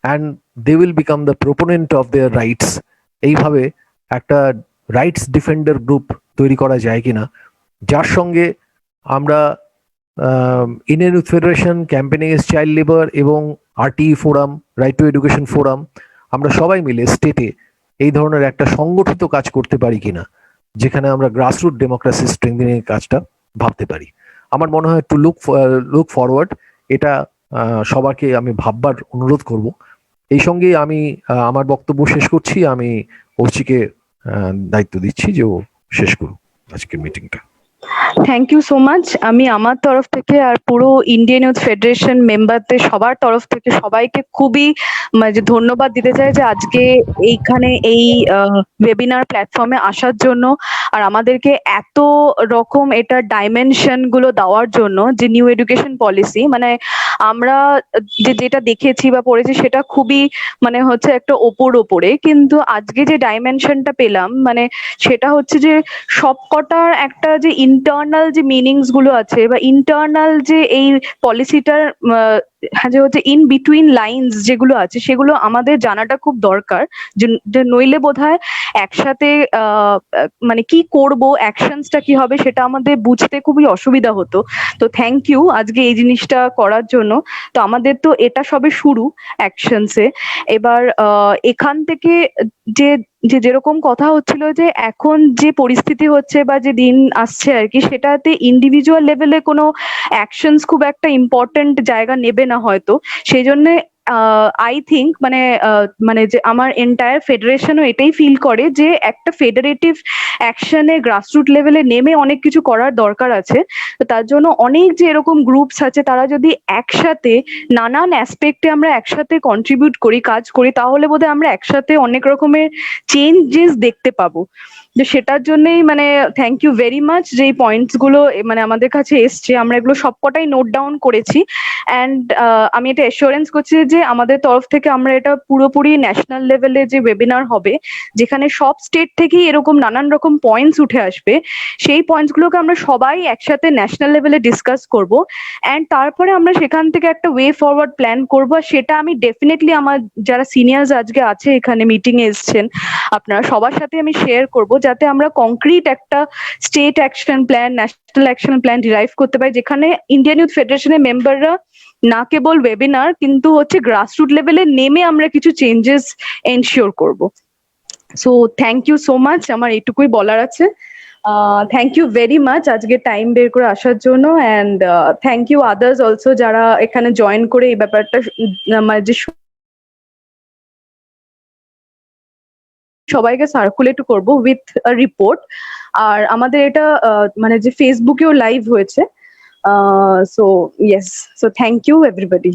and they will become the proponent of their rights, এইভাবে একটা রাইটস ডিফেন্ডার গ্রুপ তৈরি করা যায় কিনা, যার সঙ্গে আমরা Indian youth federation, campaign against child labour এবং RT forum, right to education forum, আমরা সবাই মিলে স্টেটে এই ধরনের একটা সংগঠিত কাজ করতে পারি কিনা, যেখানে আমরা গ্রাসরুট ডেমোক্রেসি স্ট্রেংথেনিং এর কাজটা ভাবতে পারি। আমার মনে হয় টু লুক ফরওয়ার্ড, এটা সবাইকে আমি ভাববার অনুরোধ করব। এই সঙ্গে আমি আমার বক্তব্য শেষ করছি। আমি ওসিকে দায়িত্ব দিচ্ছি যে ও শেষ করুক আজকের মিটিংটা। Thank you so much. আমি আমার তরফ থেকে আর পুরো ইন্ডিয়ান ইউথ ফেডারেশন মেম্বারদের সবার তরফ থেকে সবাইকে খুবই মানে ধন্যবাদ দিতে চাই যে আজকে এইখানে এই ওয়েবিনার প্ল্যাটফর্মে আসার জন্য, আর আমাদেরকে এত রকম এটা ডাইমেনশন গুলো দেওয়ার জন্য। যে নিউ এডুকেশন পলিসি মানে আমরা যেটা দেখেছি বা পড়েছি সেটা খুবই মানে হচ্ছে একটা ওপরে, কিন্তু আজকে যে ডাইমেনশনটা পেলাম মানে সেটা হচ্ছে যে সবকটার একটা যে ইন্টারনাল যে মিনিংস গুলো আছে বা ইন্টারনাল যে এই পলিসিটার যে হচ্ছে ইন বিটুইন লাইনস যেগুলো আছে সেগুলো আমাদের জানাটা খুব দরকার। যে নইলে বোধহয় একসাথে মানে কি করব, অ্যাকশনসটা কি হবে সেটা আমাদের বুঝতে খুবই অসুবিধা হতো। তো থ্যাংক ইউ আজকে এই জিনিসটা করার জন্য। তো আমাদের তো এটা সবে শুরু অ্যাকশনসে। এবার এখান থেকে যে যেরকম কথা হচ্ছিল যে এখন যে পরিস্থিতি হচ্ছে বা যে দিন আসছে আর কি, সেটাতে ইন্ডিভিজুয়াল লেভেলে কোনো অ্যাকশনস খুব একটা ইম্পর্টেন্ট জায়গা নেবে না হয়তো। সেই জন্য আই থিঙ্ক মানে যে আমার এন্টায়ার ফেডারেশনও এটাই ফিল করে যে একটা ফেডারেটিভ অ্যাকশনে গ্রাসরুট লেভেলে নেমে অনেক কিছু করার দরকার আছে। তো তার জন্য অনেক যে এরকম গ্রুপস আছে তারা যদি একসাথে নানান অ্যাসপেক্টে আমরা একসাথে কন্ট্রিবিউট করি, কাজ করি, তাহলে বোধহয় আমরা একসাথে অনেক রকমের চেঞ্জেস দেখতে পাবো। তো সেটার জন্যই মানে থ্যাংক ইউ ভেরি মাচ যে এই পয়েন্টস গুলো মানে আমাদের কাছে এসছে, আমরা এগুলো সবকটাই নোট ডাউন করেছি। অ্যান্ড আমি এটা অ্যাসুরেন্স করছি যে আমাদের তরফ থেকে আমরা এটা পুরোপুরি ন্যাশনাল লেভেলে যে ওয়েবিনার হবে, যেখানে সব স্টেট থেকেই এরকম নানান রকম পয়েন্টস উঠে আসবে, সেই পয়েন্টস গুলোকে আমরা সবাই একসাথে ন্যাশনাল লেভেলে ডিসকাস করব। অ্যান্ড তারপরে আমরা সেখান থেকে একটা ওয়ে ফরওয়ার্ড প্ল্যান করব। সেটা আমি ডেফিনেটলি আমার যারা সিনিয়র্স আজকে আছে এখানে মিটিং এ এসছেন আপনারা সবার সাথে আমি শেয়ার করব, যাতে আমরা কংক্রিট একটা state action plan, national action plan derive করতে পারি, যেখানে ইন্ডিয়ান ইউথ ফেডারেশনের মেম্বাররা না কেবল ওয়েবিনার কিন্তু হচ্ছে গ্রাসরুট লেভেলে নেমে আমরা কিছু চেঞ্জেস এনশিওর করব। So thank you so much, আমার এইটুকুই বলার আছে। থ্যাংক ইউ ভেরি মাচ আজকে টাইম বের করে আসার জন্য। And thank you others also যারা এখানে জয়েন করে এই ব্যাপারটা মানে যে সবাইকে সার্কুলেট করব উইথ রিপোর্ট। আর আমাদের এটা মানে যে ফেসবুকেও লাইভ হয়েছে। So yes, so thank you everybody.